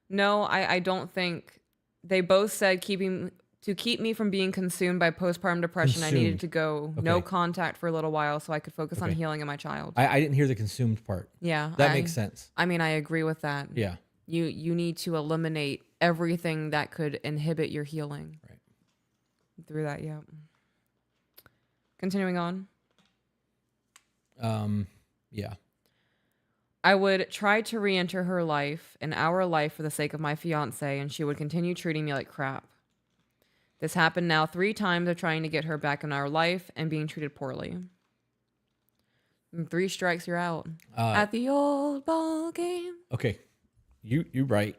no, I don't think. They both said to keep me from being consumed by postpartum depression, I needed to go no Okay. contact for a little while so I could focus on Okay. healing in my child. I didn't hear the consumed part. Yeah. That makes sense. I mean, I agree with that. Yeah. You need to eliminate everything that could inhibit your healing. Right. Through that, yeah. Continuing on. Yeah. I would try to re-enter her life and our life for the sake of my fiance, and she would continue treating me like crap. This happened now 3 times of trying to get her back in our life and being treated poorly. And 3 strikes, you're out. At the old ball game. Okay. You're right.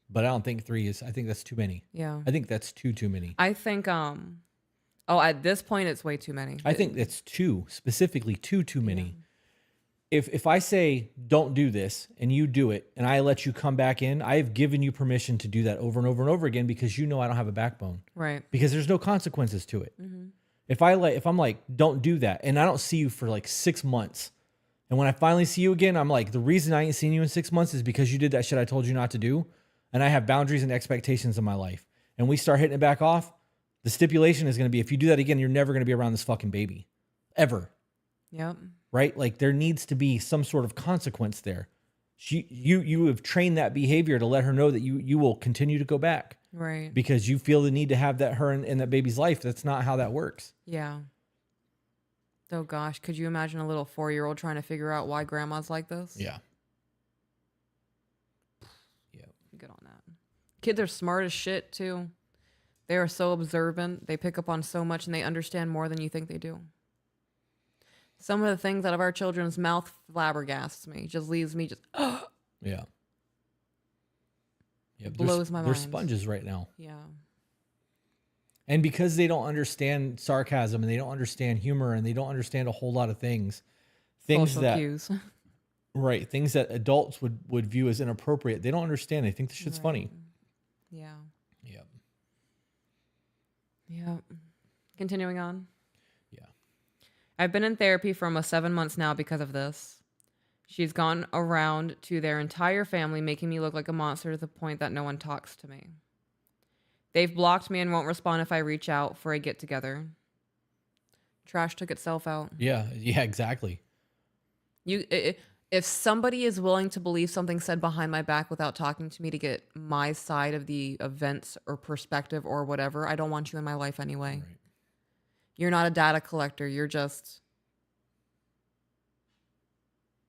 But I don't think 3 is. I think that's too many. Yeah. I think that's too many. I think at this point it's way too many. I think that's specifically too many. If I say don't do this and you do it and I let you come back in, I have given you permission to do that over and over and over again because you know I don't have a backbone. Right. Because there's no consequences to it. If I'm like, don't do that, and I don't see you for like 6 months, and when I finally see you again, I'm like, the reason I ain't seen you in 6 months is because you did that shit I told you not to do, and I have boundaries and expectations in my life, and we start hitting it back off, the stipulation is going to be, if you do that again, you're never going to be around this fucking baby. Ever. Yep. Right? Like there needs to be some sort of consequence there. You have trained that behavior to let her know that you will continue to go back. Right. Because you feel the need to have her in that baby's life. That's not how that works. Yeah. Oh gosh, could you imagine a little 4-year-old trying to figure out why grandma's like this? Yeah. Yeah. Good on that. Kids are smart as shit too. They are so observant. They pick up on so much and they understand more than you think they do. Some of the things out of our children's mouth flabbergasts me. Just leaves me just Yeah. Yep. Blows my They're mind. sponges right now. Yeah. And because they don't understand sarcasm and they don't understand humor and they don't understand a whole lot of things Social that cues. right, things that adults would view as inappropriate, they don't understand. They think the shit's funny. Yeah. Yep. Yeah. Continuing on. Yeah. I've been in therapy for almost 7 months now because of this. She's gone around to their entire family, making me look like a monster to the point that no one talks to me. They've blocked me and won't respond if I reach out for a get together. Trash took itself out. Yeah. Yeah, exactly. If somebody is willing to believe something said behind my back without talking to me to get my side of the events or perspective or whatever, I don't want you in my life anyway. Right. You're not a data collector. You're just,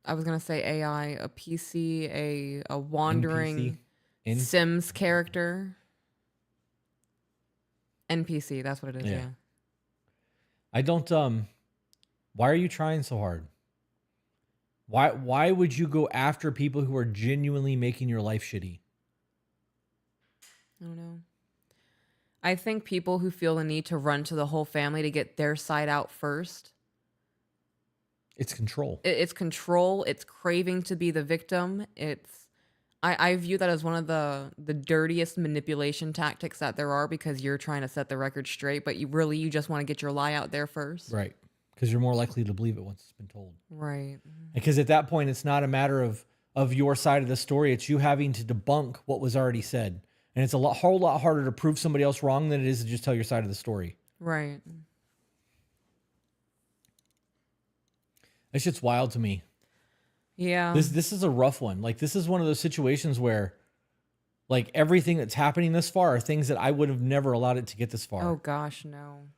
I was going to say AI, a PC, a wandering Sims character. NPC, that's what it is, yeah. I don't why are you trying so hard? Why would you go after people who are genuinely making your life shitty? I don't know. I think people who feel the need to run to the whole family to get their side out first. It's control. It's control. It's craving to be the victim. I view that as one of the dirtiest manipulation tactics that there are, because you're trying to set the record straight, but you just want to get your lie out there first. Right. Because you're more likely to believe it once it's been told. Right. Because at that point, it's not a matter of your side of the story. It's you having to debunk what was already said. And it's whole lot harder to prove somebody else wrong than it is to just tell your side of the story. Right. That shit's wild to me. Yeah. This is a rough one. Like, this is one of those situations where, like, everything that's happening this far are things that I would have never allowed it to get this far. Oh, gosh, no.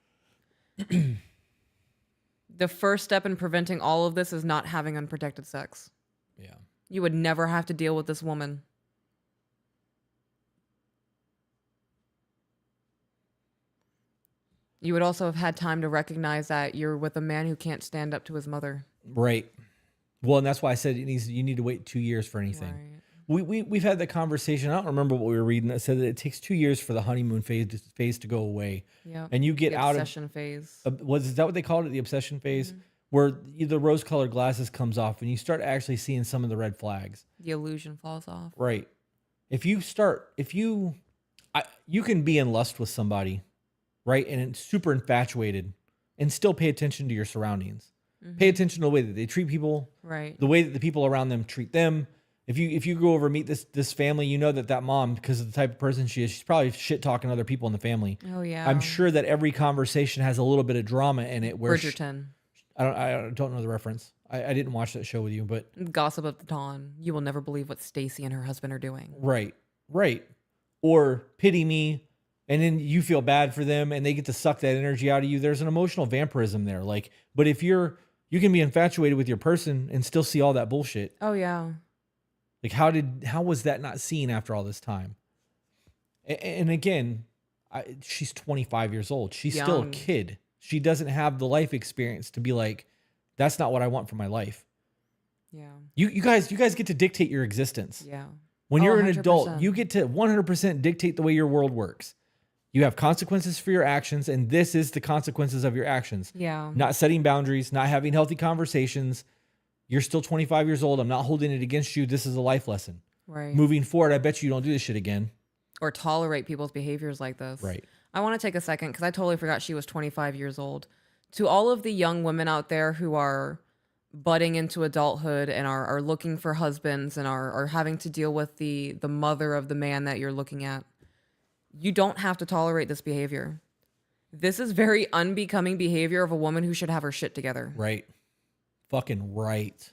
The first step in preventing all of this is not having unprotected sex. Yeah. You would never have to deal with this woman. You would also have had time to recognize that you're with a man who can't stand up to his mother. Right. Well, and that's why I said you need to wait 2 years for anything. Right. We've had that conversation. I don't remember what we were reading that said that it takes 2 years for the honeymoon phase to go away. Yeah. And you get out of obsession phase. Is that what they called it? The obsession phase, where the rose-colored glasses comes off and you start actually seeing some of the red flags. The illusion falls off. Right. You can be in lust with somebody, right, and it's super infatuated, and still pay attention to your surroundings. Pay attention to the way that they treat people, right? The way that the people around them treat them. If you go over and meet this family, you know that mom, because of the type of person she is, she's probably shit talking other people in the family. Oh yeah. I'm sure that every conversation has a little bit of drama in it. Where Bridgerton. I don't know the reference. I didn't watch that show with you, but Gossip of the Dawn. You will never believe what Stacy and her husband are doing. Right. Or Pity Me, and then you feel bad for them, and they get to suck that energy out of you. There's an emotional vampirism there. Like, but if you can be infatuated with your person and still see all that bullshit. Oh yeah. Like, how was that not seen after all this time? And again, she's 25 years old. She's young. Still a kid. She doesn't have the life experience to be like, that's not what I want for my life. Yeah. You guys get to dictate your existence. Yeah. When you're an adult, you get to 100% dictate the way your world works. You have consequences for your actions, and this is the consequences of your actions. Yeah. Not setting boundaries, not having healthy conversations. You're still 25 years old. I'm not holding it against you. This is a life lesson. Right. Moving forward, I bet you don't do this shit again. Or tolerate people's behaviors like this. Right. I want to take a second because I totally forgot she was 25 years old. To all of the young women out there who are budding into adulthood and are looking for husbands and are having to deal with the mother of the man that you're looking at, you don't have to tolerate this behavior. This is very unbecoming behavior of a woman who should have her shit together. Right. Fucking right.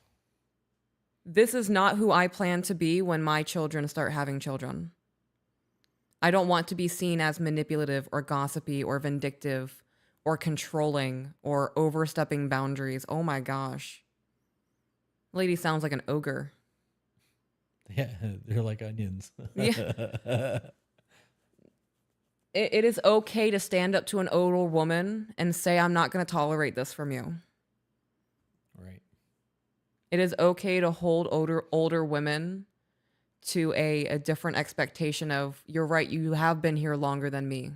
This is not who I plan to be when my children start having children. I don't want to be seen as manipulative or gossipy or vindictive or controlling or overstepping boundaries. Oh my gosh. Lady sounds like an ogre. Yeah, they're like onions. Yeah. It is okay to stand up to an older woman and say, I'm not going to tolerate this from you. Right. It is okay to hold older women to a different expectation of, you're right, you have been here longer than me.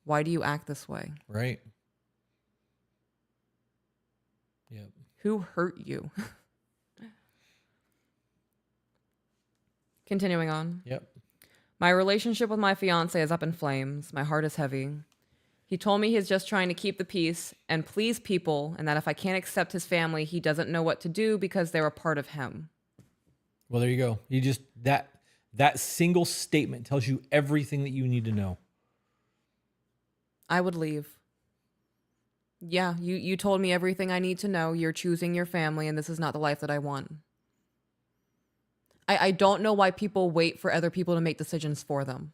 Why do you act this way? Right. Yep. Who hurt you? Continuing on. Yep. My relationship with my fiance is up in flames. My heart is heavy. He told me he's just trying to keep the peace and please people, and that if I can't accept his family, he doesn't know what to do because they're a part of him. Well, there you go. You just that single statement tells you everything that you need to know. I would leave. Yeah, you told me everything I need to know. You're choosing your family, and this is not the life that I want. I don't know why people wait for other people to make decisions for them.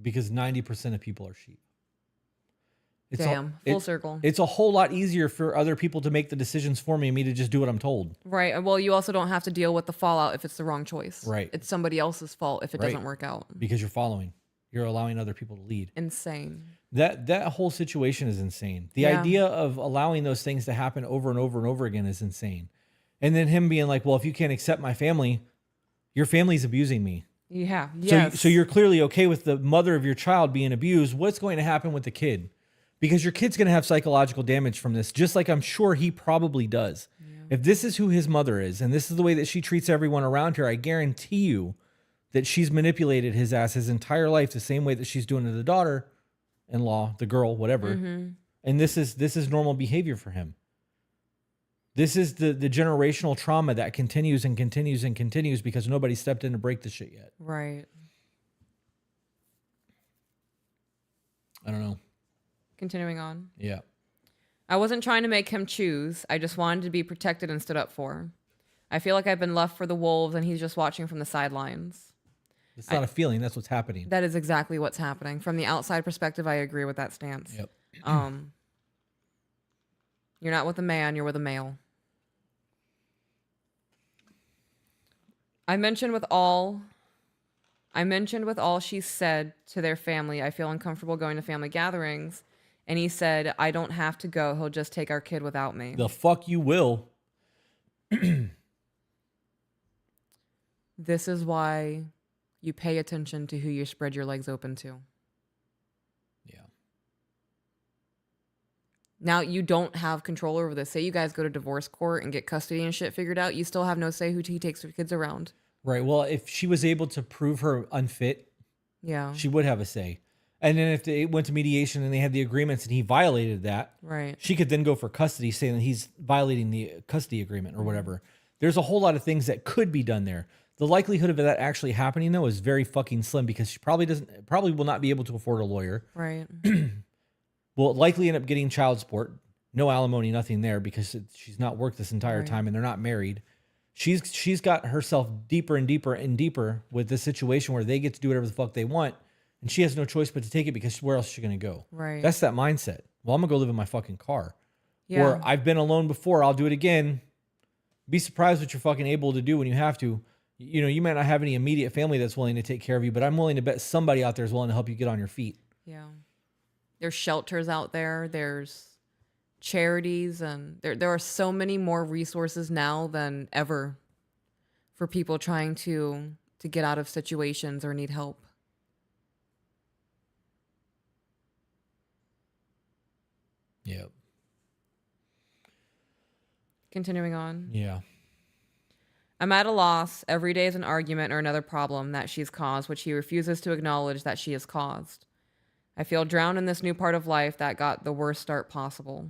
Because 90% of people are sheep. Full circle. It's a whole lot easier for other people to make the decisions for me and me to just do what I'm told. Right. Well, you also don't have to deal with the fallout if it's the wrong choice. Right. It's somebody else's fault if it doesn't work out. Because you're following. You're allowing other people to lead. Insane. That whole situation is insane. The idea of allowing those things to happen over and over and over again is insane. And then him being like, well, if you can't accept my family, your family's abusing me. Yeah. Yes. So you're clearly okay with the mother of your child being abused. What's going to happen with the kid? Because your kid's going to have psychological damage from this, just like I'm sure he probably does. Yeah. If this is who his mother is, and this is the way that she treats everyone around her, I guarantee you that she's manipulated his ass his entire life the same way that she's doing to the daughter-in-law, the girl, whatever. Mm-hmm. And this is normal behavior for him. This is the generational trauma that continues and continues and continues because nobody stepped in to break the shit yet. Right. I don't know. Continuing on. Yeah. I wasn't trying to make him choose. I just wanted to be protected and stood up for. I feel like I've been left for the wolves and he's just watching from the sidelines. It's not a feeling. That's what's happening. That is exactly what's happening. From the outside perspective, I agree with that stance. Yep. You're not with a man, you're with a male. I mentioned with all she said to their family, I feel uncomfortable going to family gatherings. And he said, I don't have to go. He'll just take our kid without me. The fuck you will. This is why you pay attention to who you spread your legs open to. Yeah. Now, you don't have control over this. Say you guys go to divorce court and get custody and shit figured out. You still have no say who he takes her kids around. Right. Well, if she was able to prove her unfit, yeah, she would have a say. And then if they went to mediation and they had the agreements and he violated that, right, she could then go for custody, saying that he's violating the custody agreement or whatever. There's a whole lot of things that could be done there. The likelihood of that actually happening, though, is very fucking slim because she probably will not be able to afford a lawyer. Right. Will likely end up getting child support, no alimony, nothing there because she's not worked this entire time and they're not married. She's got herself deeper and deeper and deeper with this situation where they get to do whatever the fuck they want, and she has no choice but to take it because where else is she going to go? Right. That's that mindset. Well, I'm going to go live in my fucking car. Yeah. Or I've been alone before, I'll do it again. Be surprised what you're fucking able to do when you have to. You know, you might not have any immediate family that's willing to take care of you, but I'm willing to bet somebody out there is willing to help you get on your feet. Yeah. There's shelters out there. There's charities, and there are so many more resources now than ever for people trying to get out of situations or need help. Yep. Continuing on. Yeah. I'm at a loss. Every day is an argument or another problem that she's caused, which he refuses to acknowledge that she has caused. I feel drowned in this new part of life that got the worst start possible.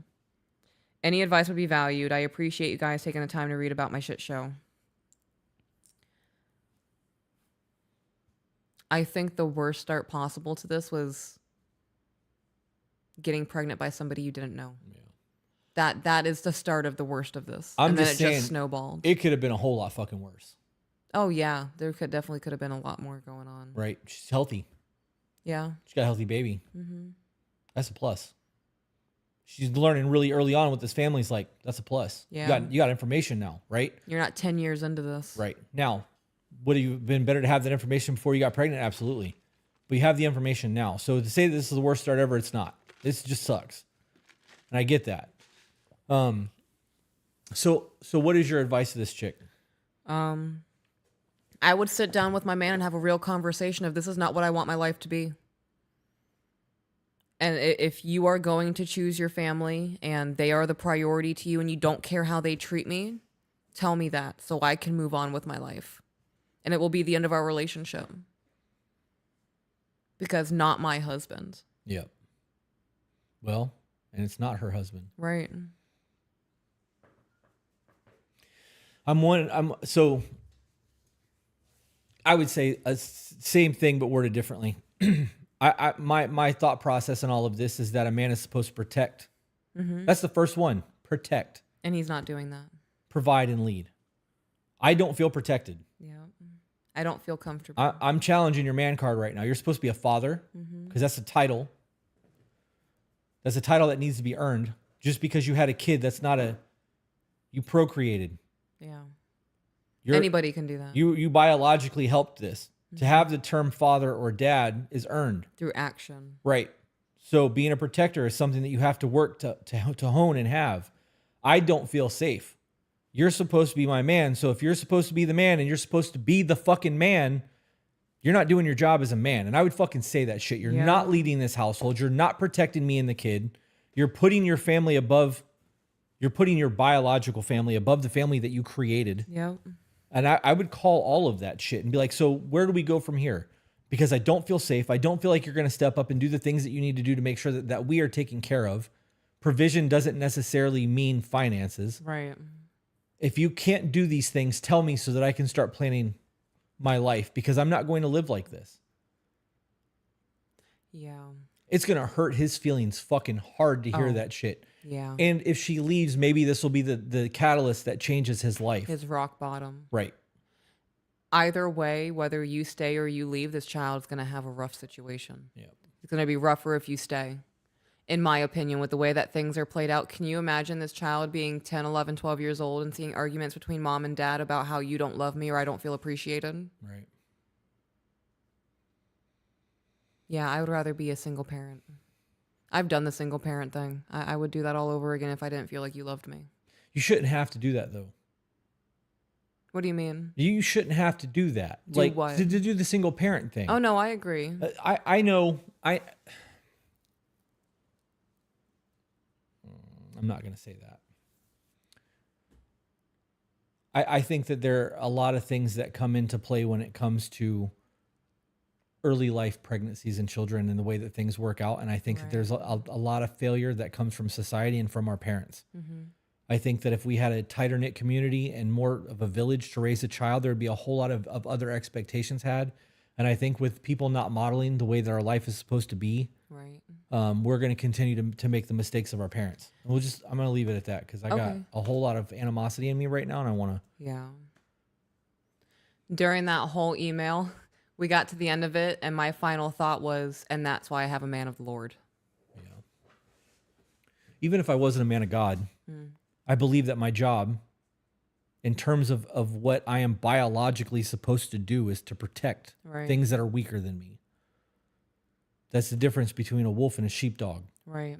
Any advice would be valued. I appreciate you guys taking the time to read about my shit show. I think the worst start possible to this was getting pregnant by somebody you didn't know. Yeah. That is the start of the worst of this. I'm and just then it saying, just snowballed. It could have been a whole lot fucking worse. Oh yeah, there definitely could have been a lot more going on. Right. She's healthy. Yeah. She's got a healthy baby. Mm-hmm. That's a plus. She's learning really early on what this family's like. That's a plus. Yeah. You got information now, right? You're not 10 years into this. Right. Now, would it have been better to have that information before you got pregnant? Absolutely. But you have the information now. So to say that this is the worst start ever, it's not. This just sucks. And I get that. So what is your advice to this chick? I would sit down with my man and have a real conversation of, this is not what I want my life to be. And if you are going to choose your family and they are the priority to you and you don't care how they treat me, tell me that so I can move on with my life. And it will be the end of our relationship. Because not my husband. Yep. Well, and it's not her husband. Right. So I would say a same thing, but worded differently. My thought process in all of this is that a man is supposed to protect. Mm-hmm. That's the first one. Protect. And he's not doing that. Provide and lead. I don't feel protected. Yeah. I don't feel comfortable. I'm challenging your man card right now. You're supposed to be a father because that's a title. That's a title that needs to be earned. Just because you had a kid, that's not you procreated. Yeah. Anybody can do that. You biologically helped this. To have the term father or dad is earned. Through action. Right. So being a protector is something that you have to work to hone and have. I don't feel safe. You're supposed to be my man. So if you're supposed to be the man and you're supposed to be the fucking man, you're not doing your job as a man. And I would fucking say that shit. You're not leading this household. You're not protecting me and the kid. You're putting your family above, you're putting your biological family above the family that you created. Yep. And I would call all of that shit and be like, so where do we go from here? Because I don't feel safe. I don't feel like you're going to step up and do the things that you need to do to make sure that we are taken care of. Provision doesn't necessarily mean finances. Right. If you can't do these things, tell me so that I can start planning my life, because I'm not going to live like this. Yeah. It's going to hurt his feelings fucking hard to hear that shit. Yeah. And if she leaves, maybe this will be the catalyst that changes his life. His rock bottom. Right. Either way, whether you stay or you leave, this child's going to have a rough situation. Yeah. It's going to be rougher if you stay. In my opinion, with the way that things are played out, can you imagine this child being 10, 11, 12 years old and seeing arguments between mom and dad about how you don't love me or I don't feel appreciated? Right. Yeah, I would rather be a single parent. I've done the single parent thing. I would do that all over again if I didn't feel like you loved me. You shouldn't have to do that, though. What do you mean? You shouldn't have to do that. Do like what? to do the single parent thing. Oh no, I agree. I know. I'm not going to say that. I think that there are a lot of things that come into play when it comes to early life pregnancies and children and the way that things work out. And I think that there's a lot of failure that comes from society and from our parents. Mm-hmm. I think that if we had a tighter knit community and more of a village to raise a child, there would be a whole lot of other expectations had. And I think with people not modeling the way that our life is supposed to be, we're going to continue to make the mistakes of our parents. And I'm going to leave it at that because I got a whole lot of animosity in me right now and I want to. Yeah. During that whole email, we got to the end of it and my final thought was, and that's why I have a man of the Lord. Yeah. Even if I wasn't a man of God, I believe that my job in terms of what I am biologically supposed to do is to protect things that are weaker than me. That's the difference between a wolf and a sheepdog. Right.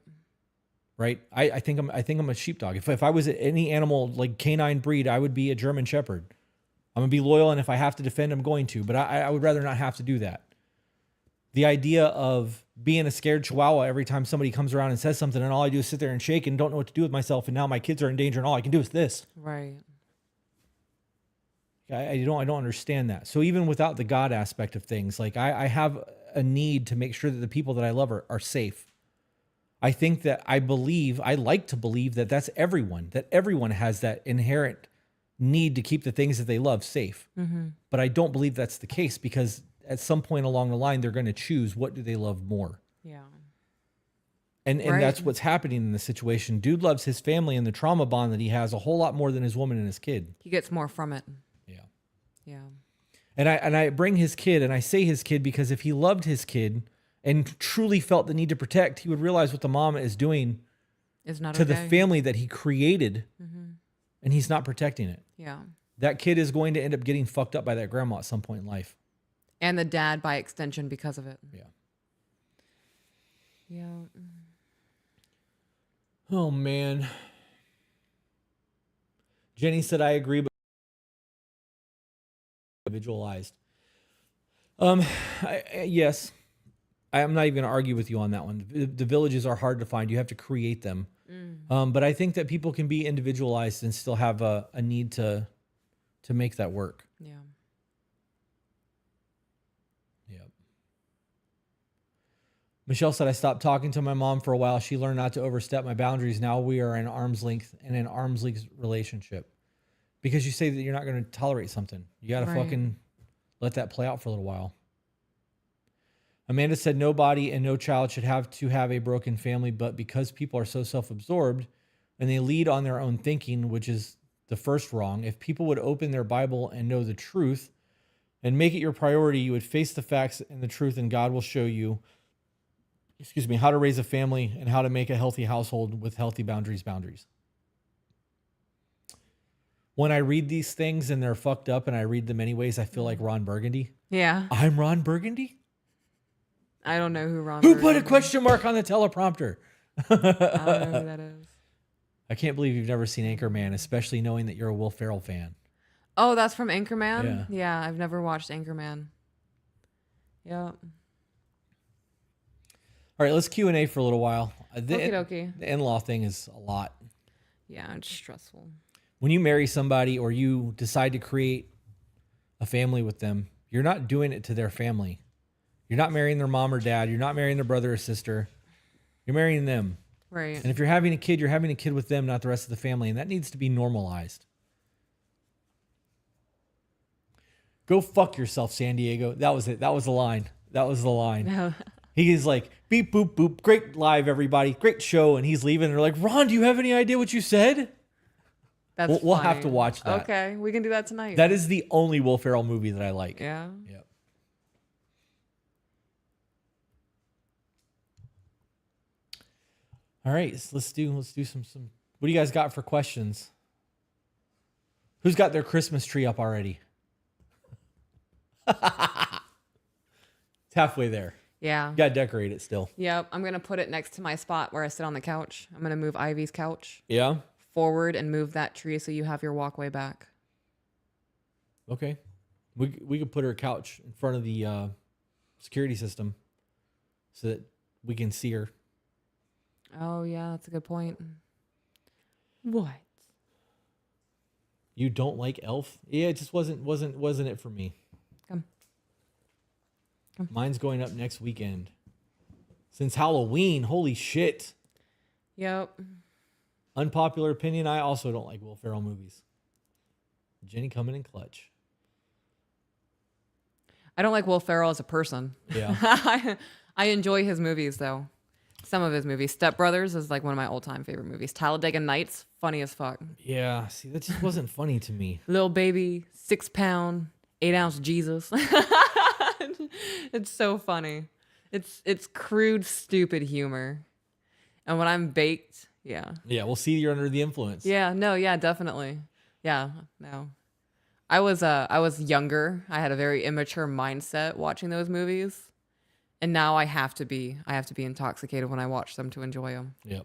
Right. I think I'm a sheepdog. If I was any animal like canine breed, I would be a German Shepherd. I'm gonna be loyal, and if I have to defend, I'm going to. But I would rather not have to do that. The idea of being a scared chihuahua every time somebody comes around and says something, and all I do is sit there and shake and don't know what to do with myself, and now my kids are in danger, and all I can do is this. Right. I don't understand that. So even without the God aspect of things, like I have a need to make sure that the people that I love are safe. I think that I like to believe that that's everyone, that everyone has that inherent need to keep the things that they love safe. Mm-hmm. But I don't believe that's the case because at some point along the line, they're going to choose what do they love more. Yeah. And that's what's happening in the situation. Dude loves his family and the trauma bond that he has a whole lot more than his woman and his kid. He gets more from it. Yeah. Yeah. And I bring his kid, and I say his kid because if he loved his kid and truly felt the need to protect, he would realize what the mom is doing is not to the family that he created, and he's not protecting it. Yeah. That kid is going to end up getting fucked up by that grandma at some point in life. And the dad by extension because of it. Yeah. Yeah. Oh, man. Jenny said, I agree, but individualized. Yes. I'm not even going to argue with you on that one. The villages are hard to find. You have to create them. But I think that people can be individualized and still have a need to make that work. Yeah. Yep. Michelle said, I stopped talking to my mom for a while. She learned not to overstep my boundaries. Now we are in an arm's length relationship. Because you say that you're not going to tolerate something. You got to fucking let that play out for a little while. Amanda said, nobody and no child should have to have a broken family, but because people are so self-absorbed and they lead on their own thinking, which is the first wrong, if people would open their Bible and know the truth and make it your priority, you would face the facts and the truth, and God will show you, how to raise a family and how to make a healthy household with healthy boundaries. When I read these things and they're fucked up and I read them anyways, I feel like Ron Burgundy. Yeah. I'm Ron Burgundy? I don't know who Ron Who Burgundy put a question mark on the teleprompter? I don't know who that is. I can't believe you've never seen Anchorman, especially knowing that you're a Will Ferrell fan. Oh, that's from Anchorman? Yeah. Yeah, I've never watched Anchorman. Yeah. All right, let's Q&A for a little while. Okie dokie. The in-law thing is a lot. Yeah, it's stressful. When you marry somebody or you decide to create a family with them, you're not doing it to their family. You're not marrying their mom or dad. You're not marrying their brother or sister. You're marrying them. Right. And if you're having a kid, you're having a kid with them, not the rest of the family. And that needs to be normalized. Go fuck yourself, San Diego. That was it. That was the line. No. He's like, beep, boop, boop. Great live, everybody. Great show. And he's leaving. And they're like, Ron, do you have any idea what you said? That's We'll have funny. to watch that. Okay, we can do that tonight. That is the only Will Ferrell movie that I like. Yeah. Yep. All right, so let's do some. What do you guys got for questions? Who's got their Christmas tree up already? It's halfway there. Yeah. You gotta decorate it still. Yep. I'm gonna put it next to my spot where I sit on the couch. I'm gonna move Ivy's couch Yeah. forward and move that tree so you have your walkway back. Okay. We could put her couch in front of the security system so that we can see her. Oh yeah, that's a good point. What? You don't like Elf? Yeah, it just wasn't it for me. Come. Mine's going up next weekend. Since Halloween, holy shit. Yep. Unpopular opinion, I also don't like Will Ferrell movies. Jenny coming in clutch. I don't like Will Ferrell as a person. Yeah. I enjoy his movies though. Some of his movies. Step Brothers is like one of my all-time favorite movies. Talladega Nights, funny as fuck. Yeah, see, that just wasn't funny to me. Little Baby, 6 pound, 8-ounce Jesus. It's so funny. It's crude, stupid humor. And when I'm baked, yeah. Yeah, we'll see you're under the influence. Yeah, no, yeah, definitely. Yeah, no. I was younger. I had a very immature mindset watching those movies. And now I have to be intoxicated when I watch them to enjoy them. Yep.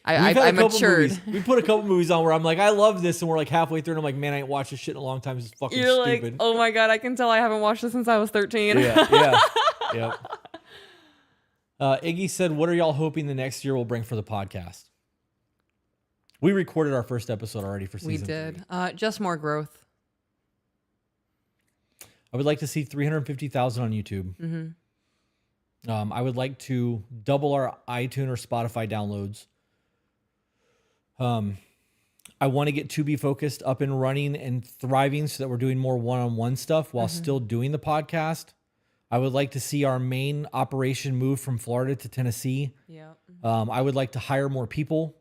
I matured. We put a couple movies on where I'm like, I love this, and we're like halfway through, and I'm like, man, I ain't watched this shit in a long time. This is fucking You're stupid. like, oh my God, I can tell I haven't watched this since I was 13. Yeah. Yep. Iggy said, what are y'all hoping the next year will bring for the podcast? We recorded our first episode already for season 3. We did. Just more growth. I would like to see 350,000 on YouTube. Mm-hmm. I would like to double our iTunes or Spotify downloads. I want to get To Be Focused up and running and thriving so that we're doing more one-on-one stuff while still doing the podcast. I would like to see our main operation move from Florida to Tennessee. Yeah. I would like to hire more people.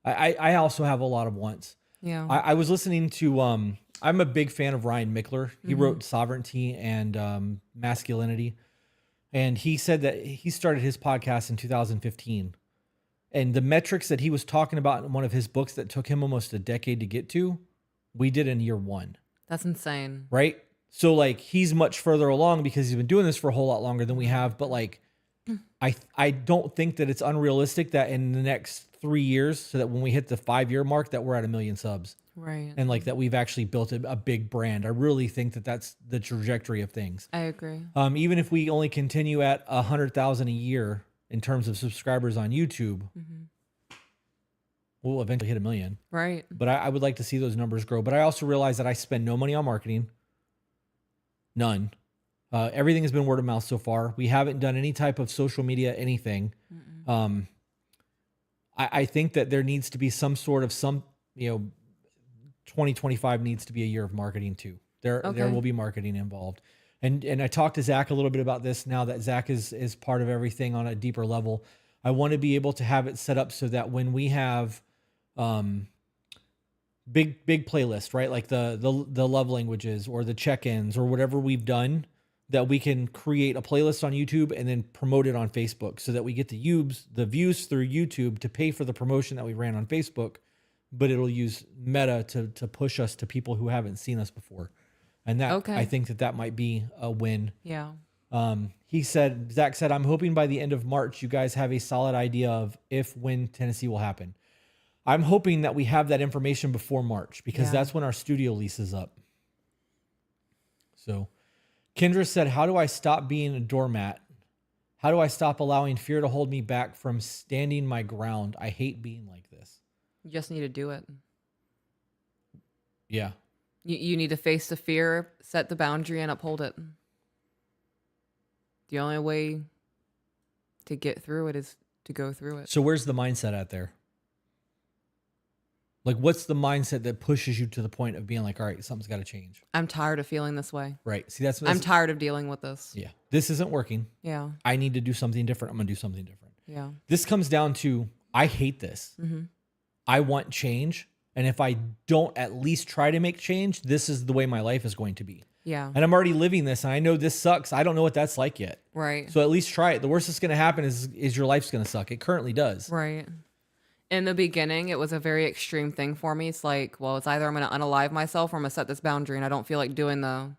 I also have a lot of wants. Yeah. I was listening to, I'm a big fan of Ryan Mickler. He wrote Sovereignty and Masculinity. And he said that he started his podcast in 2015. And the metrics that he was talking about in one of his books that took him almost a decade to get to, we did in year 1. That's insane. Right? So like he's much further along because he's been doing this for a whole lot longer than we have. But like, I don't think that it's unrealistic that in the next 3 years so that when we hit the 5-year mark that we're at 1 million subs. Right. And like that we've actually built a big brand. I really think that that's the trajectory of things. I agree. Even if we only continue at 100,000 a year in terms of subscribers on YouTube, we'll eventually hit 1 million. Right. But I would like to see those numbers grow. But I also realize that I spend no money on marketing. None. Everything has been word of mouth so far. We haven't done any type of social media, anything. I think that there needs to be some sort of 2025 needs to be a year of marketing too. There will be marketing involved. And I talked to Zach a little bit about this now that Zach is part of everything on a deeper level. I want to be able to have it set up so that when we have big playlist, right? Like the love languages or the check-ins or whatever we've done, that we can create a playlist on YouTube and then promote it on Facebook so that we get the views through YouTube to pay for the promotion that we ran on Facebook, but it'll use Meta to push us to people who haven't seen us before. And that, I think that might be a win. Yeah. Zach said, I'm hoping by the end of March, you guys have a solid idea of when Tennessee will happen. I'm hoping that we have that information before March because that's when our studio lease is up. So Kendra said, how do I stop being a doormat? How do I stop allowing fear to hold me back from standing my ground? I hate being like this. You just need to do it. Yeah. You need to face the fear, set the boundary, and uphold it. The only way to get through it is to go through it. So where's the mindset at there? Like, what's the mindset that pushes you to the point of being like, all right, something's got to change? I'm tired of feeling this way. Right. See, I'm tired of dealing with this. Yeah. This isn't working. Yeah. I need to do something different. I'm going to do something different. Yeah. This comes down to, I hate this. I want change. And if I don't at least try to make change, this is the way my life is going to be. Yeah. And I'm already living this, and I know this sucks. I don't know what that's like yet. Right. So at least try it. The worst that's going to happen is your life's going to suck. It currently does. Right. In the beginning, it was a very extreme thing for me. It's like, well, it's either I'm going to unalive myself or I'm going to set this boundary, and I don't feel like doing the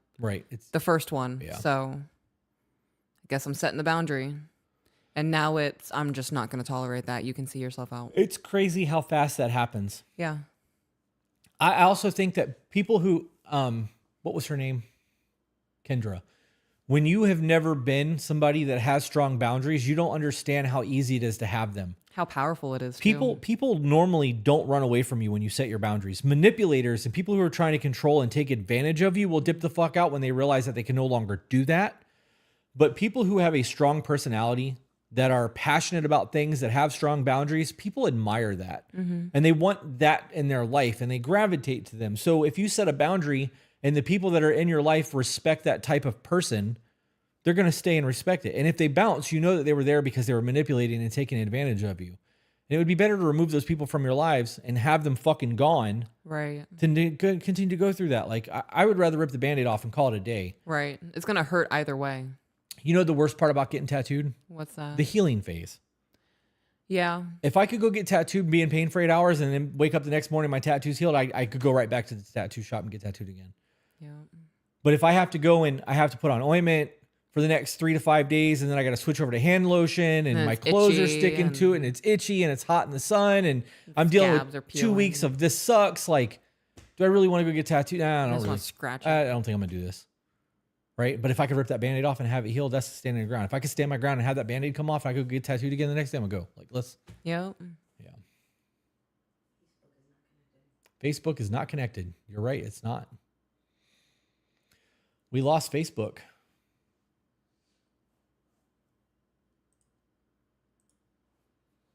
the first one. Yeah. So I guess I'm setting the boundary. And now I'm just not going to tolerate that. You can see yourself out. It's crazy how fast that happens. Yeah. I also think that people who, what was her name? Kendra. When you have never been somebody that has strong boundaries, you don't understand how easy it is to have them. How powerful it is. People normally don't run away from you when you set your boundaries. Manipulators and people who are trying to control and take advantage of you will dip the fuck out when they realize that they can no longer do that. But people who have a strong personality, that are passionate about things, that have strong boundaries, people admire that. And they want that in their life and they gravitate to them. So if you set a boundary and the people that are in your life respect that type of person, they're going to stay and respect it. And if they bounce, you know that they were there because they were manipulating and taking advantage of you. And it would be better to remove those people from your lives and have them fucking gone. Right. Than to continue to go through that. Like, I would rather rip the Band-Aid off and call it a day. Right. It's going to hurt either way. You know the worst part about getting tattooed? What's that? The healing phase. Yeah. If I could go get tattooed and be in pain for 8 hours and then wake up the next morning, my tattoo's healed, I could go right back to the tattoo shop and get tattooed again. Yeah. But if I have to go and I have to put on ointment for the next 3 to 5 days, and then I got to switch over to hand lotion and my clothes are sticking to it and it's itchy and it's hot in the sun and I'm dealing with 2 weeks of this sucks. Like, do I really want to go get tattooed? Nah, I don't really. Scratch it. I don't think I'm going to do this. Right? But if I could rip that Band-Aid off and have it healed, that's standing the ground. If I could stand my ground and have that Band-Aid come off, and I could get tattooed again the next day, I'm going to go. Like, let's. Yep. Yeah. Facebook is not connected. You're right. It's not. We lost Facebook.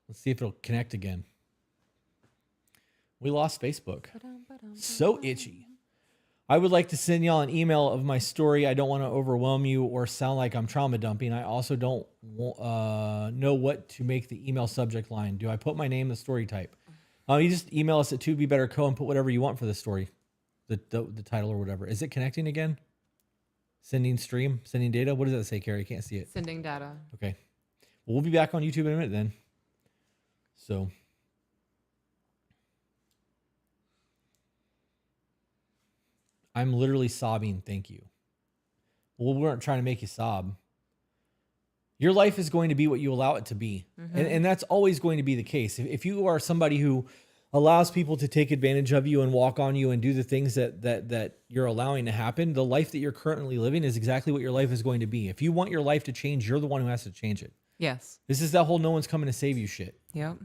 Let's see if it'll connect again. We lost Facebook. So itchy. I would like to send y'all an email of my story. I don't want to overwhelm you or sound like I'm trauma dumping. I also don't know what to make the email subject line. Do I put my name in the story type? You just email us at 2BeBetterCo and put whatever you want for the story, the title or whatever. Is it connecting again? Sending stream, sending data. What does that say, Carrie? I can't see it. Sending data. Okay. Well, we'll be back on YouTube in a minute then. So. I'm literally sobbing. Thank you. Well, we weren't trying to make you sob. Your life is going to be what you allow it to be. And that's always going to be the case. If you are somebody who allows people to take advantage of you and walk on you and do the things that you're allowing to happen, the life that you're currently living is exactly what your life is going to be. If you want your life to change, you're the one who has to change it. Yes. This is that whole no one's coming to save you shit. Yep.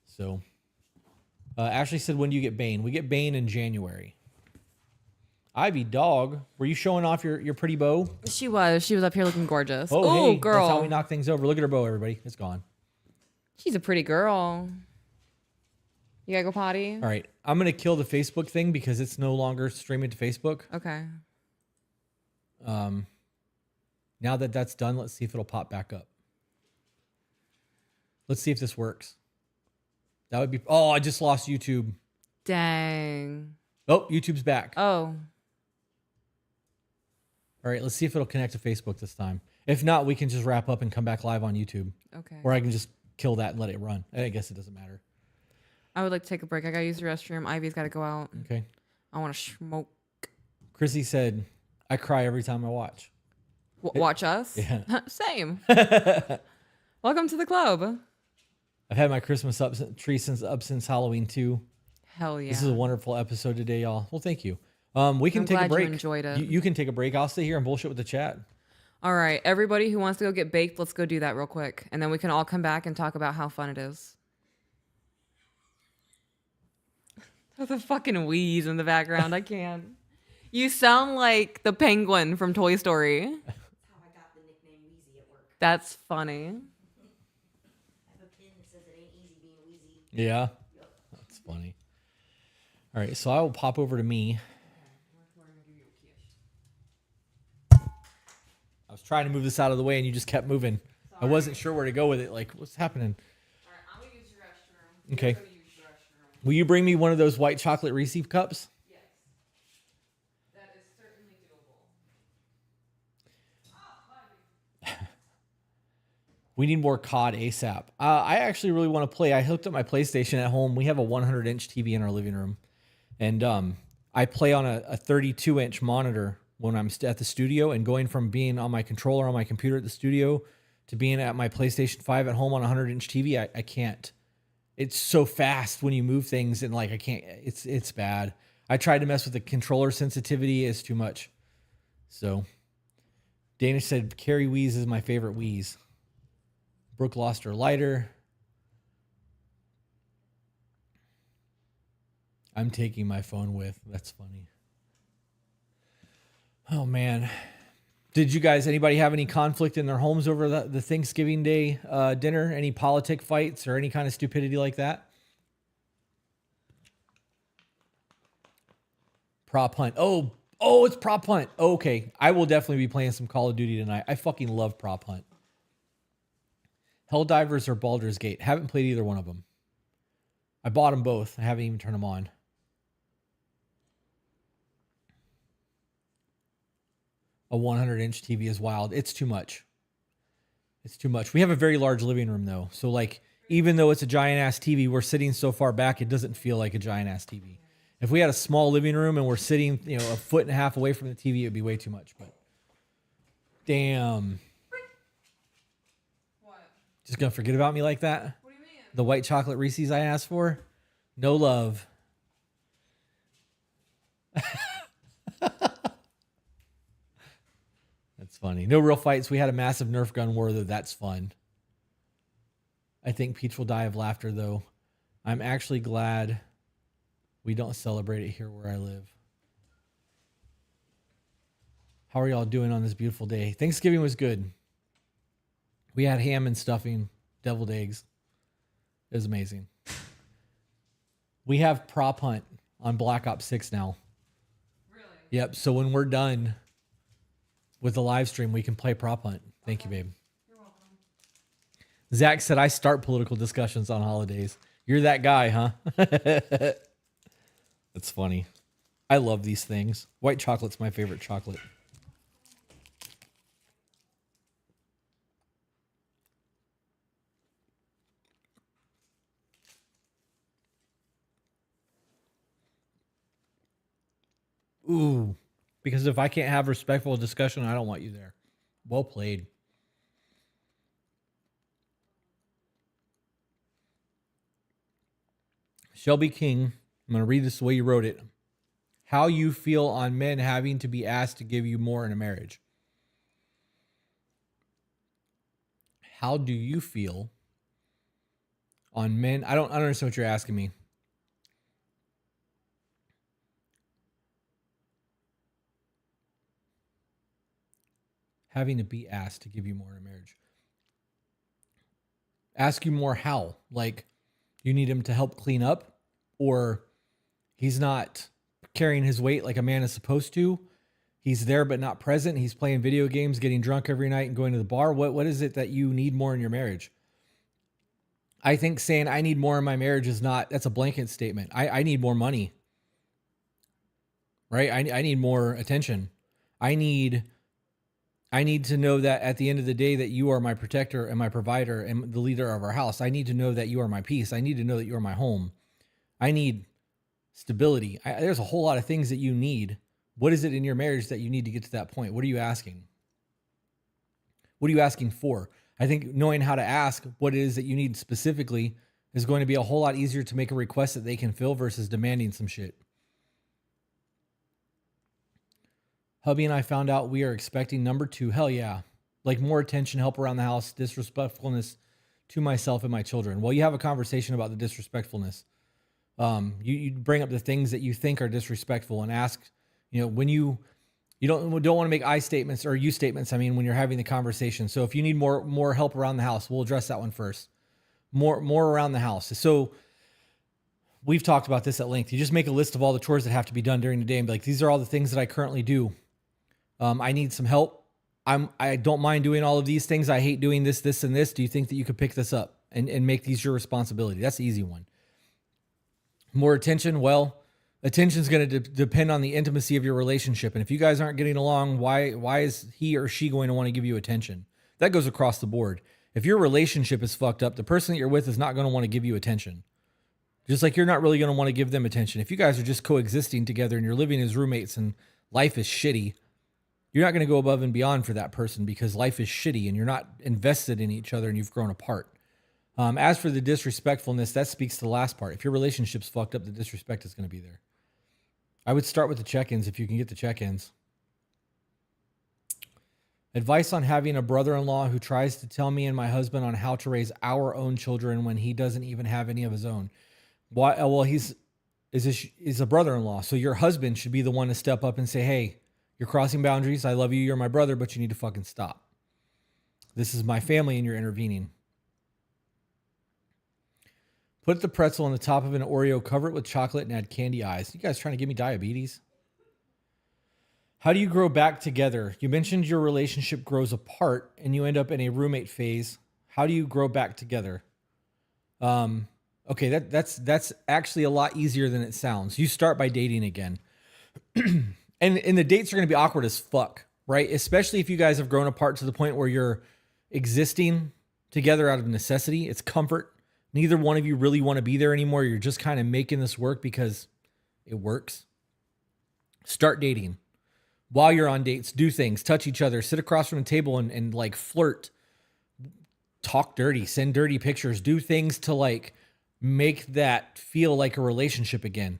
So Ashley said, when do you get Bane? We get Bane in January. Ivy dog, were you showing off your pretty bow? She was up here looking gorgeous. Oh, hey, girl. that's how we knock things over. Look at her bow, everybody. It's gone. She's a pretty girl. You gotta go potty? All right. I'm going to kill the Facebook thing because it's no longer streaming to Facebook. Okay. Now that that's done, let's see if it'll pop back up. Let's see if this works. That would be... Oh, I just lost YouTube. Dang. Oh, YouTube's back. Oh. All right, let's see if it'll connect to Facebook this time. If not, we can just wrap up and come back live on YouTube. Okay. Or I can just kill that and let it run. I guess it doesn't matter. I would like to take a break. I gotta use the restroom. Ivy's gotta go out. Okay. I want to smoke. Chrissy said, I cry every time I watch. Watch us? Yeah. Same. Welcome to the club. I've had my Christmas tree since Halloween too. Hell yeah. This is a wonderful episode today, y'all. Well, thank you. We can take a break. You enjoyed it. You can take a break. I'll stay here and bullshit with the chat. All right. Everybody who wants to go get baked, let's go do that real quick. And then we can all come back and talk about how fun it is. There's a fucking wheeze in the background. I can't. You sound like the penguin from Toy Story. That's how I got the nickname Wheezy at work. That's funny. I have a pin that says it ain't easy being wheezy. Yeah. Yep. That's funny. All right, so I will pop over to me. I was trying to move this out of the way and you just kept moving. I wasn't sure where to go with it. Like, what's happening? All right, I'm going to use your restroom. Okay. You're gonna use your restroom. Will you bring me one of those white chocolate Reese cups? Yes. That is certainly doable. We need more COD ASAP. I actually really want to play. I hooked up my PlayStation at home. We have a 100-inch TV in our living room. And I play on a 32-inch monitor when I'm at the studio, and going from being on my controller on my computer at the studio to being at my PlayStation 5 at home on a 100-inch TV, I can't. It's so fast when you move things, and like I can't. It's bad. I tried to mess with the controller sensitivity. It's too much. So Dana said Carrie Wheeze is my favorite Wheeze. Brooke lost her lighter. I'm taking my phone with. That's funny. Oh, man. Did you guys, anybody have any conflict in their homes over the Thanksgiving Day dinner? Any politic fights or any kind of stupidity like that? Prop hunt. Oh, it's prop hunt. Okay. I will definitely be playing some Call of Duty tonight. I fucking love prop hunt. Helldivers or Baldur's Gate. Haven't played either one of them. I bought them both. I haven't even turned them on. A 100-inch TV is wild. It's too much. It's too much. We have a very large living room, though. So, like, even though it's a giant-ass TV, we're sitting so far back, it doesn't feel like a giant-ass TV. If we had a small living room and we're sitting, a foot and a half away from the TV, it would be way too much. But, damn. What? Just going to forget about me like that? What do you mean? The white chocolate Reese's I asked for? No love. That's funny. No real fights. We had a massive Nerf gun war, though. That's fun. I think Peach will die of laughter, though. I'm actually glad we don't celebrate it here where I live. How are y'all doing on this beautiful day? Thanksgiving was good. We had ham and stuffing, deviled eggs. It was amazing. We have prop hunt on Black Ops 6 now. Really? Yep. So when we're done with the live stream, we can play prop hunt. Thank you, babe. You're welcome. Zach said, I start political discussions on holidays. You're that guy, huh? That's funny. I love these things. White chocolate's my favorite chocolate. Ooh, because if I can't have respectful discussion, I don't want you there. Well played. Shelby King, I'm going to read this the way you wrote it. How you feel on men having to be asked to give you more in a marriage. How do you feel on men? I don't understand what you're asking me. Having to be asked to give you more in a marriage. Ask you more how? Like, you need him to help clean up, or he's not carrying his weight like a man is supposed to. He's there but not present. He's playing video games, getting drunk every night and going to the bar. What is it that you need more in your marriage? I think saying I need more in my marriage that's a blanket statement. I need more money, right? I need more attention. I need to know that at the end of the day that you are my protector and my provider and the leader of our house. I need to know that you are my peace. I need to know that you are my home. I need stability. There's a whole lot of things that you need. What is it in your marriage that you need to get to that point? What are you asking? What are you asking for? I think knowing how to ask what it is that you need specifically is going to be a whole lot easier to make a request that they can fill versus demanding some shit. Hubby and I found out we are expecting number 2. Hell yeah. Like more attention, help around the house, disrespectfulness to myself and my children. Well, you have a conversation about the disrespectfulness. You bring up the things that you think are disrespectful and ask, when you don't want to make I statements or you statements. I mean, when you're having the conversation. So if you need more help around the house, we'll address that one first. More around the house. So we've talked about this at length. You just make a list of all the chores that have to be done during the day and be like, these are all the things that I currently do. I need some help. I don't mind doing all of these things. I hate doing this, and this. Do you think that you could pick this up and make these your responsibility? That's the easy one. More attention. Well, attention is going to depend on the intimacy of your relationship. And if you guys aren't getting along, why is he or she going to want to give you attention? That goes across the board. If your relationship is fucked up, the person that you're with is not going to want to give you attention. Just like you're not really going to want to give them attention. If you guys are just coexisting together and you're living as roommates and life is shitty, you're not going to go above and beyond for that person because life is shitty and you're not invested in each other and you've grown apart. As for the disrespectfulness, that speaks to the last part. If your relationship's fucked up, the disrespect is going to be there. I would start with the check-ins if you can get the check-ins. Advice on having a brother-in-law who tries to tell me and my husband on how to raise our own children when he doesn't even have any of his own. Why? Well, he's a brother-in-law, so your husband should be the one to step up and say, hey, you're crossing boundaries. I love you. You're my brother, but you need to fucking stop. This is my family and you're intervening. Put the pretzel on the top of an Oreo, cover it with chocolate, and add candy eyes. You guys trying to give me diabetes? How do you grow back together? You mentioned your relationship grows apart and you end up in a roommate phase. How do you grow back together? Okay, that's actually a lot easier than it sounds. You start by dating again. And the dates are going to be awkward as fuck, right? Especially if you guys have grown apart to the point where you're existing together out of necessity. It's comfort. Neither one of you really want to be there anymore. You're just kind of making this work because it works. Start dating. While you're on dates, do things, touch each other, sit across from a table and like flirt, talk dirty, send dirty pictures, do things to like make that feel like a relationship again.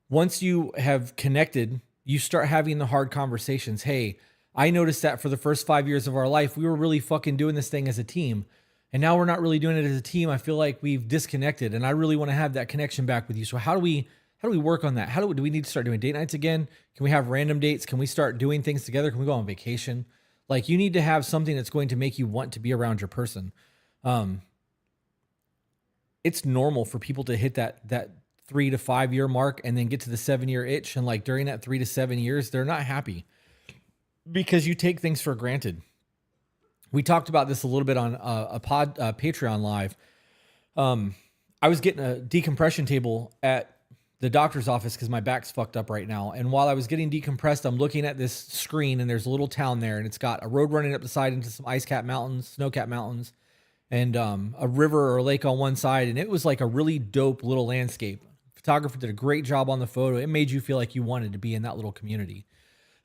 Once you have connected, you start having the hard conversations. Hey, I noticed that for the first 5 years of our life, we were really fucking doing this thing as a team. And now we're not really doing it as a team. I feel like we've disconnected and I really want to have that connection back with you. So how do we work on that? Do we need to start doing date nights again? Can we have random dates? Can we start doing things together? Can we go on vacation? Like you need to have something that's going to make you want to be around your person. It's normal for people to hit that 3 to 5 year mark and then get to the 7-year itch. And like during that 3 to 7 years, they're not happy because you take things for granted. We talked about this a little bit on a Patreon live. I was getting a decompression table at the doctor's office because my back's fucked up right now. And while I was getting decompressed, I'm looking at this screen and there's a little town there and it's got a road running up the side into some ice-capped mountains, snow-capped mountains, and a river or a lake on one side. And it was like a really dope little landscape. Photographer did a great job on the photo. It made you feel like you wanted to be in that little community.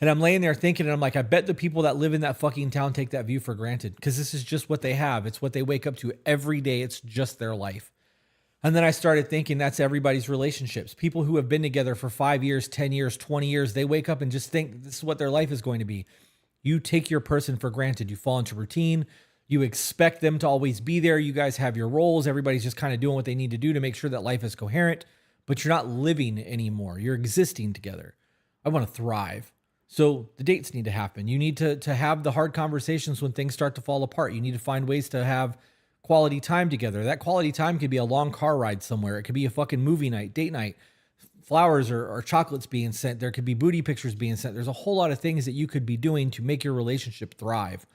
And I'm laying there thinking, and I'm like, I bet the people that live in that fucking town take that view for granted because this is just what they have. It's what they wake up to every day. It's just their life. And then I started thinking that's everybody's relationships. People who have been together for 5 years, 10 years, 20 years, they wake up and just think this is what their life is going to be. You take your person for granted. You fall into routine. You expect them to always be there. You guys have your roles. Everybody's just kind of doing what they need to do to make sure that life is coherent, but you're not living anymore. You're existing together. I want to thrive. So the dates need to happen. You need to have the hard conversations when things start to fall apart. You need to find ways to have quality time together. That quality time could be a long car ride somewhere. It could be a fucking movie night, date night, flowers or chocolates being sent. There could be booty pictures being sent. There's a whole lot of things that you could be doing to make your relationship thrive.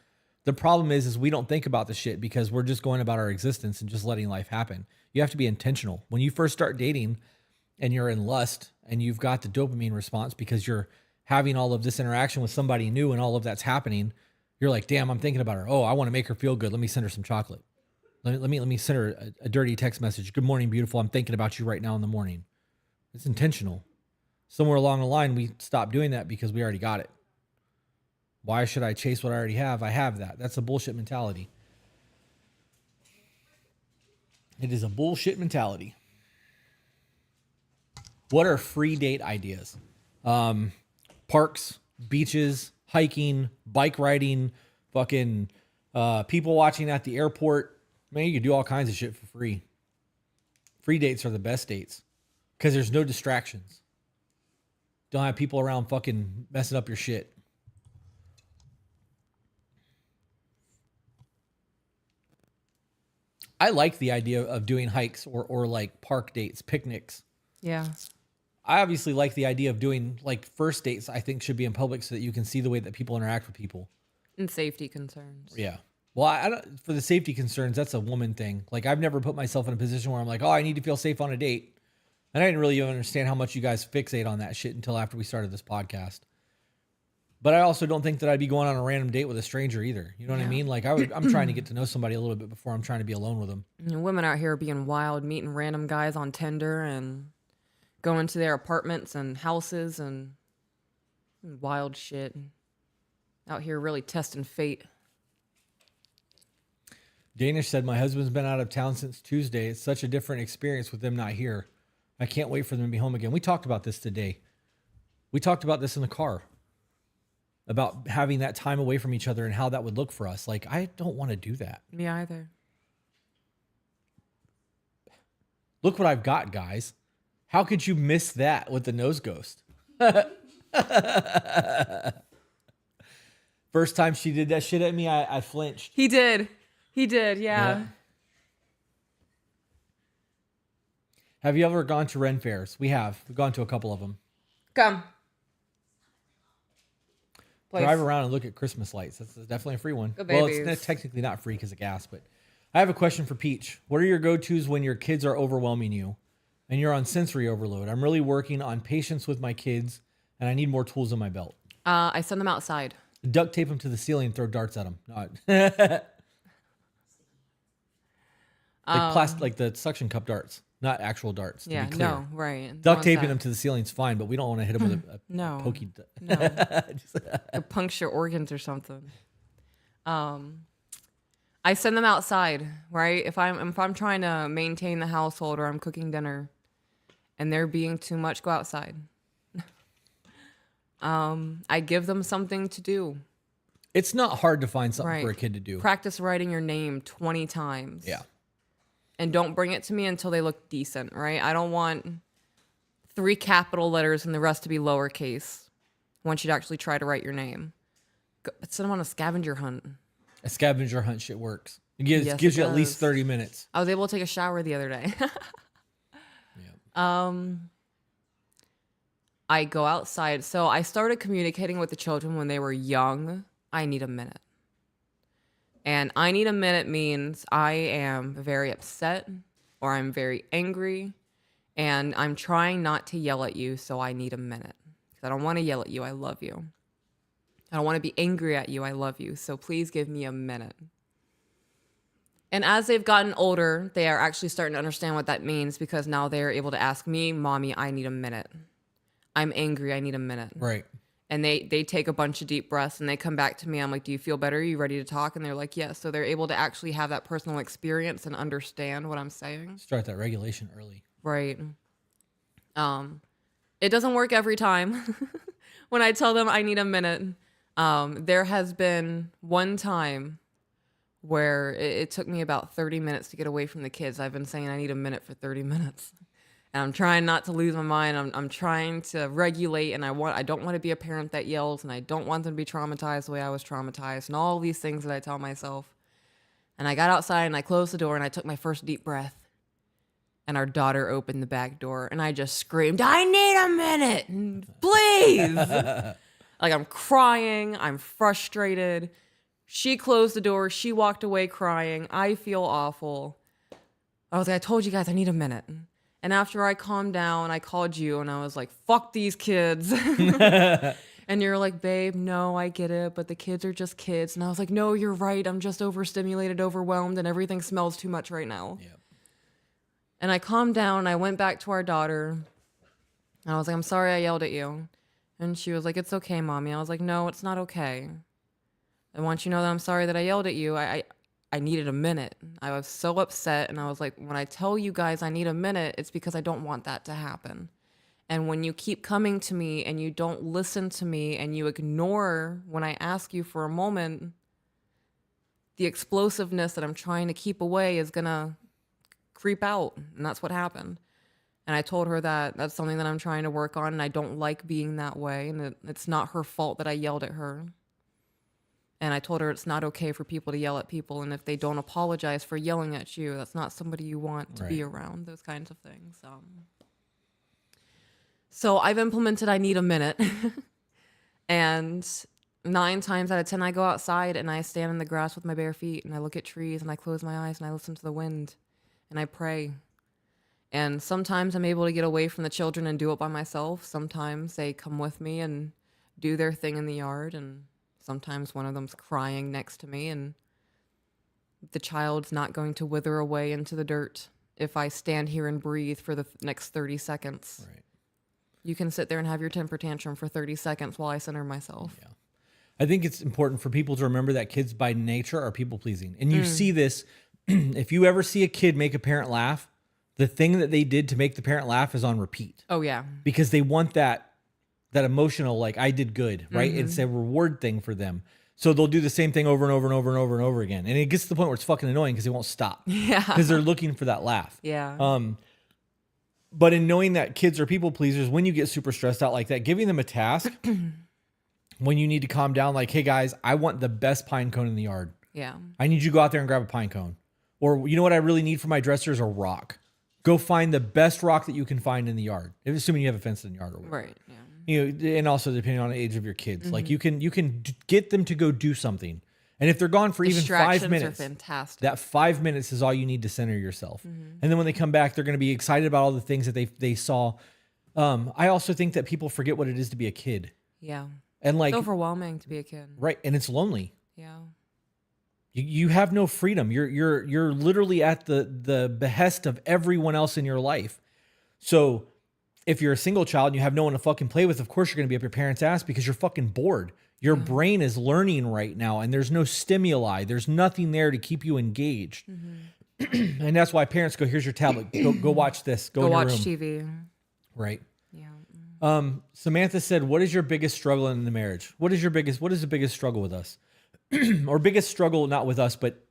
The problem is we don't think about the shit because we're just going about our existence and just letting life happen. You have to be intentional. When you first start dating and you're in lust and you've got the dopamine response because you're having all of this interaction with somebody new and all of that's happening, you're like, damn, I'm thinking about her. Oh, I want to make her feel good. Let me send her some chocolate. Let me send her a dirty text message. Good morning, beautiful. I'm thinking about you right now in the morning. It's intentional. Somewhere along the line, we stopped doing that because we already got it. Why should I chase what I already have? I have that. That's a bullshit mentality. It is a bullshit mentality. What are free date ideas? Parks, beaches, hiking, bike riding, fucking people watching at the airport. Man, you can do all kinds of shit for free. Free dates are the best dates because there's no distractions. Don't have people around fucking messing up your shit. I like the idea of doing hikes or like park dates, picnics. Yeah. I obviously like the idea of doing like first dates. I think should be in public so that you can see the way that people interact with people. And safety concerns. Yeah. Well, I don't, for the safety concerns, that's a woman thing. Like I've never put myself in a position where I'm like, oh, I need to feel safe on a date. And I didn't really even understand how much you guys fixate on that shit until after we started this podcast. But I also don't think that I'd be going on a random date with a stranger either. You know what I mean? Like I'm trying to get to know somebody a little bit before I'm trying to be alone with them. And women out here being wild, meeting random guys on Tinder and going to their apartments and houses and wild shit. Out here really testing fate. Danish said, my husband's been out of town since Tuesday. It's such a different experience with them not here. I can't wait for them to be home again. We talked about this today. We talked about this in the car. About having that time away from each other and how that would look for us. Like, I don't want to do that. Me either. Look what I've got, guys. How could you miss that with the nose ghost? First time she did that shit at me, I flinched. He did, yeah. Have you ever gone to Ren fairs? We have. We've gone to a couple of them. Come. Place. Drive around and look at Christmas lights. That's definitely a free one. Go Well, babies. it's technically not free because of gas, but I have a question for Peach. What are your go-tos when your kids are overwhelming you and you're on sensory overload? I'm really working on patience with my kids and I need more tools in my belt. I send them outside. Duct tape them to the ceiling and throw darts at them. Not like the suction cup darts, not actual darts. To Yeah, be clear. no, right. Duct taping them to the ceiling's fine, but we don't want to hit them with a No. pokey. No. Or puncture organs or something. I send them outside, right? If I'm trying to maintain the household or I'm cooking dinner and they're being too much, go outside. I give them something to do. It's not hard to find something Right. for a kid to do. Practice writing your name 20 times. Yeah. And don't bring it to me until they look decent, right? I don't want 3 capital letters and the rest to be lowercase. I want you to actually try to write your name. Send them on a scavenger hunt. A scavenger hunt shit works. It Yes, gives it you at least does. 30 minutes. I was able to take a shower the other day. I go outside. So I started communicating with the children when they were young. I need a minute. And I need a minute means I am very upset or I'm very angry and I'm trying not to yell at you, so I need a minute. Because I don't want to yell at you. I love you. I don't want to be angry at you. I love you. So please give me a minute. And as they've gotten older, they are actually starting to understand what that means because now they're able to ask me, Mommy, I need a minute. I'm angry. I need a minute. Right. And they take a bunch of deep breaths and they come back to me. I'm like, do you feel better? Are you ready to talk? And they're like, yes. So they're able to actually have that personal experience and understand what I'm saying. Start that regulation early. Right. It doesn't work every time. When I tell them I need a minute, there has been one time where it took me about 30 minutes to get away from the kids. I've been saying I need a minute for 30 minutes. And I'm trying not to lose my mind. I'm trying to regulate, and I don't want to be a parent that yells, and I don't want them to be traumatized the way I was traumatized, and all these things that I tell myself. And I got outside and I closed the door and I took my first deep breath. And our daughter opened the back door and I just screamed, I need a minute, please. Like I'm crying, I'm frustrated. She closed the door, she walked away crying. I feel awful. I was like, I told you guys I need a minute. And after I calmed down, I called you and I was like, fuck these kids. And you're like, babe, no, I get it, but the kids are just kids. And I was like, no, you're right. I'm just overstimulated, overwhelmed, and everything smells too much right now. Yep. And I calmed down and I went back to our daughter. And I was like, I'm sorry I yelled at you. And she was like, it's okay, mommy. I was like, no, it's not okay. I want you to know that I'm sorry that I yelled at you. I needed a minute. I was so upset. And I was like, when I tell you guys I need a minute, it's because I don't want that to happen. And when you keep coming to me and you don't listen to me and you ignore when I ask you for a moment, the explosiveness that I'm trying to keep away is going to creep out. And that's what happened. And I told her that that's something that I'm trying to work on and I don't like being that way. And it's not her fault that I yelled at her. And I told her it's not okay for people to yell at people. And if they don't apologize for yelling at you, that's not somebody you want to be around, those kinds of things. So I've implemented I need a minute. And 9 times out of 10, I go outside and I stand in the grass with my bare feet and I look at trees and I close my eyes and I listen to the wind and I pray. And sometimes I'm able to get away from the children and do it by myself. Sometimes they come with me and do their thing in the yard. And sometimes one of them's crying next to me and the child's not going to wither away into the dirt if I stand here and breathe for the next 30 seconds. Right. You can sit there and have your temper tantrum for 30 seconds while I center myself. Yeah. I think it's important for people to remember that kids by nature are people pleasing. And you see this, if you ever see a kid make a parent laugh, the thing that they did to make the parent laugh is on repeat. Oh, yeah. Because they want that emotional, like I did good, right? It's a reward thing for them. So they'll do the same thing over and over and over and over and over again. And it gets to the point where it's fucking annoying because they won't stop. Yeah. Because they're looking for that laugh. Yeah. But in knowing that kids are people pleasers, when you get super stressed out like that, giving them a task when you need to calm down, like, hey guys, I want the best pine cone in the yard. Yeah. I need you to go out there and grab a pine cone. Or you know what I really need for my dresser is a rock. Go find the best rock that you can find in the yard. Assuming you have a fenced in yard or whatever. Right. Yeah. You know, and also depending on the age of your kids. Like you can get them to go do something. And if they're gone for even 5 minutes, are fantastic. that 5 minutes is all you need to center yourself. And then when they come back, they're going to be excited about all the things that they saw. I also think that people forget what it is to be a kid. Yeah. And like, It's overwhelming to be a kid. right. And it's lonely. Yeah. You have no freedom. You're literally at the behest of everyone else in your life. So if you're a single child and you have no one to fucking play with, of course you're going to be up your parents' ass because you're fucking bored. Your brain is learning right now and there's no stimuli. There's nothing there to keep you engaged. And that's why parents go, here's your tablet. Go watch this. Go in your watch room. TV. Right. Yeah. Samantha said, what is your biggest struggle in the marriage? What is the biggest struggle with us? Or biggest struggle, not with us, but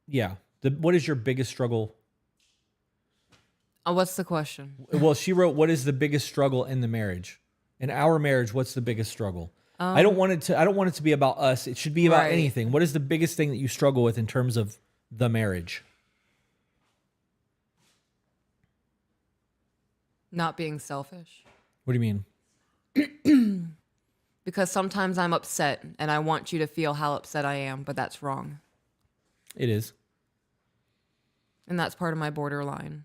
what is your biggest struggle? What's the question? Well, she wrote, what is the biggest struggle in the marriage? In our marriage, what's the biggest struggle? I don't want it to be about us. It should be about anything. What is the biggest thing that you struggle with in terms of the marriage? Not being selfish. What do you mean? Because sometimes I'm upset and I want you to feel how upset I am, but that's wrong. It is. And that's part of my borderline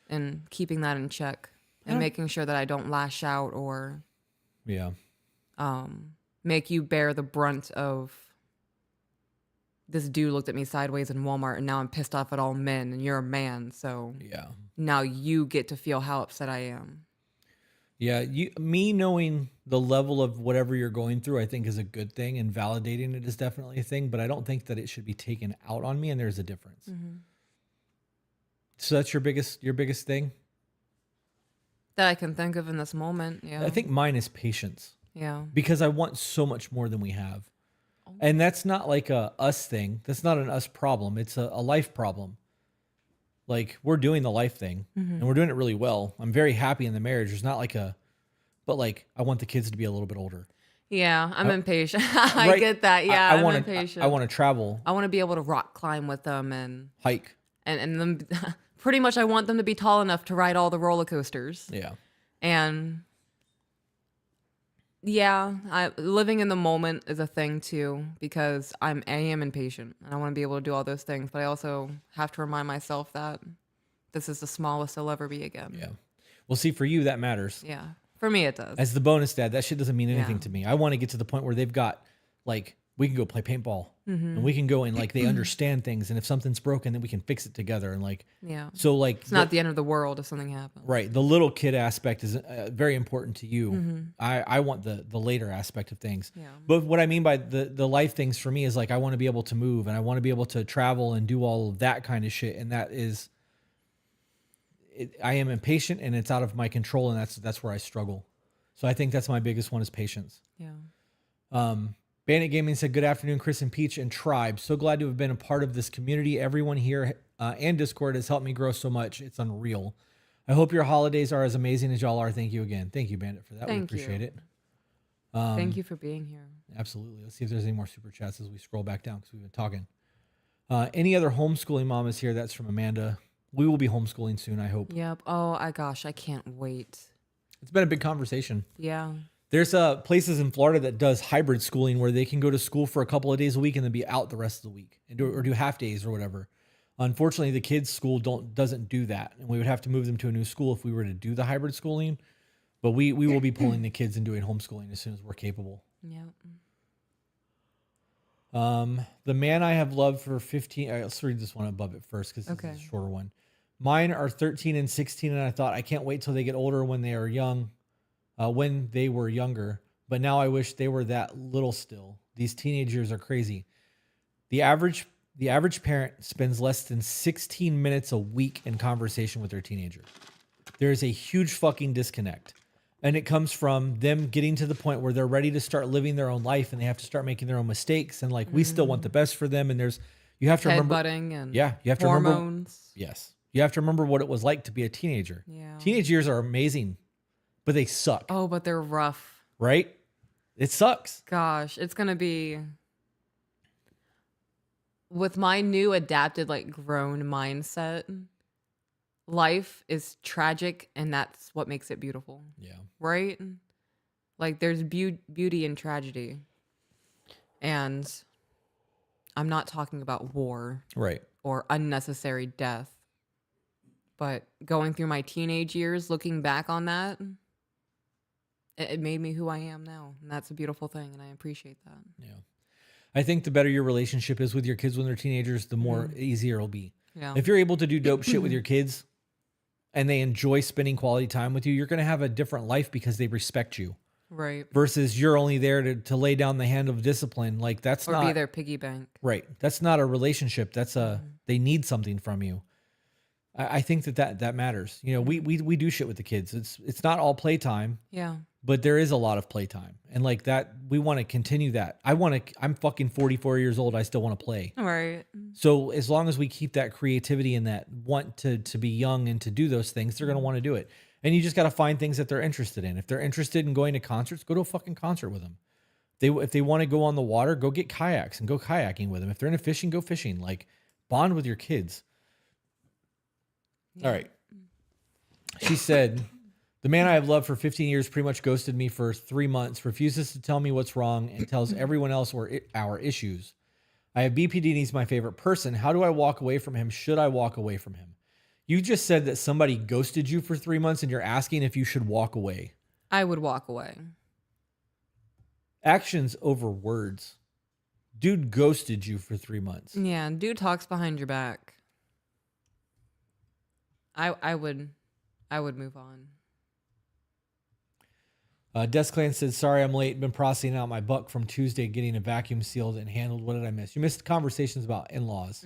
and keeping that in check and making sure that I don't lash out or make you bear the brunt of this dude looked at me sideways in Walmart and now I'm pissed off at all men and you're a man. So now you get to feel how upset I am. Yeah, me knowing the level of whatever you're going through, I think is a good thing, and validating it is definitely a thing. But I don't think that it should be taken out on me, and there's a difference. So that's your biggest thing. That I can think of in this moment. Yeah. I think mine is patience Yeah. because I want so much more than we have, and that's not like a us thing. That's not an us problem. It's a life problem. Like we're doing the life thing, and we're doing it really well. I'm very happy in the marriage. There's not like but like I want the kids to be a little bit older. Yeah, I'm impatient. I get that. Yeah, I'm impatient. I want to travel, I want to be able to rock climb with them hike. and them. Pretty much, I want them to be tall enough to ride all the roller coasters. Yeah. And yeah, living in the moment is a thing too because I am impatient and I want to be able to do all those things, but I also have to remind myself that this is the smallest I'll ever be again. Yeah. Well, see, for you that matters. Yeah, for me it does. As the bonus dad, that shit doesn't mean anything Yeah. to me. I want to get to the point where they've got like we can go play paintball and we can go and like they understand things, and if something's broken, then we can fix it together and like Yeah, so like it's not the end of the world if something happens. right. The little kid aspect is very important to you. I want the later aspect of things. Yeah. But what I mean by the life things for me is like I want to be able to move and I want to be able to travel and do all of that kind of shit. And that is, I am impatient and it's out of my control, and that's where I struggle. So I think that's my biggest one is patience. Yeah. Bandit Gaming said, good afternoon, Chris and Peach and Tribe. So glad to have been a part of this community. Everyone here and Discord has helped me grow so much. It's unreal. I hope your holidays are as amazing as y'all are. Thank you again. Thank you, Bandit, for that. We Thank you. appreciate it. Thank you for being here. Absolutely. Let's see if there's any more super chats as we scroll back down because we've been talking. Any other homeschooling mamas here? That's from Amanda. We will be homeschooling soon, I hope. Yep. Oh, gosh, I can't wait. It's been a big conversation. Yeah. There's places in Florida that does hybrid schooling where they can go to school for a couple of days a week and then be out the rest of the week and do half days or whatever. Unfortunately, the kids' school doesn't do that, and we would have to move them to a new school if we were to do the hybrid schooling. But we will be pulling the kids and doing homeschooling as soon as we're capable. Yep. The man I have loved for 15. Let's read this one above it first because this is a shorter one. Mine are 13 and 16, and I thought I can't wait till they get older when they are young. When they were younger, but now I wish they were that little still. These teenagers are crazy. The average parent spends less than 16 minutes a week in conversation with their teenager. There is a huge fucking disconnect. And it comes from them getting to the point where they're ready to start living their own life and they have to start making their own mistakes. And like, we still want the best for them. And you have to remember, headbutting and you have to hormones. remember, yes, you have to remember what it was like to be a teenager. Yeah. Teenage years are amazing, but they suck. Oh, but they're rough. Right? It sucks. Gosh, it's going to be with my new adapted, like grown mindset. Life is tragic, and that's what makes it beautiful. Yeah. Right? Like there's beauty in tragedy. And I'm not talking about war. Right. Or unnecessary death. But going through my teenage years, looking back on that, it made me who I am now. And that's a beautiful thing, and I appreciate that. Yeah. I think the better your relationship is with your kids when they're teenagers, the more easier it'll be. Yeah. If you're able to do dope shit with your kids and they enjoy spending quality time with you, you're going to have a different life because they respect you. Right. Versus you're only there to lay down the hand of discipline. Like that's or not be their piggy bank. Right. That's not a relationship. That's they need something from you. I think that matters. You know, we do shit with the kids. It's not all playtime. Yeah. But there is a lot of playtime, and like that, we want to continue that. I'm fucking 44 years old. I still want to play. Right. So as long as we keep that creativity and that want to be young and to do those things, they're going to want to do it. And you just got to find things that they're interested in. If they're interested in going to concerts, go to a fucking concert with them. If they want to go on the water, go get kayaks and go kayaking with them. If they're into fishing, go fishing. Like bond with your kids. Yeah. All right. She said, the man I have loved for 15 years pretty much ghosted me for 3 months, refuses to tell me what's wrong, and tells everyone else our issues. I have BPD and he's my favorite person. How do I walk away from him? Should I walk away from him? You just said that somebody ghosted you for 3 months and you're asking if you should walk away. I would walk away. Actions over words. Dude ghosted you for 3 months. Yeah, dude talks behind your back. I would move on. Desclan said, sorry I'm late. Been processing out my buck from Tuesday, getting a vacuum sealed and handled. What did I miss? You missed conversations about in-laws.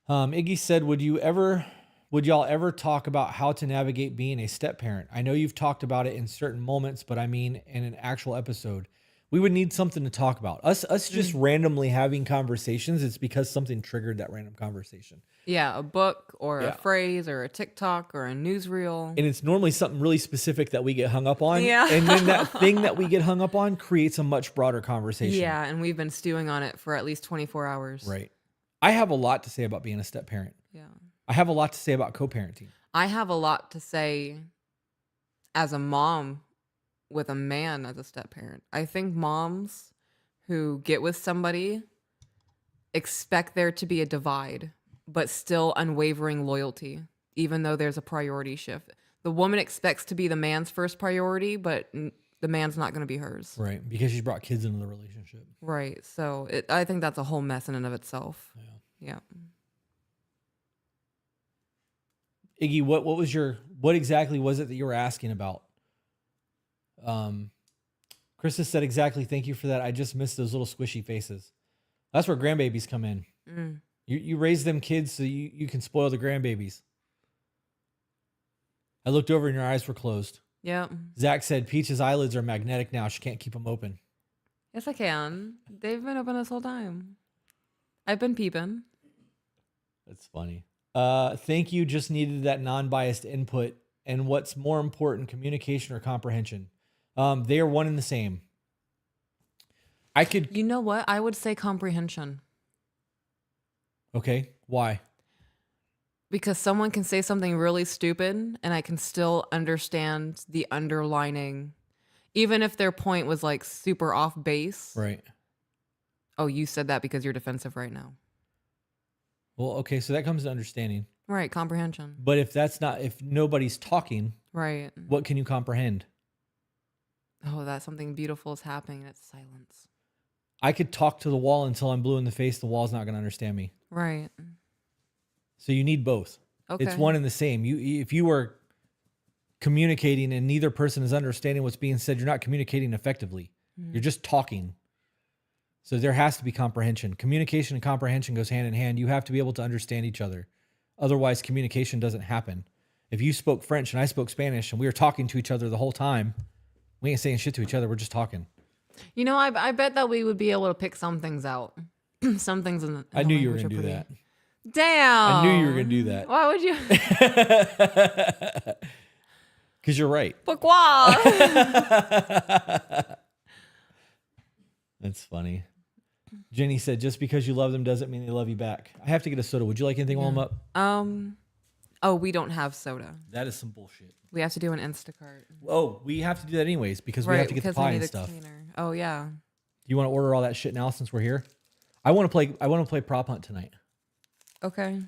Iggy said, would y'all ever talk about how to navigate being a step parent? I know you've talked about it in certain moments, but I mean in an actual episode. We would need something to talk about. Us just randomly having conversations, it's because something triggered that random conversation. Yeah, a book or Yeah. a phrase or a TikTok or a newsreel. And it's normally something really specific that we get hung up on. Yeah. And then that thing that we get hung up on creates a much broader conversation. Yeah, and we've been stewing on it for at least 24 hours. Right. I have a lot to say about being a step parent. Yeah. I have a lot to say about co-parenting. I have a lot to say as a mom with a man as a step parent. I think moms who get with somebody expect there to be a divide, but still unwavering loyalty, even though there's a priority shift. The woman expects to be the man's first priority, but the man's not going to be hers. Right. Because she's brought kids into the relationship. Right. So I think that's a whole mess in and of itself. Yeah. Iggy, what exactly was it that you were asking about? Krista said exactly. Thank you for that. I just missed those little squishy faces. That's where grandbabies come in. You raise them kids so you can spoil the grandbabies. I looked over and your eyes were closed. Yeah. Zach said Peach's eyelids are magnetic now. She can't keep them open. Yes, I can. They've been open this whole time. I've been peeping. That's funny. Thank you. Just needed that non-biased input. And what's more important, communication or comprehension? They are one and the same. You know what? I would say comprehension. Okay. Why? Because someone can say something really stupid and I can still understand the underlining, even if their point was like super off base. Right. Oh, you said that because you're defensive right now. Well, okay. So that comes to understanding. Right. Comprehension. But if nobody's talking, Right. what can you comprehend? Oh, that something beautiful is happening and it's silence. I could talk to the wall until I'm blue in the face. The wall's not going to understand me. Right. So you need both. Okay. It's one and the same. If you are communicating and neither person is understanding what's being said, you're not communicating effectively. You're just talking. So there has to be comprehension. Communication and comprehension goes hand in hand. You have to be able to understand each other. Otherwise, communication doesn't happen. If you spoke French and I spoke Spanish and we were talking to each other the whole time, we ain't saying shit to each other. We're just talking. You know, I bet that we would be able to pick some things out. Some things in the I knew you were language going to are do pretty- that. Damn. I knew you were going to do that. Why would you? Because you're right. Pourquoi? That's funny. Jenny said, just because you love them doesn't mean they love you back. I have to get a soda. Would you like anything while I'm up? Oh, we don't have soda. That is some bullshit. We have to do an Instacart. Oh, we have to do that anyways because we have to get the because we pie need and a stuff. cleaner. Oh yeah. Do you want to order all that shit now since we're here? I want to play prop hunt tonight. Okay.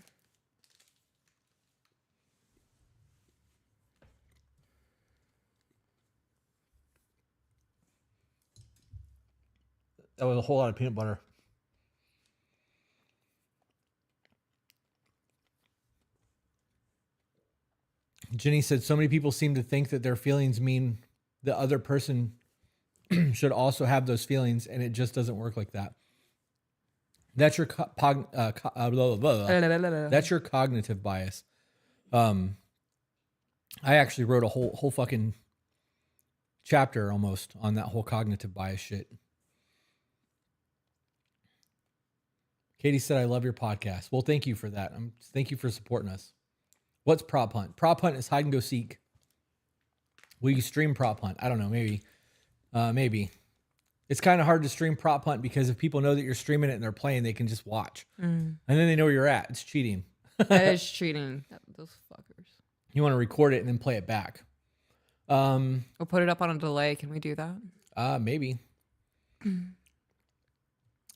That was a whole lot of peanut butter. Jenny said, so many people seem to think that their feelings mean the other person should also have those feelings, and it just doesn't work like that. That's your that's your cognitive bias. I actually wrote a whole fucking chapter almost on that whole cognitive bias shit. Katie said, I love your podcast. Well, thank you for that. Thank you for supporting us. What's prop hunt? Prop hunt is hide and go seek. Will you stream prop hunt? I don't know. Maybe. Maybe. It's kind of hard to stream prop hunt because if people know that you're streaming it and they're playing, they can just watch. And then they know where you're at. It's cheating. That is cheating. Those fuckers. You want to record it and then play it back. We'll put it up on a delay. Can we do that? Maybe.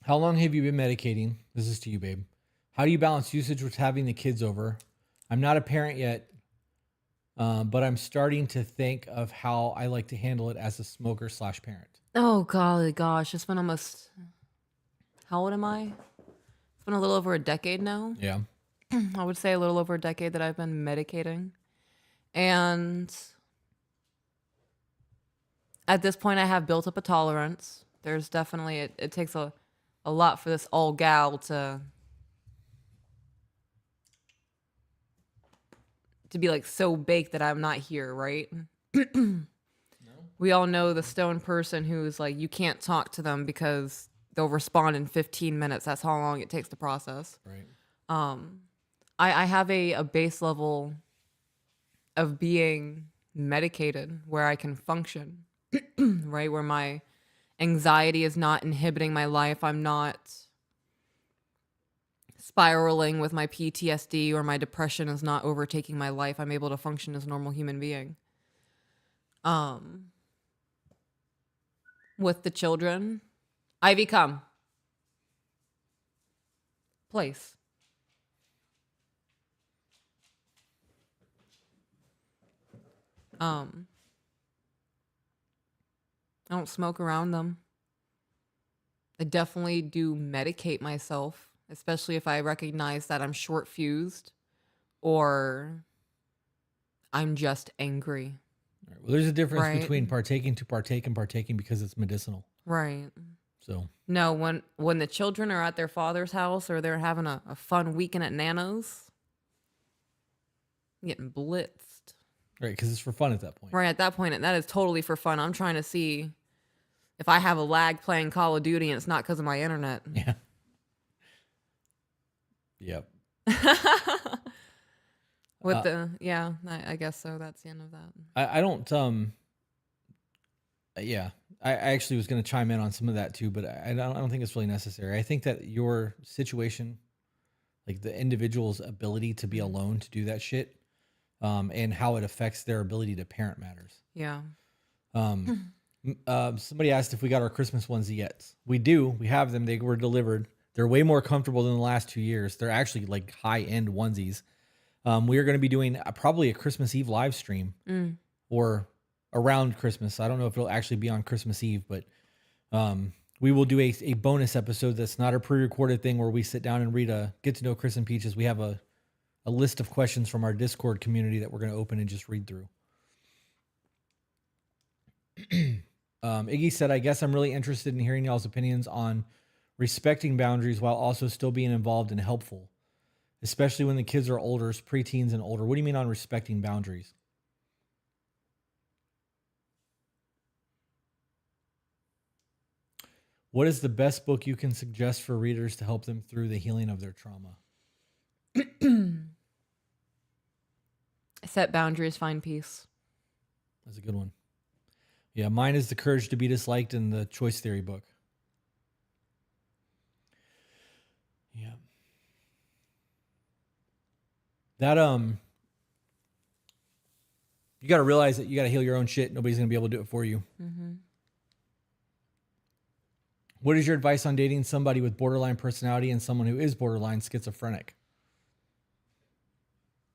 How long have you been medicating? This is to you, babe. How do you balance usage with having the kids over? I'm not a parent yet, but I'm starting to think of how I like to handle it as a smoker / parent. Oh, golly gosh. It's been almost... How old am I? It's been a little over a decade now. Yeah. I would say a little over a decade that I've been medicating. And At this point, I have built up a tolerance. There's definitely, it takes a lot for this old gal to be like so baked that I'm not here, right? We all know the stone person who's like, you can't talk to them because they'll respond in 15 minutes. That's how long it takes to process. Right. I have a base level of being medicated where I can function, right? Where my anxiety is not inhibiting my life. I'm not spiraling with my PTSD, or my depression is not overtaking my life. I'm able to function as a normal human being. With the children, Ivy, come. Place. I don't smoke around them. I definitely do medicate myself, especially if I recognize that I'm short fused or I'm just angry. All right. Well, there's a difference Right. between partaking to partake and partaking because it's medicinal. Right. So No, when the children are at their father's house or they're having a fun weekend at Nana's, I'm getting blitzed. right, because it's for fun at that point. Right, at that point, that is totally for fun. I'm trying to see if I have a lag playing Call of Duty and it's not because of my internet. Yeah. Yep. I guess so. That's the end of that. I don't yeah. I actually was going to chime in on some of that too, but I don't think it's really necessary. I think that your situation, like the individual's ability to be alone to do that shit, and how it affects their ability to parent matters. Yeah. Somebody asked if we got our Christmas onesie yet. We do. We have them. They were delivered. They're way more comfortable than the last 2 years. They're actually like high-end onesies. We are going to be doing probably a Christmas Eve live stream or around Christmas. I don't know if it'll actually be on Christmas Eve, but we will do a bonus episode that's not a pre-recorded thing where we sit down and read Get to Know Chris and Peaches. We have a list of questions from our Discord community that we're going to open and just read through. Iggy said, I guess I'm really interested in hearing y'all's opinions on respecting boundaries while also still being involved and helpful, especially when the kids are older, preteens and older. What do you mean on respecting boundaries? What is the best book you can suggest for readers to help them through the healing of their trauma? Set boundaries, find peace. That's a good one. Yeah, mine is The Courage to Be Disliked in the Choice Theory book. Yeah. That you got to realize that you got to heal your own shit. Nobody's going to be able to do it for you. Mm-hmm. What is your advice on dating somebody with borderline personality and someone who is borderline schizophrenic?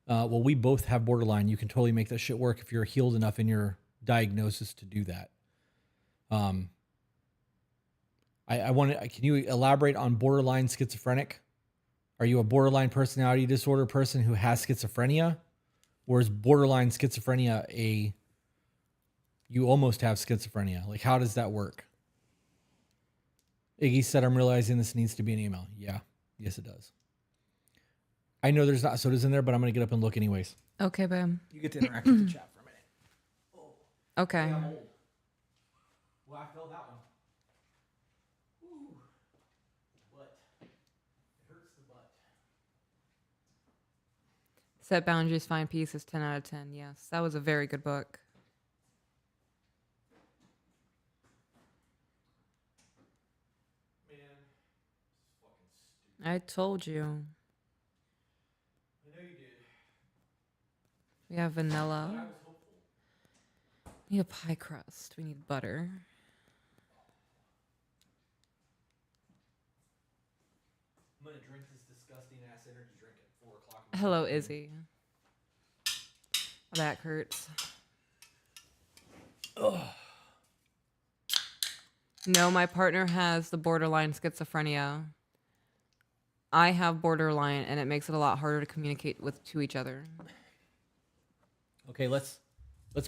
Well, we both have borderline. You can totally make that shit work if you're healed enough in your diagnosis to do that. I want to, can you elaborate on borderline schizophrenic? Are you a borderline personality disorder person who has schizophrenia? Or is borderline schizophrenia you almost have schizophrenia? Like, how does that work? Iggy said, I'm realizing this needs to be an email. Yeah. Yes, it does. I know there's not sodas in there, but I'm going to get up and look anyways. Okay, babe. You get to interact with the chat for a minute. Okay. I'm old. Well, I felt that one. Ooh. Butt. It hurts the butt. Set boundaries, find peace is 10 out of 10. Yes, that was a very good book. Man, it's fucking stupid. I told you. I know you did. We have But I vanilla. was hopeful. We need a pie crust. We need butter. I'm going to drink this disgusting ass energy drink at 4 o'clock. in the Hello, morning. Izzy. My back hurts. Ugh. No, my partner has the borderline schizophrenia. I have borderline, and it makes it a lot harder to communicate to each other. Okay, let's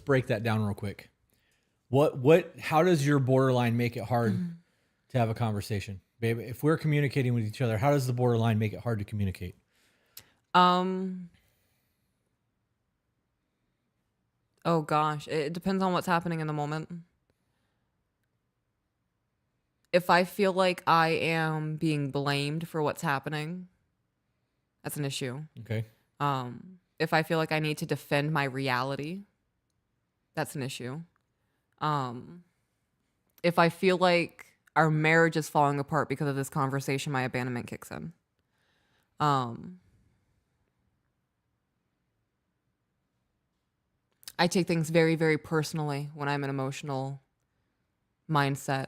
break that down real quick. How does your borderline make it hard to have a conversation? Babe, if we're communicating with each other, how does the borderline make it hard to communicate? Oh gosh, it depends on what's happening in the moment. If I feel like I am being blamed for what's happening, that's an issue. Okay. If I feel like I need to defend my reality, that's an issue. If I feel like our marriage is falling apart because of this conversation, my abandonment kicks in. I take things very, very personally when I'm in emotional mindset.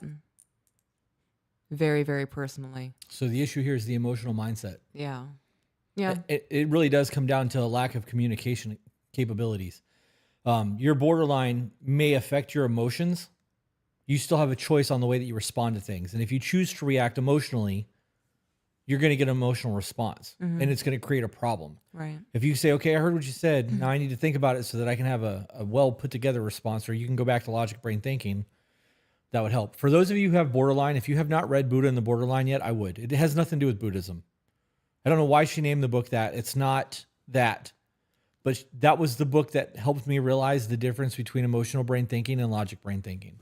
Very, very personally. So the issue here is the emotional mindset. Yeah. Yeah. It really does come down to a lack of communication capabilities. Your borderline may affect your emotions. You still have a choice on the way that you respond to things. And if you choose to react emotionally, you're going to get an emotional response and it's going to create a problem. Right. If you say, okay, I heard what you said. Now I need to think about it so that I can have a well put together response, or you can go back to logic brain thinking. That would help. For those of you who have borderline, if you have not read Buddha and the Borderline yet, I would. It has nothing to do with Buddhism. I don't know why she named the book that. It's not that. But that was the book that helped me realize the difference between emotional brain thinking and logic brain thinking.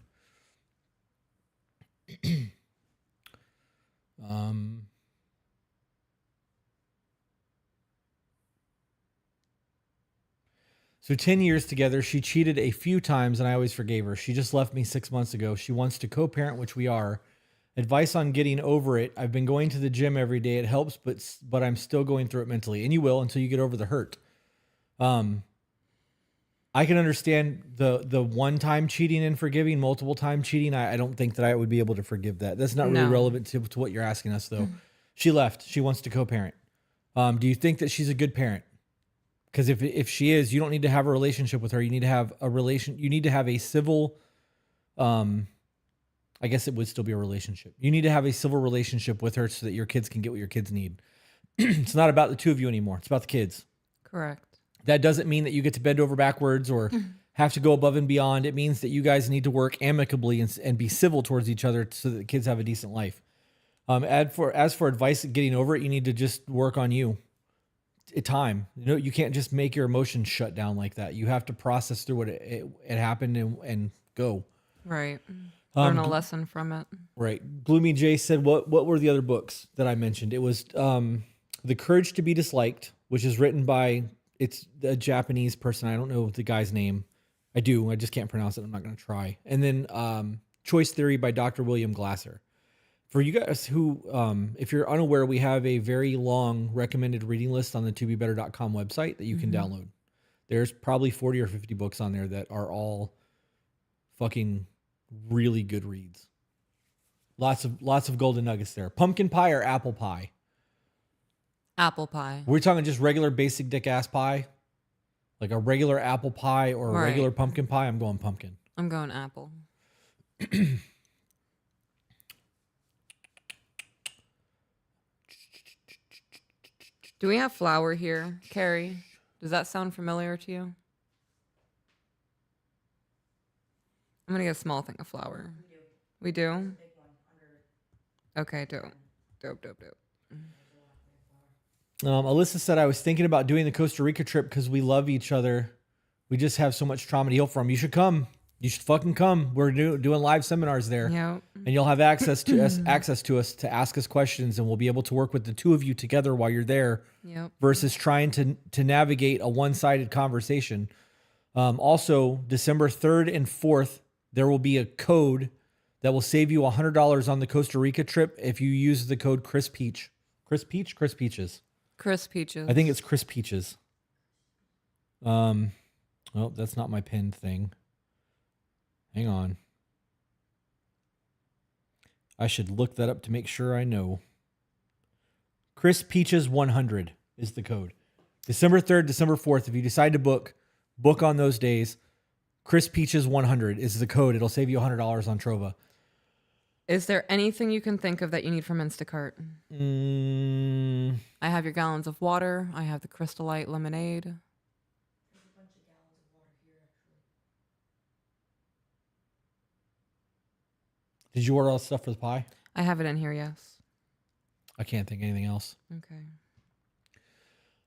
So 10 years together, she cheated a few times and I always forgave her. She just left me 6 months ago. She wants to co-parent, which we are. Advice on getting over it. I've been going to the gym every day. It helps, but I'm still going through it mentally. And you will until you get over the hurt. I can understand the one-time cheating and forgiving. Multiple time cheating, I don't think that I would be able to forgive that. That's not really relevant to what you're asking us, though. She left. She wants to co-parent. Do you think that she's a good parent? Because if she is, you don't need to have a relationship with her. You need to have You need to have a civil. I guess it would still be a relationship. You need to have a civil relationship with her so that your kids can get what your kids need. It's not about the two of you anymore. It's about the kids. Correct. That doesn't mean that you get to bend over backwards or have to go above and beyond. It means that you guys need to work amicably and be civil towards each other so that the kids have a decent life. As for advice getting over it, you need to just work on you. Time. You can't just make your emotions shut down like that. You have to process through what it happened and go. Right. Learn a lesson from it. Right. Gloomy J said, what were the other books that I mentioned? It was The Courage to be Disliked, which is written by, it's a Japanese person. I don't know the guy's name. I do. I just can't pronounce it. I'm not going to try. And then Choice Theory by Dr. William Glasser. For you guys who, if you're unaware, we have a very long recommended reading list on the tobebetter.com website that you can download. There's probably 40 or 50 books on there that are all fucking really good reads. Lots of golden nuggets there. Pumpkin pie or apple pie? Apple pie. We're talking just regular basic dick ass pie? Like a regular apple pie or a regular pumpkin pie? I'm going pumpkin. I'm going apple. Do we have flour here, Carrie? Does that sound familiar to you? I'm going to get a small thing of flour. We do? Okay, dope. Dope. Alyssa said, I was thinking about doing the Costa Rica trip because we love each other. We just have so much trauma to heal from. You should come. You should fucking come. We're doing live seminars there. Yep. And you'll have access to us to ask us questions, and we'll be able to work with the two of you together while you're there. Yep. Versus trying to navigate a one-sided conversation. Also, December 3rd and 4th, there will be a code that will save you $100 on the Costa Rica trip if you use the code Chris Peach. Chris Peach? Chris Peaches. Chris Peaches. I think it's Chris Peaches. Oh, that's not my pinned thing. Hang on. I should look that up to make sure I know. Chris Peaches 100 is the code. December 3rd, December 4th. If you decide to book on those days. Chris Peaches 100 is the code. It'll save you $100 on Trova. Is there anything you can think of that you need from Instacart? I have your gallons of water. I have the Crystal Light lemonade. There's a bunch of gallons of water here, actually. Did you order all the stuff for the pie? I have it in here, yes. I can't think of anything else. Okay.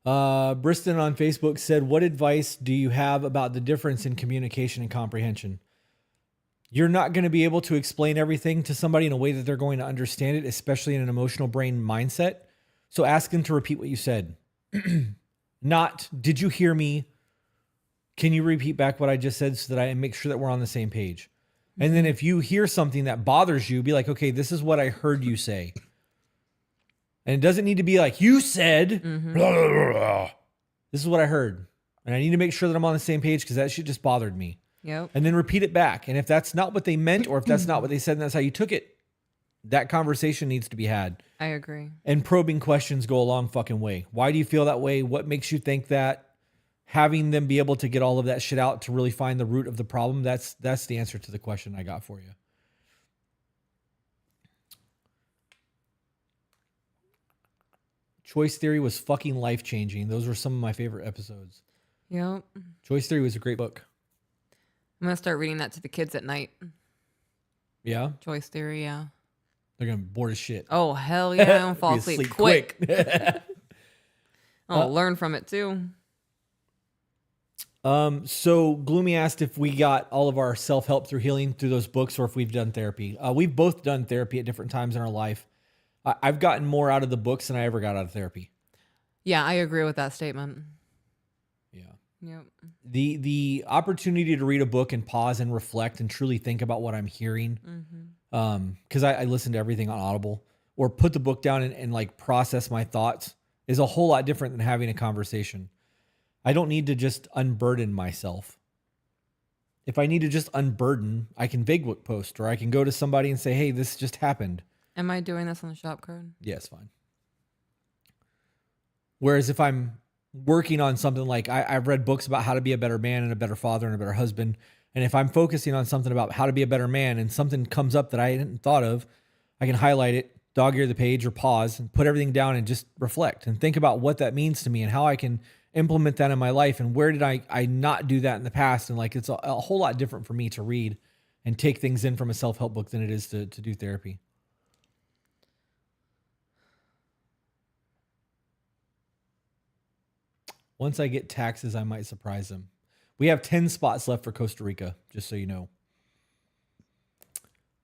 Briston on Facebook said, what advice do you have about the difference in communication and comprehension? You're not going to be able to explain everything to somebody in a way that they're going to understand it, especially in an emotional brain mindset. So ask them to repeat what you said. Not, did you hear me? Can you repeat back what I just said so that I make sure that we're on the same page? And then if you hear something that bothers you, be like, okay, this is what I heard you say. And it doesn't need to be like, you said, blah, blah, blah, blah. This is what I heard. And I need to make sure that I'm on the same page because that shit just bothered me. Yep. And then repeat it back. And if that's not what they meant, or if that's not what they said and that's how you took it, that conversation needs to be had. I agree. And probing questions go a long fucking way. Why do you feel that way? What makes you think that? Having them be able to get all of that shit out to really find the root of the problem, that's the answer to the question I got for you. Choice Theory was fucking life-changing. Those were some of my favorite episodes. Yep. Choice Theory was a great book. I'm going to start reading that to the kids at night. Yeah? Choice Theory, yeah. They're going to be bored as shit. Oh, hell yeah. I don't fall Be asleep quick. quick. I'll learn from it too. So Gloomy asked if we got all of our self-help through healing through those books or if we've done therapy. We've both done therapy at different times in our life. I've gotten more out of the books than I ever got out of therapy. Yeah, I agree with that statement. Yeah. Yep. The opportunity to read a book and pause and reflect and truly think about what I'm hearing. Because I listen to everything on Audible, or put the book down and like process my thoughts is a whole lot different than having a conversation. I don't need to just unburden myself. If I need to just unburden, I can Facebook post, or I can go to somebody and say, hey, this just happened. Am I doing this on the shop card? Yeah, it's fine. Whereas if I'm working on something like I've read books about how to be a better man and a better father and a better husband. And if I'm focusing on something about how to be a better man and something comes up that I hadn't thought of, I can highlight it, dog ear the page, or pause and put everything down and just reflect and think about what that means to me and how I can implement that in my life. And where did I not do that in the past? And like, it's a whole lot different for me to read and take things in from a self-help book than it is to do therapy. Once I get taxes, I might surprise them. We have 10 spots left for Costa Rica, just so you know.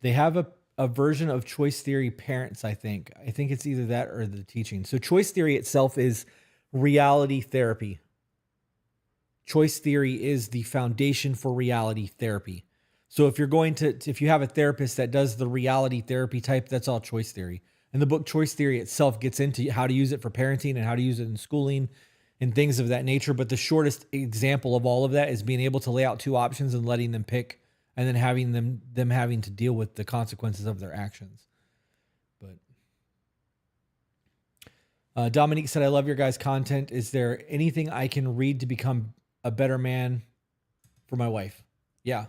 They have a version of Choice Theory Parents, I think. I think it's either that or the teaching. So Choice Theory itself is reality therapy. Choice Theory is the foundation for reality therapy. So if you're going if you have a therapist that does the reality therapy type, that's all Choice Theory. And the book Choice Theory itself gets into how to use it for parenting and how to use it in schooling and things of that nature. But the shortest example of all of that is being able to lay out two options and letting them pick, and then having them having to deal with the consequences of their actions. But Dominique said, I love your guys' content. Is there anything I can read to become a better man for my wife? Yeah.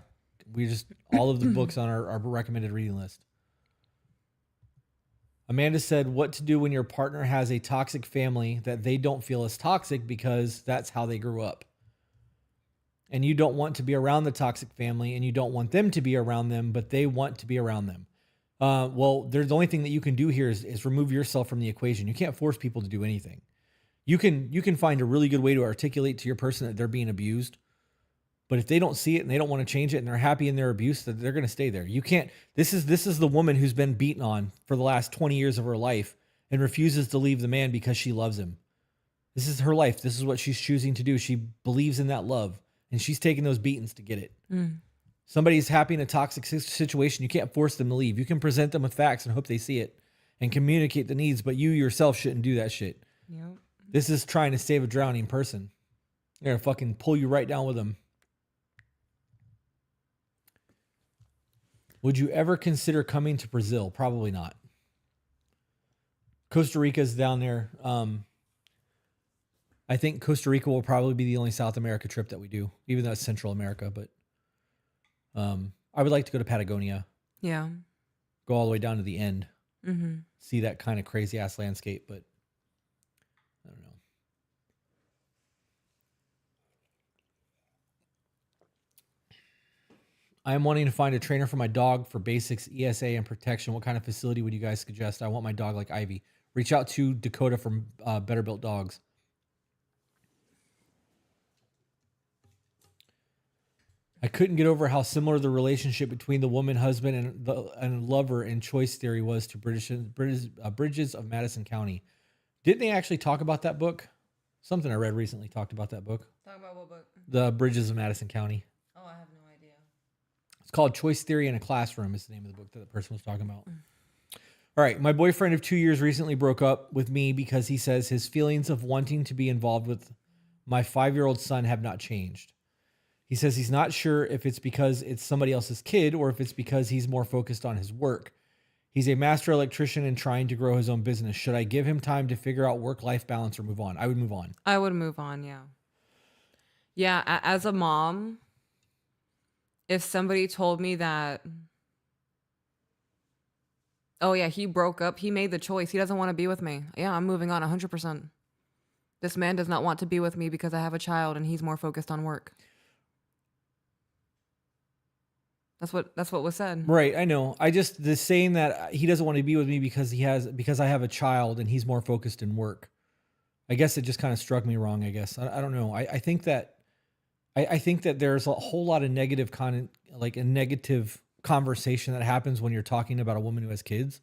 We just, all of the books on our recommended reading list. Amanda said, what to do when your partner has a toxic family that they don't feel is toxic because that's how they grew up. And you don't want to be around the toxic family and you don't want them to be around them, but they want to be around them. Well, the only thing that you can do here is remove yourself from the equation. You can't force people to do anything. You can find a really good way to articulate to your person that they're being abused. But if they don't see it and they don't want to change it and they're happy in their abuse, that they're going to stay there. You can't, this is the woman who's been beaten on for the last 20 years of her life and refuses to leave the man because she loves him. This is her life. This is what she's choosing to do. She believes in that love and she's taking those beatings to get it. Somebody's happy in a toxic situation. You can't force them to leave. You can present them with facts and hope they see it and communicate the needs, but you yourself shouldn't do that shit. Yep. This is trying to save a drowning person. They're going to fucking pull you right down with them. Would you ever consider coming to Brazil? Probably not. Costa Rica's down there. I think Costa Rica will probably be the only South America trip that we do, even though it's Central America. But I would like to go to Patagonia. Yeah. Go all the way down to the end. Mm-hmm. See that kind of crazy ass landscape, but I don't know. I'm wanting to find a trainer for my dog for basics, ESA, and protection. What kind of facility would you guys suggest? I want my dog like Ivy. Reach out to Dakota from Better Built Dogs. I couldn't get over how similar the relationship between the woman husband and lover in choice theory was to Bridges of Madison County. Didn't they actually talk about that book? Something I read recently talked about that book. Talk about what book? The Bridges of Madison County. Oh, I have no idea. It's called Choice Theory in a Classroom is the name of the book that the person was talking about. All right. My boyfriend of 2 years recently broke up with me because he says his feelings of wanting to be involved with my 5-year-old son have not changed. He says he's not sure if it's because it's somebody else's kid or if it's because he's more focused on his work. He's a master electrician and trying to grow his own business. Should I give him time to figure out work-life balance or move on? I would move on. I would move on, yeah. Yeah, as a mom, if somebody told me that, oh yeah, he broke up, he made the choice, he doesn't want to be with me. Yeah, I'm moving on 100%. This man does not want to be with me because I have a child and he's more focused on work. That's what was said. Right, I know. The saying that he doesn't want to be with me because I have a child and he's more focused in work. I guess it just kind of struck me wrong, I guess. I don't know. I think that there's a whole lot of negative a negative conversation that happens when you're talking about a woman who has kids.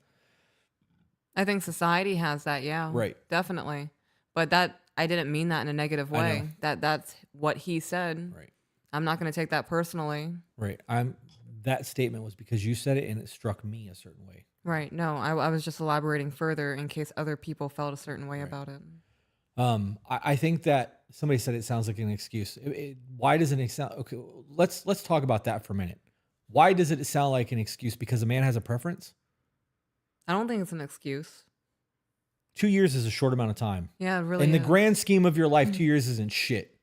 I think society has that, yeah. Right. Definitely. But I didn't mean that in a negative way. That's what he said. Right. I'm not going to take that personally. Right. That statement was because you said it and it struck me a certain way. Right. No, I was just elaborating further in case other people felt a certain way about it. I think that somebody said it sounds like an excuse. Why doesn't it sound okay? Let's talk about that for a minute. Why does it sound like an excuse? Because a man has a preference? I don't think it's an excuse. 2 years is a short amount of time. Yeah, it really In the is. grand scheme of your life, 2 years isn't shit.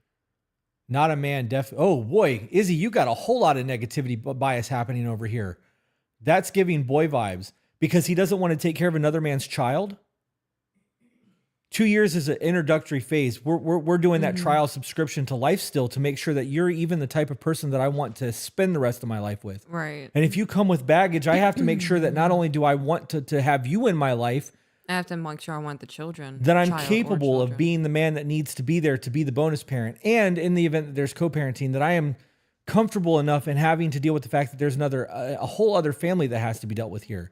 Not a man oh boy, Izzy, you got a whole lot of negativity bias happening over here. That's giving boy vibes because he doesn't want to take care of another man's child. 2 years is an introductory phase. We're doing that trial subscription to life still to make sure that you're even the type of person that I want to spend the rest of my life with. Right. And if you come with baggage, I have to make sure that not only do I want to have you in my life, I have to make sure I want the children. that I'm child or capable of children. being the man that needs to be there to be the bonus parent. And in the event that there's co-parenting, that I am comfortable enough in having to deal with the fact that there's a whole other family that has to be dealt with here.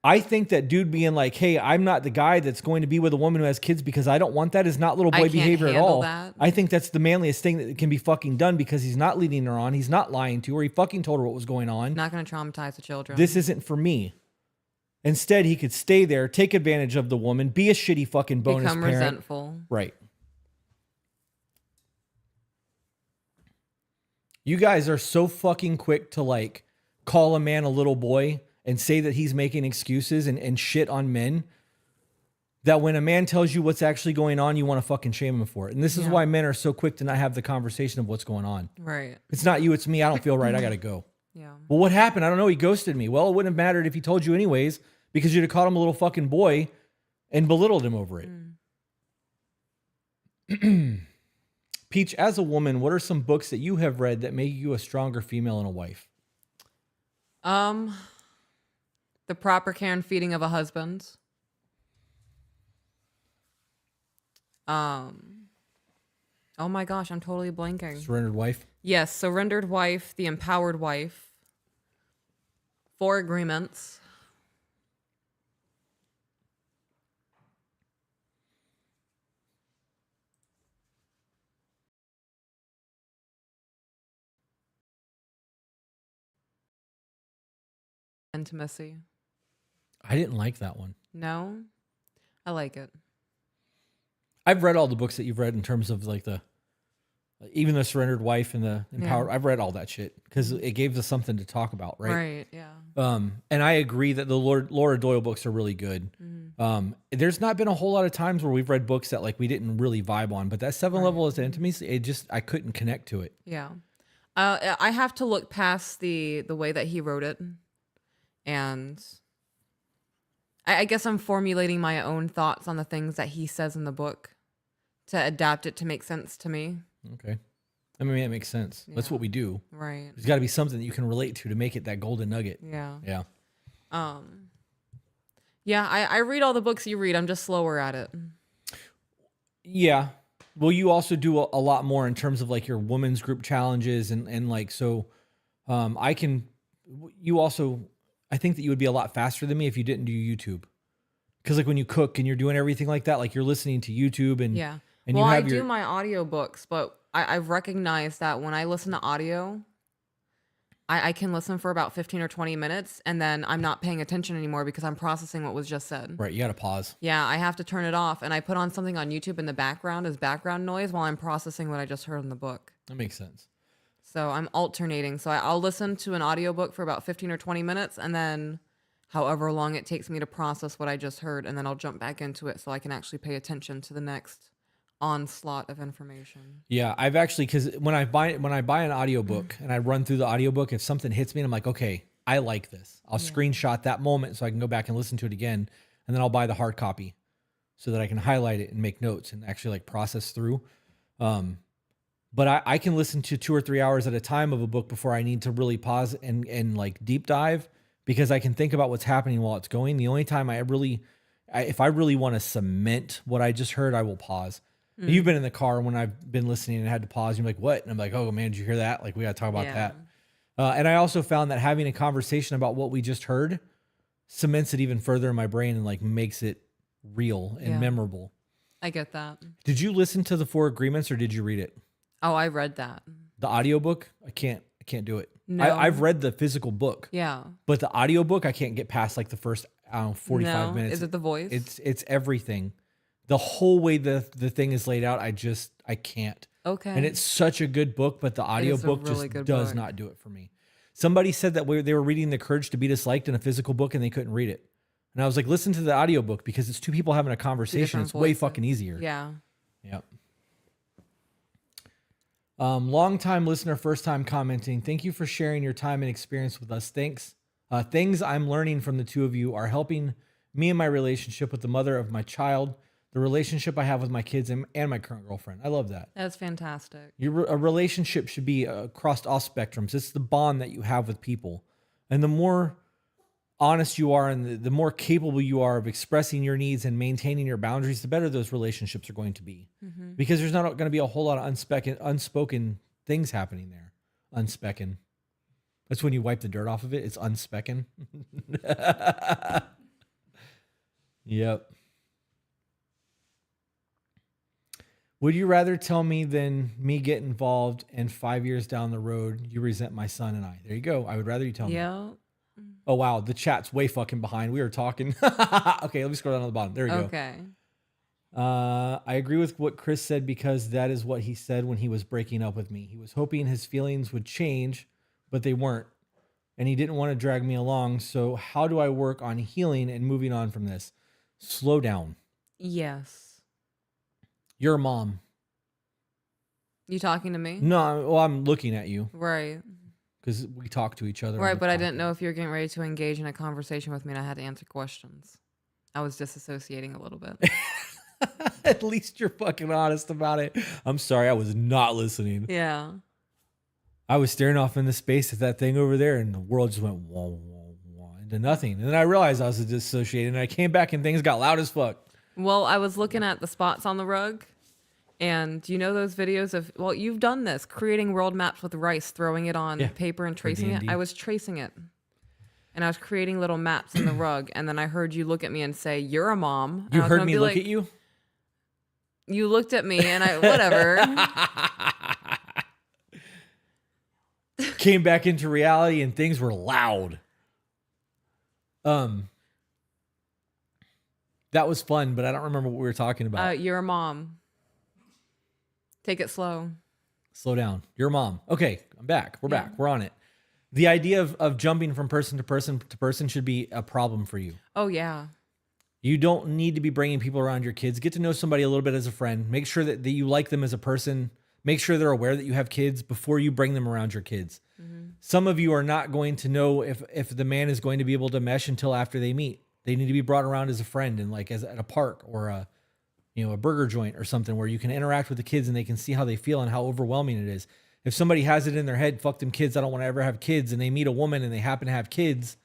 I think that dude being like, hey, I'm not the guy that's going to be with a woman who has kids because I don't want that is not little boy can't behavior at handle all. that. I think that's the manliest thing that can be fucking done because he's not leading her on. He's not lying to her. He fucking told her what was going on. Not going to traumatize the children. This isn't for me. Instead, he could stay there, take advantage of the woman, be a shitty fucking bonus become parent. resentful. Right. You guys are so fucking quick to like call a man a little boy and say that he's making excuses and shit on men, that when a man tells you what's actually going on, you want to fucking shame him for it. And this is why men are so quick to not have the conversation of what's going on. Right. It's not you, it's me. I don't feel right. I got to go. Yeah. Well, what happened? I don't know. He ghosted me. Well, it wouldn't have mattered if he told you anyways, because you'd have called him a little fucking boy and belittled him over it. Peach, as a woman, what are some books that you have read that make you a stronger female and a wife? The Proper Care and Feeding of a Husband. Oh my gosh, I'm totally blanking. Surrendered Wife? Yes, Surrendered Wife, The Empowered Wife, 4 Agreements. Intimacy. I didn't like that one. No? I like it. I've read all the books that you've read in terms of like even the Surrendered Wife and the Empowered. Yeah. I've read all that shit because it gave us something to talk about, right? Right, yeah. And I agree that the Laura Doyle books are really good. There's not been a whole lot of times where we've read books that like we didn't really vibe on, but that 7 levels of intimacy, I couldn't connect to it. Yeah. I have to look past the way that he wrote it. And I guess I'm formulating my own thoughts on the things that he says in the book to adapt it to make sense to me. Okay. I mean, that makes sense. That's Yeah. what we do. Right. There's got to be something that you can relate to make it that golden nugget. Yeah. Yeah. Yeah, I read all the books you read. I'm just slower at it. Yeah. Well, you also do a lot more in terms of like your women's group challenges and like, so I think that you would be a lot faster than me if you didn't do YouTube. Cause like when you cook and you're doing everything like that, like you're listening to YouTube and, Yeah. and Well, you I have do my audiobooks, but I've recognized that when I listen to audio, I can listen for about 15 or 20 minutes and then I'm not paying attention anymore because I'm processing what was just said. right. You got to pause. Yeah, I have to turn it off and I put on something on YouTube in the background as background noise while I'm processing what I just heard in the book. That makes sense. So I'm alternating. So I'll listen to an audiobook for about 15 or 20 minutes and then however long it takes me to process what I just heard, and then I'll jump back into it so I can actually pay attention to the next onslaught of information. Yeah, I've actually, because when I buy an audiobook and I run through the audiobook, if something hits me and I'm like, okay, I like this, I'll screenshot that moment so I can go back and listen to it again, and then I'll buy the hard copy so that I can highlight it and make notes and actually like process through. But I can listen to 2 or 3 hours at a time of a book before I need to really pause and like deep dive, because I can think about what's happening while it's going. The only time if I really want to cement what I just heard, I will pause. You've been in the car when I've been listening and had to pause. You're like, what? And I'm like, oh man, did you hear that? Like, we got to talk about that. And I also found that having a conversation about what we just heard cements it even further in my brain and like makes it real and memorable. I get that. Did you listen to the 4 Agreements or did you read it? Oh, I read that. The audiobook? I can't do it. No. I've read the physical book. Yeah. But the audiobook, I can't get past like the first, 45 minutes. Is it the voice? It's everything. The whole way the thing is laid out, I can't. Okay. And it's such a good book, but the audiobook really just good does book. not do it for me. Somebody said that they were reading The Courage to Be Disliked in a physical book and they couldn't read it. And I was like, listen to the audiobook because it's 2 people having a conversation. different It's way voices. fucking easier. Yeah. Yep. Long time listener, first time commenting. Thank you for sharing your time and experience with us. Thanks. Things I'm learning from the 2 of you are helping me in my relationship with the mother of my child, the relationship I have with my kids and my current girlfriend. I love that. That's fantastic. A relationship should be across all spectrums. It's the bond that you have with people. And the more honest you are and the more capable you are of expressing your needs and maintaining your boundaries, the better those relationships are going to be. Mm-hmm. Because there's not going to be a whole lot of unspoken things happening there. Unspecking. That's when you wipe the dirt off of it. It's unspecking. Yep. Would you rather tell me than me get involved and 5 years down the road, you resent my son and I? There you go. I would rather you tell me. Yeah. Oh, wow. The chat's way fucking behind. We were talking. Okay, let me scroll down to the bottom. There we go. Okay. I agree with what Chris said because that is what he said when he was breaking up with me. He was hoping his feelings would change, but they weren't. And he didn't want to drag me along. So how do I work on healing and moving on from this? Slow down. Yes. You're a mom. You talking to me? No, well, I'm looking at you Right. because we talk to each other. Right, but I didn't know if you were getting ready to engage in a conversation with me and I had to answer questions. I was disassociating a little bit. At least you're fucking honest about it. I'm sorry, I was not listening. Yeah. I was staring off into space at that thing over there, and the world just went wah, wah, wah, into nothing. And then I realized I was disassociating, and I came back and things got loud as fuck. Well, I was looking at the spots on the rug, and you know those videos of, well, you've done this, creating world maps with rice, throwing it on paper and tracing it. D&D. I was tracing it. And I was creating little maps in the rug, and then I heard you look at me and say, "You're a mom." And You I was heard gonna me be look like, at you? You looked at me, and I, whatever. Came back into reality, and things were loud. That was fun, but I don't remember what we were talking about. You're a mom. Take it slow. Slow down. You're a mom. Okay, I'm back. We're back. We're on it. The idea of jumping from person to person should be a problem for you. Oh, yeah. You don't need to be bringing people around your kids. Get to know somebody a little bit as a friend. Make sure that you like them as a person. Make sure they're aware that you have kids before you bring them around your kids. Mm-hmm. Some of you are not going to know if the man is going to be able to mesh until after they meet. They need to be brought around as a friend and like as at a park or a burger joint or something where you can interact with the kids and they can see how they feel and how overwhelming it is. if somebody has it in their head, fuck them kids, I don't want to ever have kids, and they meet a woman and they happen to have kids,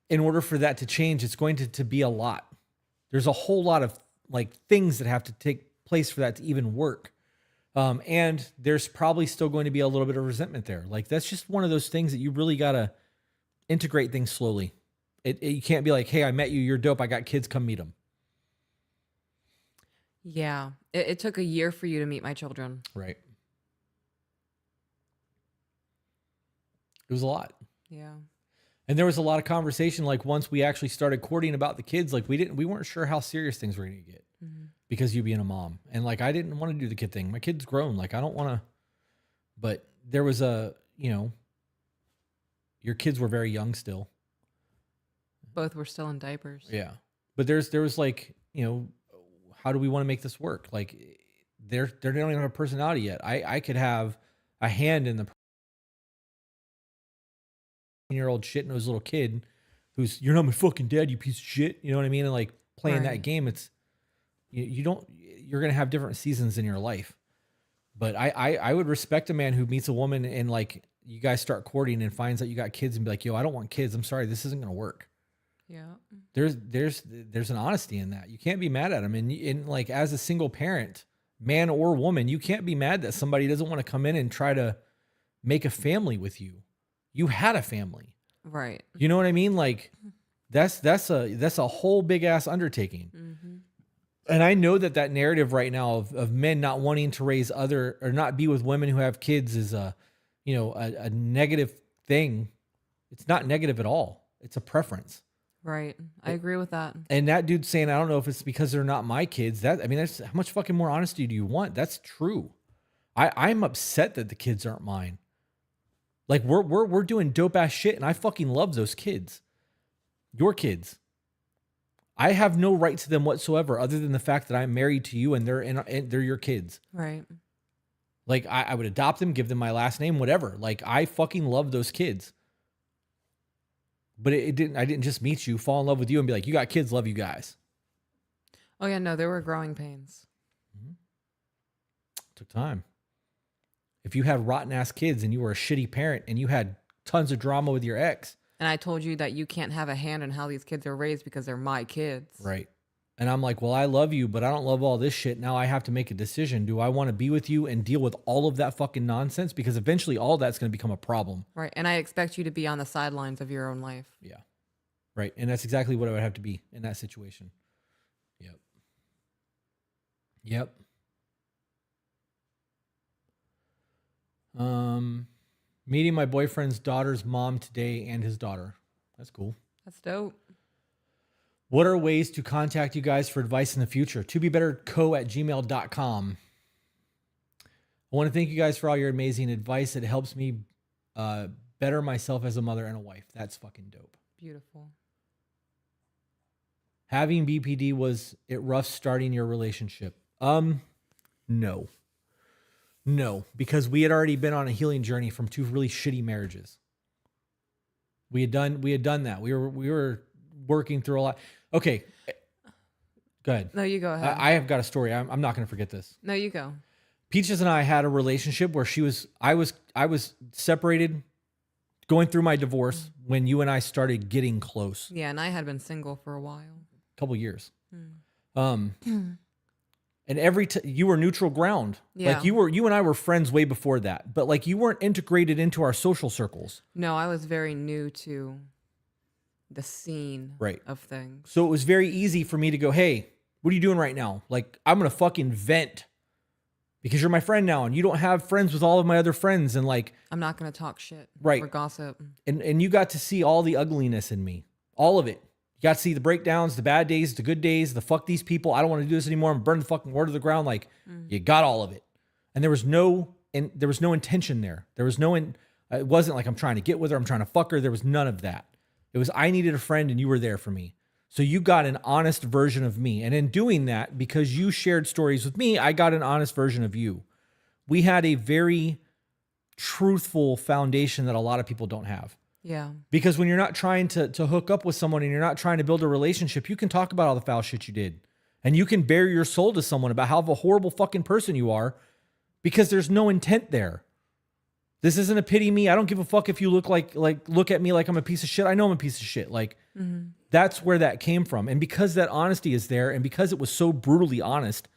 in order for that to change, it's going to be a lot. There's a whole lot of like things that have to take place for that to even work. And there's probably still going to be a little bit of resentment there. Like, that's just one of those things that you really got to integrate things slowly. You can't be like, hey, I met you, you're dope, I got kids, come meet them. Yeah. It took a year for you to meet my children. Right. It was a lot. Yeah. And there was a lot of conversation. Like, once we actually started courting about the kids, like we weren't sure how serious things were going to get because you being a mom. And like, I didn't want to do the kid thing. My kid's grown. Like, I don't want to, but there was your kids were very young still. Both were still in diapers. Yeah. But there was like, how do we want to make this work? Like, they don't even have a personality yet. I could have a hand in the year-old shit-nosed little kid who's, you're not my fucking dad, you piece of shit. You know what I mean? And like, playing that game, it's you're gonna have different seasons in your life. But I would respect a man who meets a woman and like, you guys start courting and finds out you got kids and be like, yo, I don't want kids, I'm sorry, this isn't gonna work. Yeah. There's an honesty in that. You can't be mad at them. And like, as a single parent, man or woman, you can't be mad that somebody doesn't want to come in and try to make a family with you. You had a family. Right. You know what I mean? Like, that's a whole big ass undertaking. Mm-hmm. And I know that narrative right now of men not wanting to raise or not be with women who have kids is a negative thing. It's not negative at all. It's a preference. Right. I agree with that. And that dude's saying, I don't know if it's because they're not my kids. That's how much fucking more honesty do you want? That's true. I'm upset that the kids aren't mine. Like, we're doing dope ass shit, and I fucking love those kids. Your kids. I have no right to them whatsoever, other than the fact that I'm married to you and they're your kids. Right. Like, I would adopt them, give them my last name, whatever. Like, I fucking love those kids. But I didn't just meet you, fall in love with you, and be like, you got kids, love you guys. Oh yeah, no, there were growing pains. Took time. If you had rotten ass kids and you were a shitty parent and you had tons of drama with your ex. And I told you that you can't have a hand in how these kids are raised because they're my kids. Right. And I'm like, well, I love you, but I don't love all this shit. Now I have to make a decision. Do I want to be with you and deal with all of that fucking nonsense? Because eventually all that's going to become a problem. Right. And I expect you to be on the sidelines of your own life. Yeah. Right. And that's exactly what I would have to be in that situation. Yep. Meeting my boyfriend's daughter's mom today and his daughter. That's cool. That's dope. What are ways to contact you guys for advice in the future? tobetterco@gmail.com. I want to thank you guys for all your amazing advice. It helps me better myself as a mother and a wife. That's fucking dope. Beautiful. Having BPD, was it rough starting your relationship? No, because we had already been on a healing journey from 2 really shitty marriages. We had done that. We were working through a lot. Okay, go ahead. No, you go ahead. I have got a story. I'm not going to forget this. No, you go. Peaches and I had a relationship where I was separated, going through my divorce when you and I started getting close. Yeah, and I had been single for a while. A couple years. And you were neutral ground. Yeah. Like you and I were friends way before that, but like you weren't integrated into our social circles. No, I was very new to the scene of things. So it was very easy for me to go, hey, what are you doing right now? Like, I'm going to fucking vent because you're my friend now and you don't have friends with all of my other friends. And like, I'm not going to talk shit or gossip. And you got to see all the ugliness in me, all of it. You got to see the breakdowns, the bad days, the good days, the fuck these people. I don't want to do this anymore. I'm burning the fucking word to the ground. Like, you got all of it. And there was no intention there. There was it wasn't like I'm trying to get with her. I'm trying to fuck her. There was none of that. It was, I needed a friend and you were there for me. So you got an honest version of me. And in doing that, because you shared stories with me, I got an honest version of you. We had a very truthful foundation that a lot of people don't have. Yeah. Because when you're not trying to hook up with someone and you're not trying to build a relationship, you can talk about all the foul shit you did. And you can bare your soul to someone about how of a horrible fucking person you are because there's no intent there. This isn't a pity me. I don't give a fuck if you look look at me like I'm a piece of shit. I know I'm a piece of shit. Like that's where that came from. And because that honesty is there and because it was so brutally honest,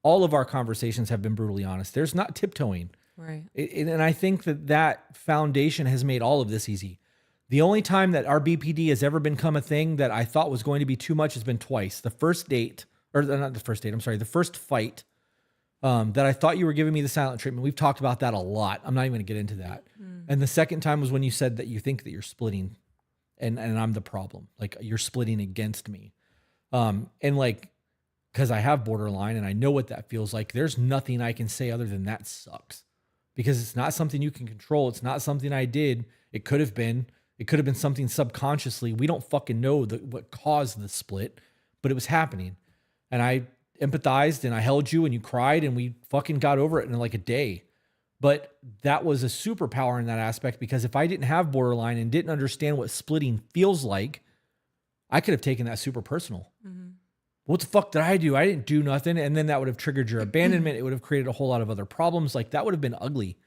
all of our conversations have been brutally honest. There's not tiptoeing. Right. And I think that foundation has made all of this easy. The only time that our BPD has ever become a thing that I thought was going to be too much has been twice. The first date, or not the first date, I'm sorry, the first fight that I thought you were giving me the silent treatment. We've talked about that a lot. I'm not even going to get into that. And the second time was when you said that you think that you're splitting and I'm the problem. Like you're splitting against me. And like, because I have borderline and I know what that feels like, there's nothing I can say other than that sucks. Because it's not something you can control. It's not something I did. It could have been. It could have been something subconsciously. We don't fucking know what caused the split, but it was happening. And I empathized and I held you and you cried and we fucking got over it in like a day. But that was a superpower in that aspect because if I didn't have borderline and didn't understand what splitting feels like, I could have taken that super personal. What the fuck did I do? I didn't do nothing. And then that would have triggered your abandonment. It would have created a whole lot of other problems. Like that would have been ugly.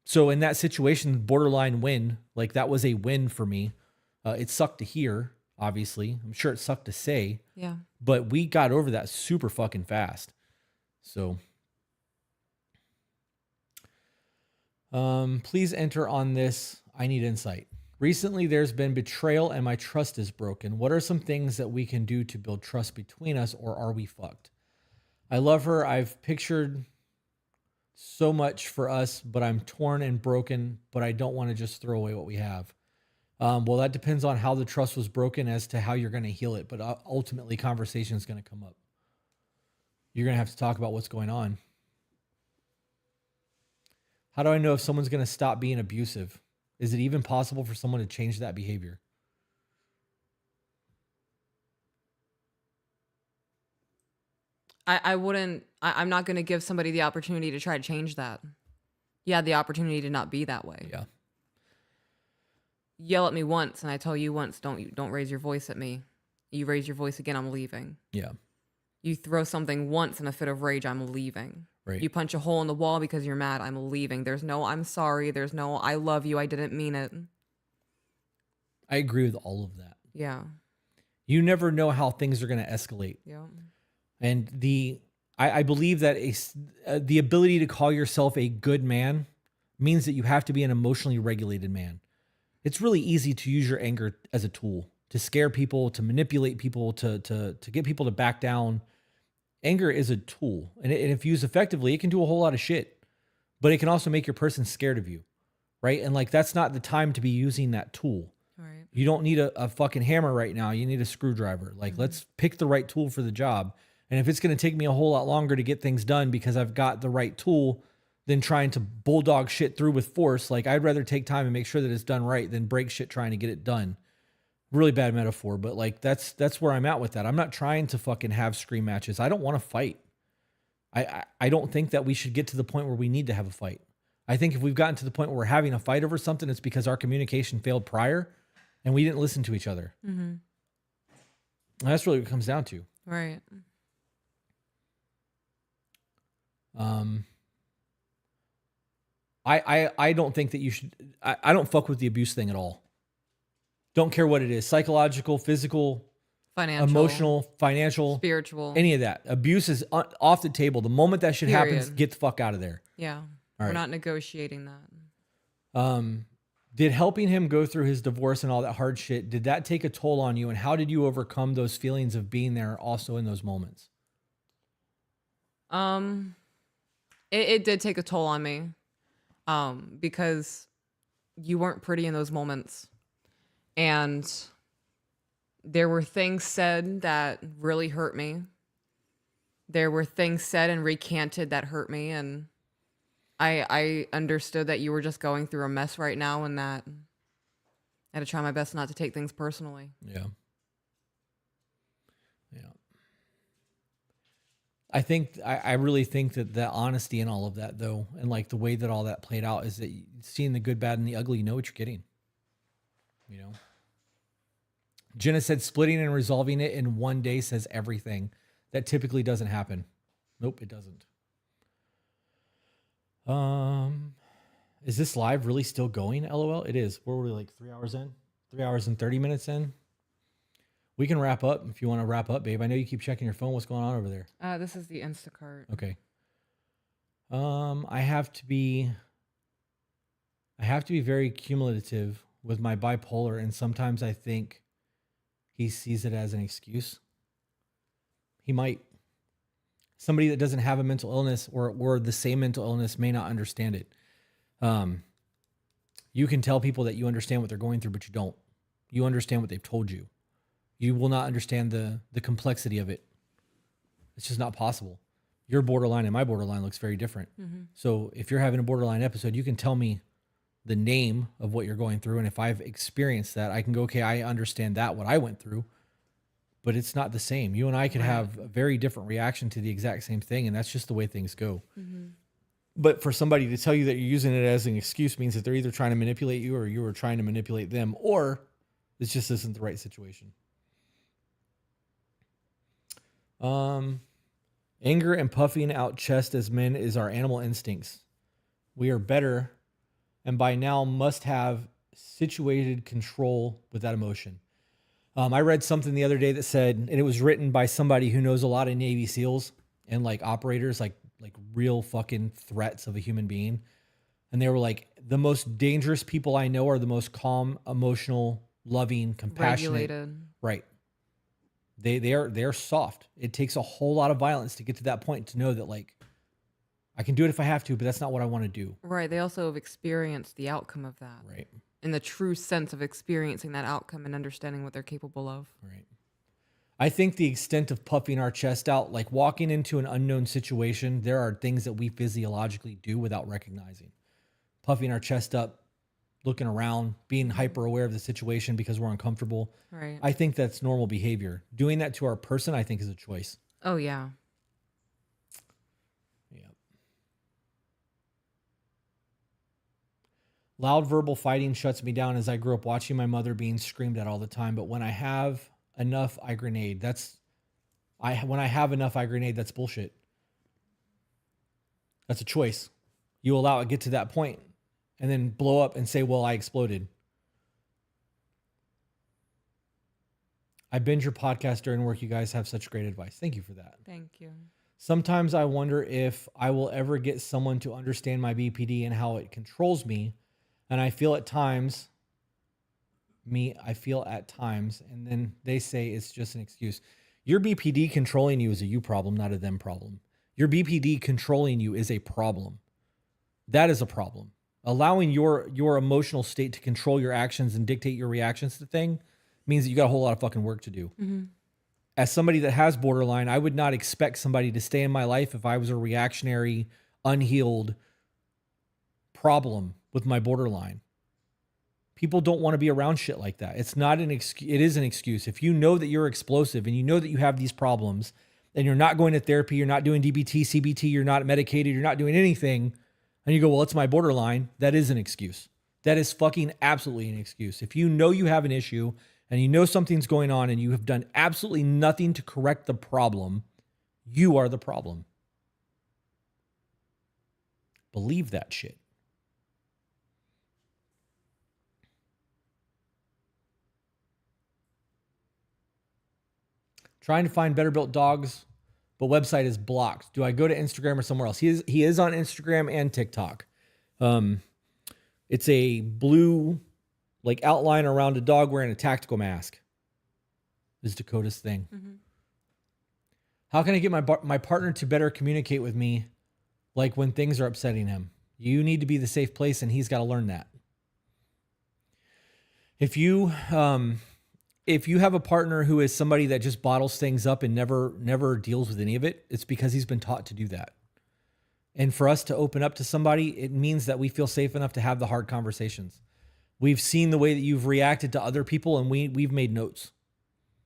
So in that situation, borderline win, like that was a win for me. It sucked to hear, obviously. I'm sure it sucked to say. Yeah. But we got over that super fucking fast. So please enter on this. I need insight. Recently, there's been betrayal and my trust is broken. What are some things that we can do to build trust between us, or are we fucked? I love her. I've pictured so much for us, but I'm torn and broken, but I don't want to just throw away what we have. Well, that depends on how the trust was broken as to how you're going to heal it. But ultimately, conversation is going to come up. You're going to have to talk about what's going on. How do I know if someone's going to stop being abusive? Is it even possible for someone to change that behavior? I'm not going to give somebody the opportunity to try to change that. You had the opportunity to not be that way. Yeah. Yell at me once and I tell you once, don't raise your voice at me. You raise your voice again, I'm leaving. Yeah. You throw something once in a fit of rage, I'm leaving. Right. You punch a hole in the wall because you're mad, I'm leaving. There's no I'm sorry, there's no I love you, I didn't mean it. I agree with all of that. Yeah. You never know how things are going to escalate. Yeah. And I believe that the ability to call yourself a good man means that you have to be an emotionally regulated man. It's really easy to use your anger as a tool to scare people, to manipulate people, to get people to back down. Anger is a tool, and if used effectively, it can do a whole lot of shit, but it can also make your person scared of you, right? And like, that's not the time to be using that tool. Right. You don't need a fucking hammer right now. You need a screwdriver. Like, let's pick the right tool for the job. And if it's going to take me a whole lot longer to get things done because I've got the right tool than trying to bulldog shit through with force, like I'd rather take time and make sure that it's done right than break shit trying to get it done. Really bad metaphor, but like that's where I'm at with that. I'm not trying to fucking have scream matches. I don't want to fight. I don't think that we should get to the point where we need to have a fight. I think if we've gotten to the point where we're having a fight over something, it's because our communication failed prior and we didn't listen to each other. Mm-hmm. And that's really what it comes down to. Right. I don't think that you should, I don't fuck with the abuse thing at all. Don't care what it is. Psychological, physical, Financial, emotional, financial, spiritual, any of that. Abuse is off the table. The moment that shit happens, get the fuck out of there. Yeah. We're right. Not negotiating that. Did helping him go through his divorce and all that hard shit, did that take a toll on you? And how did you overcome those feelings of being there also in those moments? It did take a toll on me. Because you weren't pretty in those moments. And there were things said that really hurt me. There were things said and recanted that hurt me. And I understood that you were just going through a mess right now and that I had to try my best not to take things personally. Yeah. Yeah. I really think that the honesty and all of that, though, and like the way that all that played out is that seeing the good, bad, and the ugly, you know what you're getting. You know? Jenna said splitting and resolving it in one day says everything. That typically doesn't happen. Nope, it doesn't. Is this live really still going? LOL. It is. Where were we, like 3 hours in? 3 hours and 30 minutes in? We can wrap up if you want to wrap up, babe. I know you keep checking your phone. What's going on over there? This is the Instacart. Okay. I have to be very cumulative with my bipolar, and sometimes I think he sees it as an excuse. He might. Somebody that doesn't have a mental illness or the same mental illness may not understand it. You can tell people that you understand what they're going through, but you don't. You understand what they've told you. You will not understand the complexity of it. It's just not possible. Your borderline and my borderline looks very different. Mm-hmm. So if you're having a borderline episode, you can tell me the name of what you're going through. And if I've experienced that, I can go, okay, I understand that, what I went through, but it's not the same. You and I could have a very different reaction to the exact same thing. And that's just the way things go. Mm-hmm. But for somebody to tell you that you're using it as an excuse means that they're either trying to manipulate you or you are trying to manipulate them, or this just isn't the right situation. Anger and puffing out chest as men is our animal instincts. We are better and by now must have situated control with that emotion. I read something the other day that said, and it was written by somebody who knows a lot of Navy SEALs and like operators, like real fucking threats of a human being. And they were like, the most dangerous people I know are the most calm, emotional, loving, compassionate. Regulated. Right. They're soft. It takes a whole lot of violence to get to that point to know that like I can do it if I have to, but that's not what I want to do. Right. They also have experienced the outcome of that. Right. In the true sense of experiencing that outcome and understanding what they're capable of. Right. I think the extent of puffing our chest out, like walking into an unknown situation, there are things that we physiologically do without recognizing. Puffing our chest up, looking around, being hyper aware of the situation because we're uncomfortable. Right. I think that's normal behavior. Doing that to our person, I think, is a choice. Oh, yeah. Yeah. Loud verbal fighting shuts me down as I grew up watching my mother being screamed at all the time. But when I have enough, I grenade. When I have enough, I grenade. That's bullshit. That's a choice. You allow it get to that point and then blow up and say, well, I exploded. I binge your podcast during work. You guys have such great advice. Thank you for that. Thank you. Sometimes I wonder if I will ever get someone to understand my BPD and how it controls me. And I feel at times, and then they say it's just an excuse. Your BPD controlling you is a you problem, not a them problem. Your BPD controlling you is a problem. That is a problem. Allowing your emotional state to control your actions and dictate your reactions to things means that you got a whole lot of fucking work to do. Mm-hmm. As somebody that has borderline, I would not expect somebody to stay in my life if I was a reactionary, unhealed problem with my borderline. People don't want to be around shit like that. It's not an excuse. It is an excuse. If you know that you're explosive and you know that you have these problems and you're not going to therapy, you're not doing DBT, CBT, you're not medicated, you're not doing anything, and you go, well, it's my borderline. That is an excuse. That is fucking absolutely an excuse. If you know you have an issue and you know something's going on and you have done absolutely nothing to correct the problem, you are the problem. Believe that shit. Trying to find better built dogs, but website is blocked. Do I go to Instagram or somewhere else? He is on Instagram and TikTok. It's a blue like outline around a dog wearing a tactical mask. Is Dakota's thing. Mm-hmm. How can I get my partner to better communicate with me, like when things are upsetting him? You need to be the safe place, and he's got to learn that. If you have a partner who is somebody that just bottles things up and never deals with any of it, it's because he's been taught to do that. And for us to open up to somebody, it means that we feel safe enough to have the hard conversations. We've seen the way that you've reacted to other people, and we've made notes,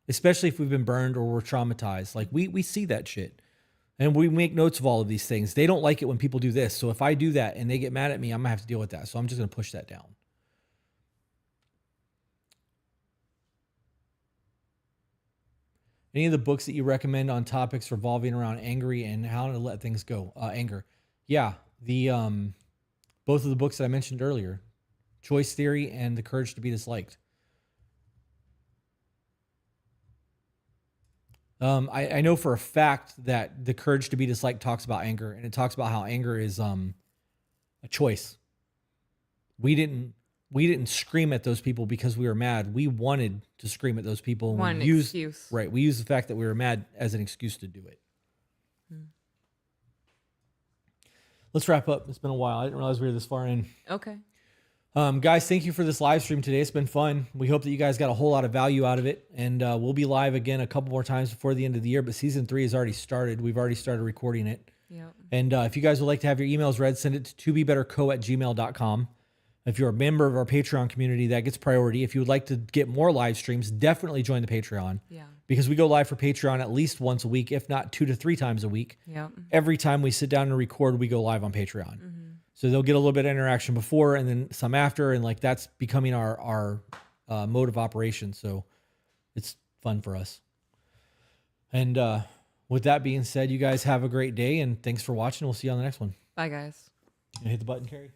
especially if we've been burned or we're traumatized. Like we see that shit, and we make notes of all of these things. They don't like it when people do this. So if I do that and they get mad at me, I'm gonna have to deal with that. So I'm just gonna push that down. Any of the books that you recommend on topics revolving around angry and how to let things go? Anger. Yeah. The both of the books that I mentioned earlier, Choice Theory and The Courage to Be Disliked. I know for a fact that The Courage to Be Disliked talks about anger, and it talks about how anger is a choice. We didn't scream at those people because we were mad. We wanted to scream at those people. And One we used, excuse. Right. We used the fact that we were mad as an excuse to do it. Let's wrap up. It's been a while. I didn't realize we were this far in. Okay. Guys, thank you for this live stream today. It's been fun. We hope that you guys got a whole lot of value out of it. And we'll be live again a couple more times before the end of the year. But season 3 has already started. We've already started recording it. Yep. And if you guys would like to have your emails read, send it to tobebetterco@gmail.com. If you're a member of our Patreon community, that gets priority. If you would like to get more live streams, definitely join the Patreon. Yeah. Because we go live for Patreon at least once a week, if not 2 to 3 times a week. Yep. Every time we sit down and record, we go live on Patreon. So they'll get a little bit of interaction before and then some after. And like that's becoming our mode of operation. So it's fun for us. And with that being said, you guys have a great day and thanks for watching. We'll see you on the next one. Bye, guys. You hit the button, Carrie.